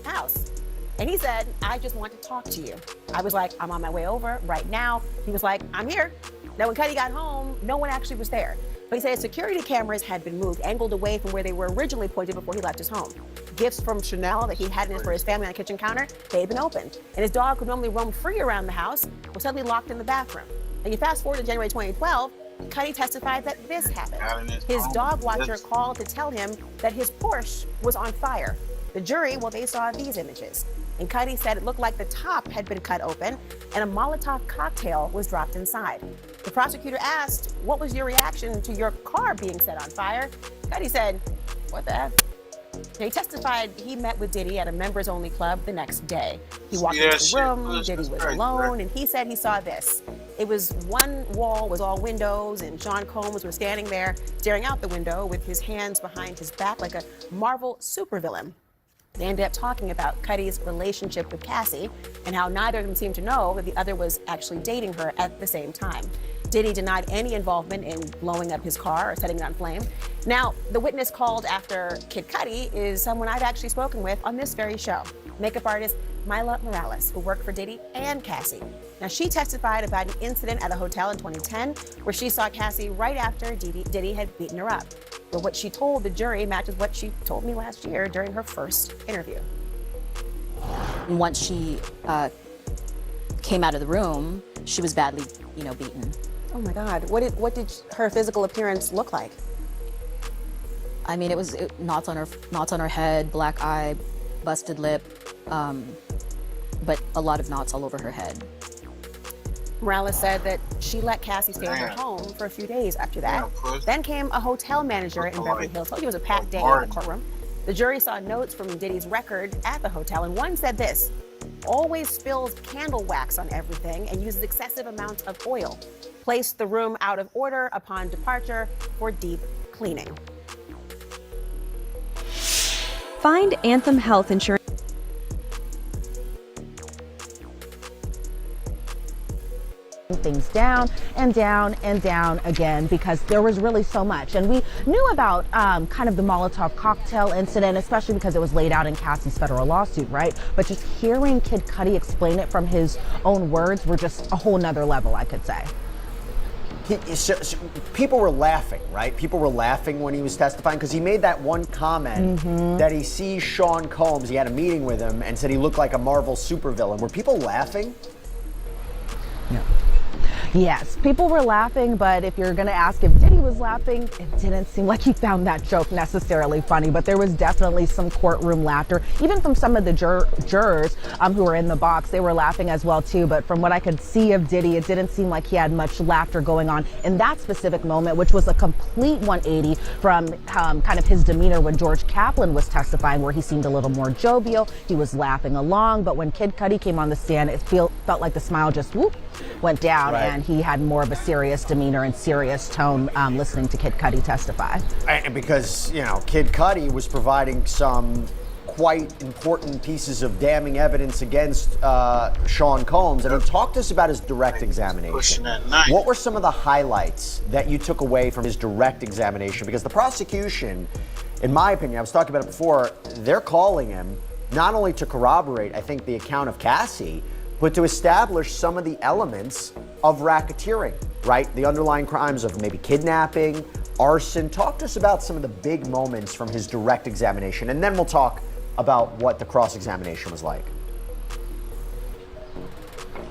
House. And he said, I just want to talk to you. I was like, I'm on my way over right now. He was like, I'm here. Now, when Cuddy got home, no one actually was there. But he said security cameras had been moved, angled away from where they were originally pointed before he left his home. Gifts from Chanel that he had for his family on the kitchen counter, they had been opened. And his dog, who normally roamed free around the house, was suddenly locked in the bathroom. And you fast forward to January 2012, Cuddy testified that this happened. His dog watcher called to tell him that his Porsche was on fire. The jury, well, they saw these images. And Cuddy said it looked like the top had been cut open and a Molotov cocktail was dropped inside. The prosecutor asked, what was your reaction to your car being set on fire? Cuddy said, what the F? He testified he met with Diddy at a members-only club the next day. He walked into the room, Diddy was alone, and he said he saw this. It was one wall was all windows, and Sean Combs was standing there staring out the window with his hands behind his back like a Marvel supervillain. They ended up talking about Cuddy's relationship with Cassie and how neither of them seemed to know that the other was actually dating her at the same time. Diddy denied any involvement in blowing up his car or setting it on flame. Now, the witness called after Kid Cudi is someone I've actually spoken with on this very show, makeup artist Myla Morales, who worked for Diddy and Cassie. Now, she testified about an incident at a hotel in 2010 where she saw Cassie right after Diddy had beaten her up. But what she told the jury matches what she told me last year during her first interview. Once she came out of the room, she was badly, beaten. Oh my God! What did her physical appearance look like? I mean, it was knots on her head, black eye, busted lip, but a lot of knots all over her head. Morales said that she let Cassie stay in her home for a few days after that. Then came a hotel manager in Beverly Hills. Told you it was a packed day in the courtroom. The jury saw notes from Diddy's record at the hotel, and one said this: always spills candle wax on everything and uses excessive amounts of oil. Placed the room out of order upon departure for deep cleaning. Find Anthem Health Insurance. Things down and down and down again because there was really so much. And we knew about kind of the Molotov cocktail incident, especially because it was laid out in Cassie's federal lawsuit, right? But just hearing Kid Cudi explain it from his own words were just a whole nother level, I could say. People were laughing, right? People were laughing when he was testifying because he made that one comment that he sees Sean Combs, he had a meeting with him, and said he looked like a Marvel supervillain. Were people laughing? Yes, people were laughing, but if you're going to ask if Diddy was laughing, it didn't seem like he found that joke necessarily funny, but there was definitely some courtroom laughter, even from some of the jurors who were in the box. They were laughing as well too, but from what I could see of Diddy, it didn't seem like he had much laughter going on in that specific moment, which was a complete 180 from kind of his demeanor when George CAPP'N was testifying, where he seemed a little more jovial. He was laughing along, but when Kid Cudi came on the stand, it felt like the smile just went down, and he had more of a serious demeanor and serious tone listening to Kid Cudi testify. And because, you know, Kid Cudi was providing some quite important pieces of damning evidence against Sean Combs. And he talked to us about his direct examination. What were some of the highlights that you took away from his direct examination? Because the prosecution, in my opinion, I was talking about it before, they're calling him not only to corroborate, I think, the account of Cassie, but to establish some of the elements of racketeering, right? The underlying crimes of maybe kidnapping, arson. Talk to us about some of the big moments from his direct examination, and then we'll talk about what the cross-examination was like.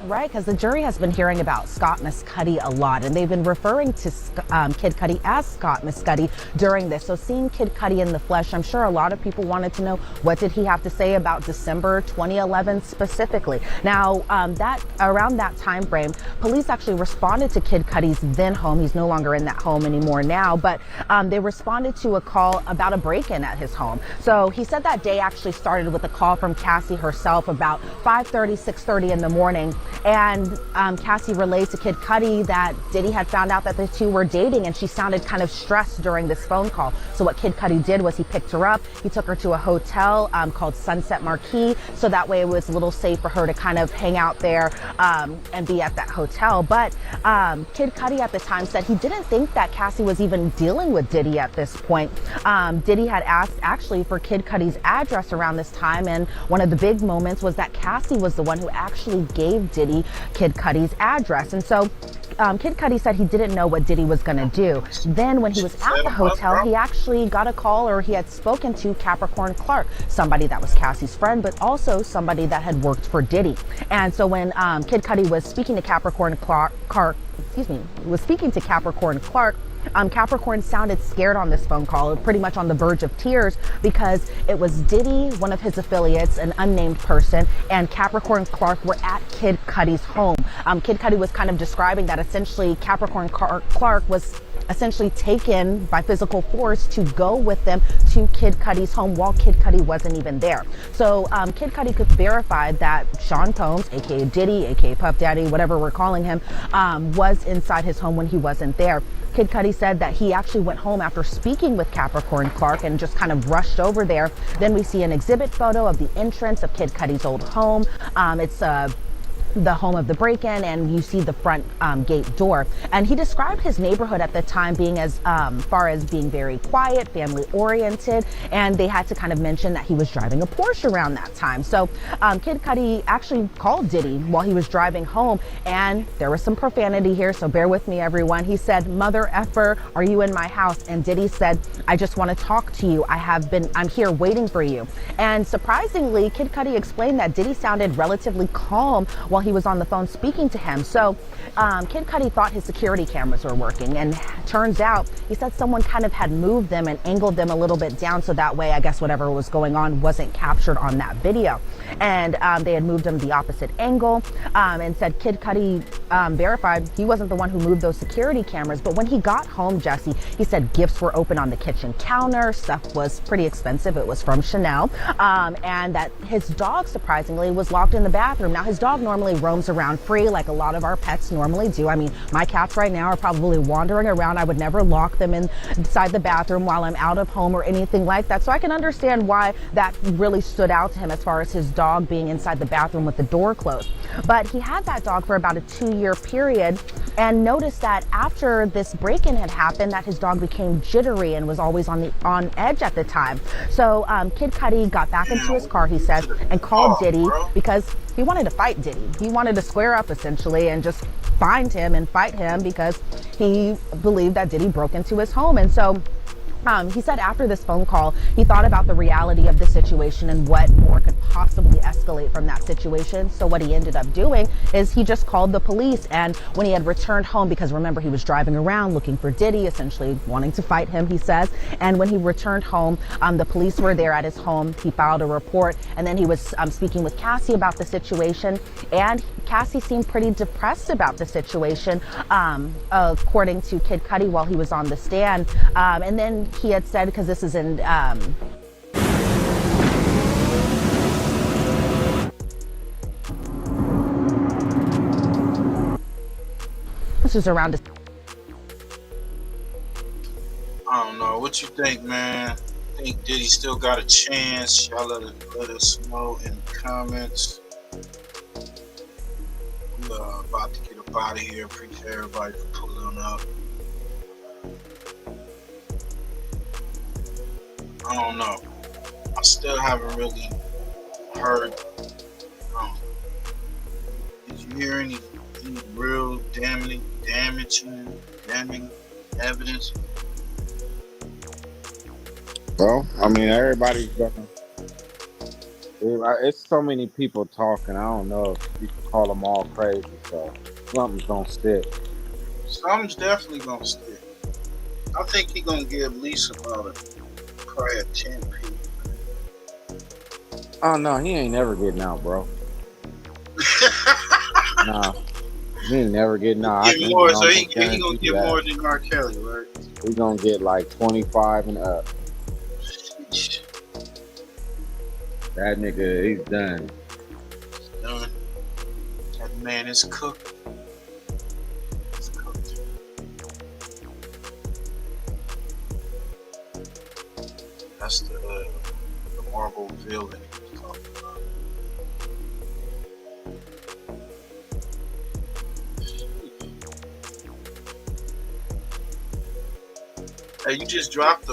Right, because the jury has been hearing about Scott Mescudi a lot, and they've been referring to Kid Cudi as Scott Mescudi during this. So seeing Kid Cudi in the flesh, I'm sure a lot of people wanted to know, what did he have to say about December 2011 specifically? Now, around that time frame, police actually responded to Kid Cudi's then home. He's no longer in that home anymore now, but they responded to a call about a break-in at his home. So he said that day actually started with a call from Cassie herself about 5:30, 6:30 in the morning. And Cassie relays to Kid Cudi that Diddy had found out that the two were dating, and she sounded kind of stressed during this phone call. So what Kid Cudi did was he picked her up, he took her to a hotel called Sunset Marquis, so that way it was a little safe for her to kind of hang out there and be at that hotel. But Kid Cudi at the time said he didn't think that Cassie was even dealing with Diddy at this point. Diddy had asked actually for Kid Cudi's address around this time, and one of the big moments was that Cassie was the one who actually gave Diddy Kid Cudi's address. And so Kid Cudi said he didn't know what Diddy was going to do. Then when he was at the hotel, he actually got a call, or he had spoken to Capricorn Clark, somebody that was Cassie's friend, but also somebody that had worked for Diddy. And so when Kid Cudi was speaking to Capricorn Clark, Capricorn sounded scared on this phone call, pretty much on the verge of tears, because it was Diddy, one of his affiliates, an unnamed person, and Capricorn Clark were at Kid Cudi's home. Kid Cudi was kind of describing that essentially Capricorn Clark was essentially taken by physical force to go with them to Kid Cudi's home while Kid Cudi wasn't even there. So Kid Cudi could verify that Sean Combs, aka Diddy, aka Puff Daddy, whatever we're calling him, was inside his home when he wasn't there. Kid Cudi said that he actually went home after speaking with Capricorn Clark and just kind of rushed over there. Then we see an exhibit photo of the entrance of Kid Cudi's old home. It's the home of the break-in, and you see the front gate door. And he described his neighborhood at the time being as far as being very quiet, family oriented, and they had to kind of mention that he was driving a Porsche around that time. So Kid Cudi actually called Diddy while he was driving home, and there was some profanity here, so bear with me everyone. He said, "Mother effer, are you in my house?" And Diddy said, "I just want to talk to you. I'm here waiting for you." And surprisingly, Kid Cudi explained that Diddy sounded relatively calm while he was on the phone speaking to him. So Kid Cudi thought his security cameras were working, and turns out he said someone kind of had moved them and angled them a little bit down, so that way I guess whatever was going on wasn't captured on that video. And they had moved them the opposite angle, and said Kid Cudi verified he wasn't the one who moved those security cameras. But when he got home, Jesse, he said gifts were open on the kitchen counter, stuff was pretty expensive, it was from Chanel, and that his dog surprisingly was locked in the bathroom. Now his dog normally roams around free like a lot of our pets normally do. I mean, my cats right now are probably wandering around. I would never lock them inside the bathroom while I'm out of home or anything like that. So I can understand why that really stood out to him as far as his dog being inside the bathroom with the door closed. But he had that dog for about a 2-year period, and noticed that after this break-in had happened that his dog became jittery and was always on edge at the time. So Kid Cudi got back into his car, he says, and called Diddy because he wanted to fight Diddy. He wanted to square up essentially and just find him and fight him because he believed that Diddy broke into his home. And so He said after this phone call, he thought about the reality of the situation and what more could possibly escalate from that situation. So what he ended up doing is he just called the police. And when he had returned home, because remember, he was driving around looking for Diddy, essentially wanting to fight him, he says. And when he returned home, the police were there at his home. He filed a report, and then he was speaking with Cassie about the situation. And Cassie seemed pretty depressed about the situation, according to Kid Cudi while he was on the stand. And then he had said, because this is in this is around I don't know. What you think, man? Think Diddy still got a chance? Y'all let us know in the comments. We're about to get up out of here. Appreciate everybody for pulling up. I don't know. I still haven't really heard. Did you hear any real damning evidence? Well, I mean, everybody's gonna. It's so many people talking. I don't know if you can call them all crazy. So something's gonna stick. Something's definitely gonna stick. I think he's gonna get at least about probably 10 people. Oh no, he ain't never getting out, bro. Nah, he ain't never getting out. Get more, so he gonna get more than R. Kelly, right? He gonna get like 25 and up. That nigga, he's done. He's done. That man is cooked. He's cooked. That's the Marvel villain he was talking about. Hey, you just dropped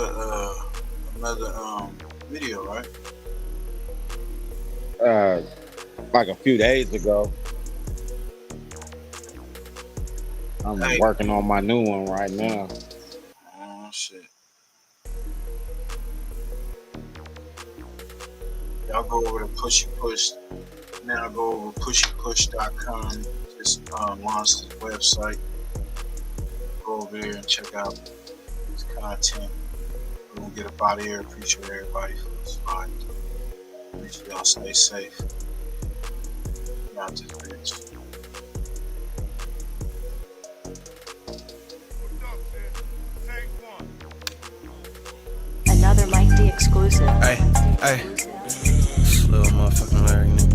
another video, right? Like a few days ago. I'm working on my new one right now. Oh shit. Y'all go over to Pushy Push. Now go over to pushypush.com. Just launched this website. Go over there and check out this content. We're gonna get up out of here. Appreciate everybody for this fight. Make sure y'all stay safe. Not this bitch. Another Mike D exclusive. Hey. This little motherfucking Larry nigga.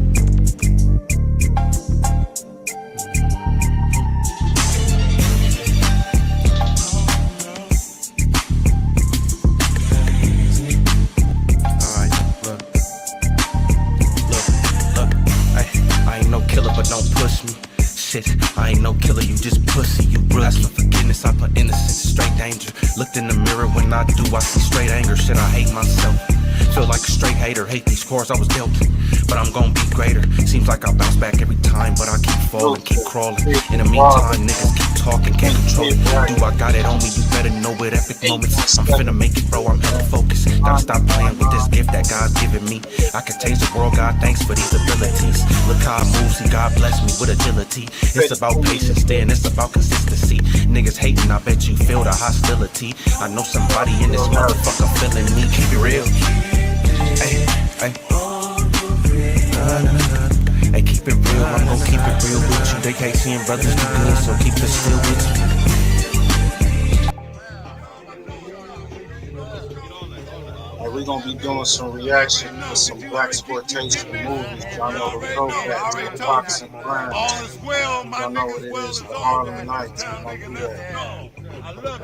I ain't no killer, you just pussy, you rookie. Ask for forgiveness, I put innocence in straight danger. Looked in the mirror, when I do, I see straight anger. Shit, I hate myself. Feel like a straight hater, hate these scores I was dealt. But I'm gonna be greater. Seems like I bounce back every time, but I keep falling, keep crawling. In the meantime, niggas keep talking, can't control it. Do I got it on me? You better know it. Epic moments. I'm finna make it, bro. I'm hella focused. Gotta stop playing with this gift that God's given me. I can change the world, God, thanks for these abilities. Look how I move, see God bless me with agility. It's about patience, then it's about consistency. Niggas hating, I bet you feel the hostility. I know somebody in this motherfucker feeling me. Keep it real. Hey. Hey, keep it real, I'm gon' keep it real with you. They can't see brothers do good, so keep it still with you. We're gonna be doing some reaction to some black exploitation movies. Y'all know the throwback to the boxing brand. Y'all know what it is, the Harlem Nights. We're gonna do that.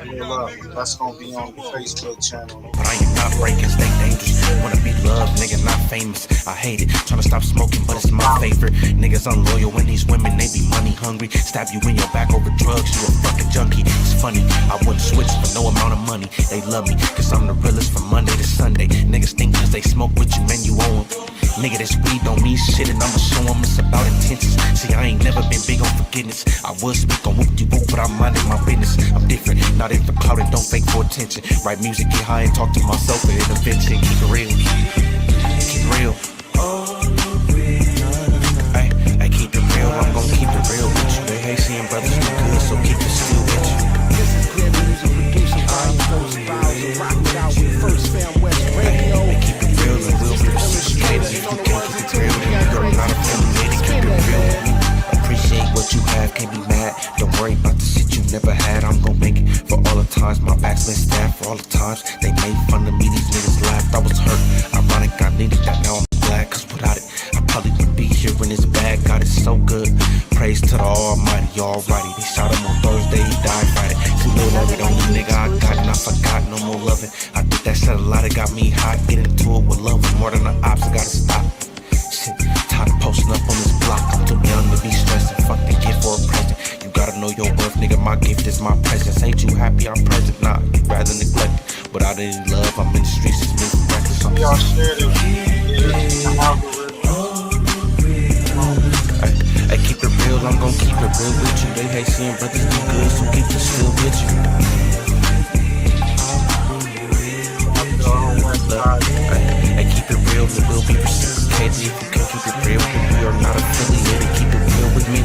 Real up. That's gonna be on the Facebook channel. But I am not breaking, stay dangerous. Wanna be loved, nigga, not famous. I hate it, tryna stop smoking, but it's my favorite. Niggas unloyal when these women, they be money hungry. Stab you in your back over drugs, you a fucking junkie. It's funny, I wouldn't switch for no amount of money. They love me, cause I'm the realest from Monday to Sunday. Niggas think cause they smoke with you, man, you owe them. Nigga, this weed don't mean shit, and I'ma show them it's about intentions. See, I ain't never been big on forgiveness. I was speak on whoop-de-whoop, but I'm minding my business. I'm different, not in for clout and don't fake for attention. Write music, get high and talk to myself and intervention. Keep it real, keep it real. I keep it real, I'm gon' keep it real with you. They hate seeing brothers do good, so keep it still with you. This is clear music producing all those files and rock it out with First Fam West Radio. Keep it real and we'll reciprocate. If you can't keep it real, then you're not affiliated. Keep it real with me. Appreciate what you have, can't be mad. Don't worry about the shit you never had. I'm gon' make it for all the times my back's been stabbed. For all the times they made fun of me, these niggas laughed. I was hurt, ironic, I needed that, now I'm glad. Cause without it, I probably wouldn't be here in this bag. God is so good, praise to the Almighty. Alrighty, they shot him on Thursday, he died Friday. See, little love it, only nigga I got and I forgot, no more loving. I think that said a lot, it got me hot. Get into it with love, more than the ops, I gotta stop. Shit, tired of posting up on this block. I'm too young to be stressing. Fuck the gift for a present. You gotta know your worth, nigga. My gift is my presence. Ain't you happy I'm present? Nah, you rather neglect it. Without any love, I'm in the streets, it's moving reckless. Y'all share this. Hey, keep it real, I'm gon' keep it real with you. They hate seeing brothers do good, so keep it still with you. Hey, keep it real, it will be reciprocated. If you can keep it real, then we are not affiliated. Keep it real with me.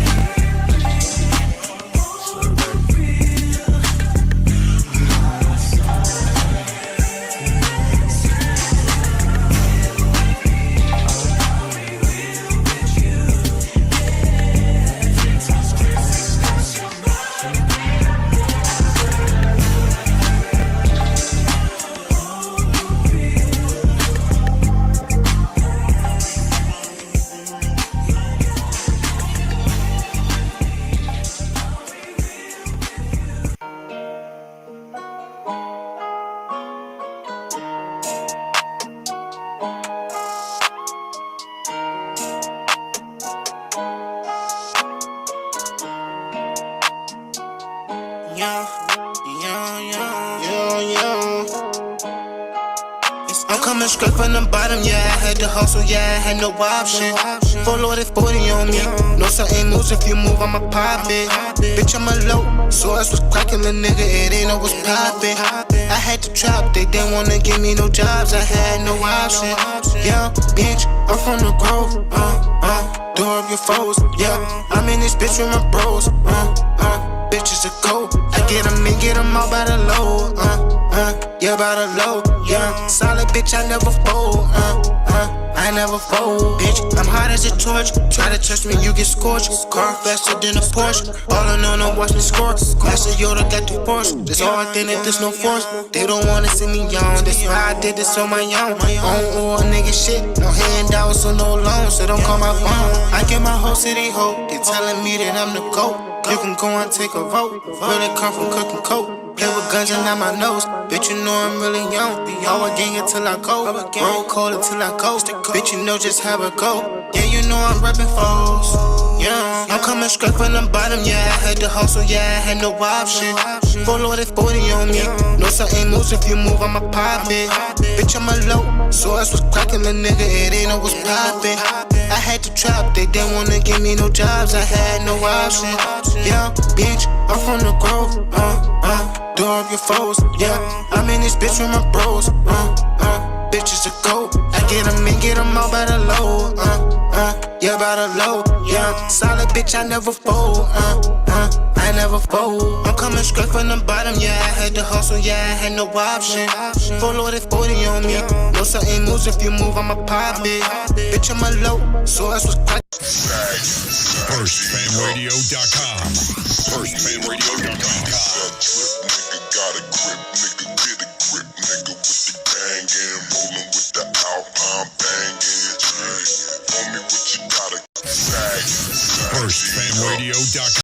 I'm coming straight from the bottom, yeah. I had to hustle, yeah. I had no option. Full loaded 40 on me. No certain moves, if you move, I'ma pop it. Bitch, I'm a low. Source was cracking the nigga, it ain't no was poppin'. I had to trap, they didn't wanna give me no jobs. I had no option. Yeah, bitch, I'm from the grove. Door of your foes, yeah. I'm in this bitch with my bros. Bitches a go. I get them and get them all by the low. Yeah, by the low. Yeah, solid bitch, I never fold. I never fold, bitch. I'm hot as a torch. Try to touch me, you get scorched. Car faster than a Porsche. All I know, no watch me score. Master Yoda got the force. There's all thing if there's no force. They don't wanna see me young. That's why I did this on my own. Own nigga shit. No handouts or no loans, so don't call my phone. I get my whole city hope. They telling me that I'm the GOAT. You can go and take a vote. Really come from cooking coke. Play with guns and out my nose. Bitch, you know I'm really young. Always gang until I go. Roll cold until I go. Bitch, you know just how it go. Yeah, you know I'm reppin' foes. Yeah, I'm coming straight from the bottom. Yeah, I had to hustle. Yeah, I had no option. Full loaded 40 on me. No certain moves, if you move, I'ma pop it. Bitch, I'm a low. Source was cracking the nigga, it ain't no was poppin'. I had to trap, they didn't wanna give me no jobs. I had no option. Yeah, bitch, I'm from the grove. Door of your foes, yeah. I'm in this bitch with my bros. Bitches a go. I get them and get them all by the low. Yeah, by the low. Yeah, solid bitch, I never fold. I never fold. I'm coming straight from the bottom, yeah. I had to hustle, yeah. I had no option. Full loaded 40 on me. No certain moves, if you move, I'ma pop it. Bitch, I'm a low. So that's what's crack. FirstFamRadio.com. FirstFamRadio.com. Nigga got a grip, nigga get a grip, nigga with the gang and rolling with the Alpine banging. Homie, what you got a FirstFamRadio.com.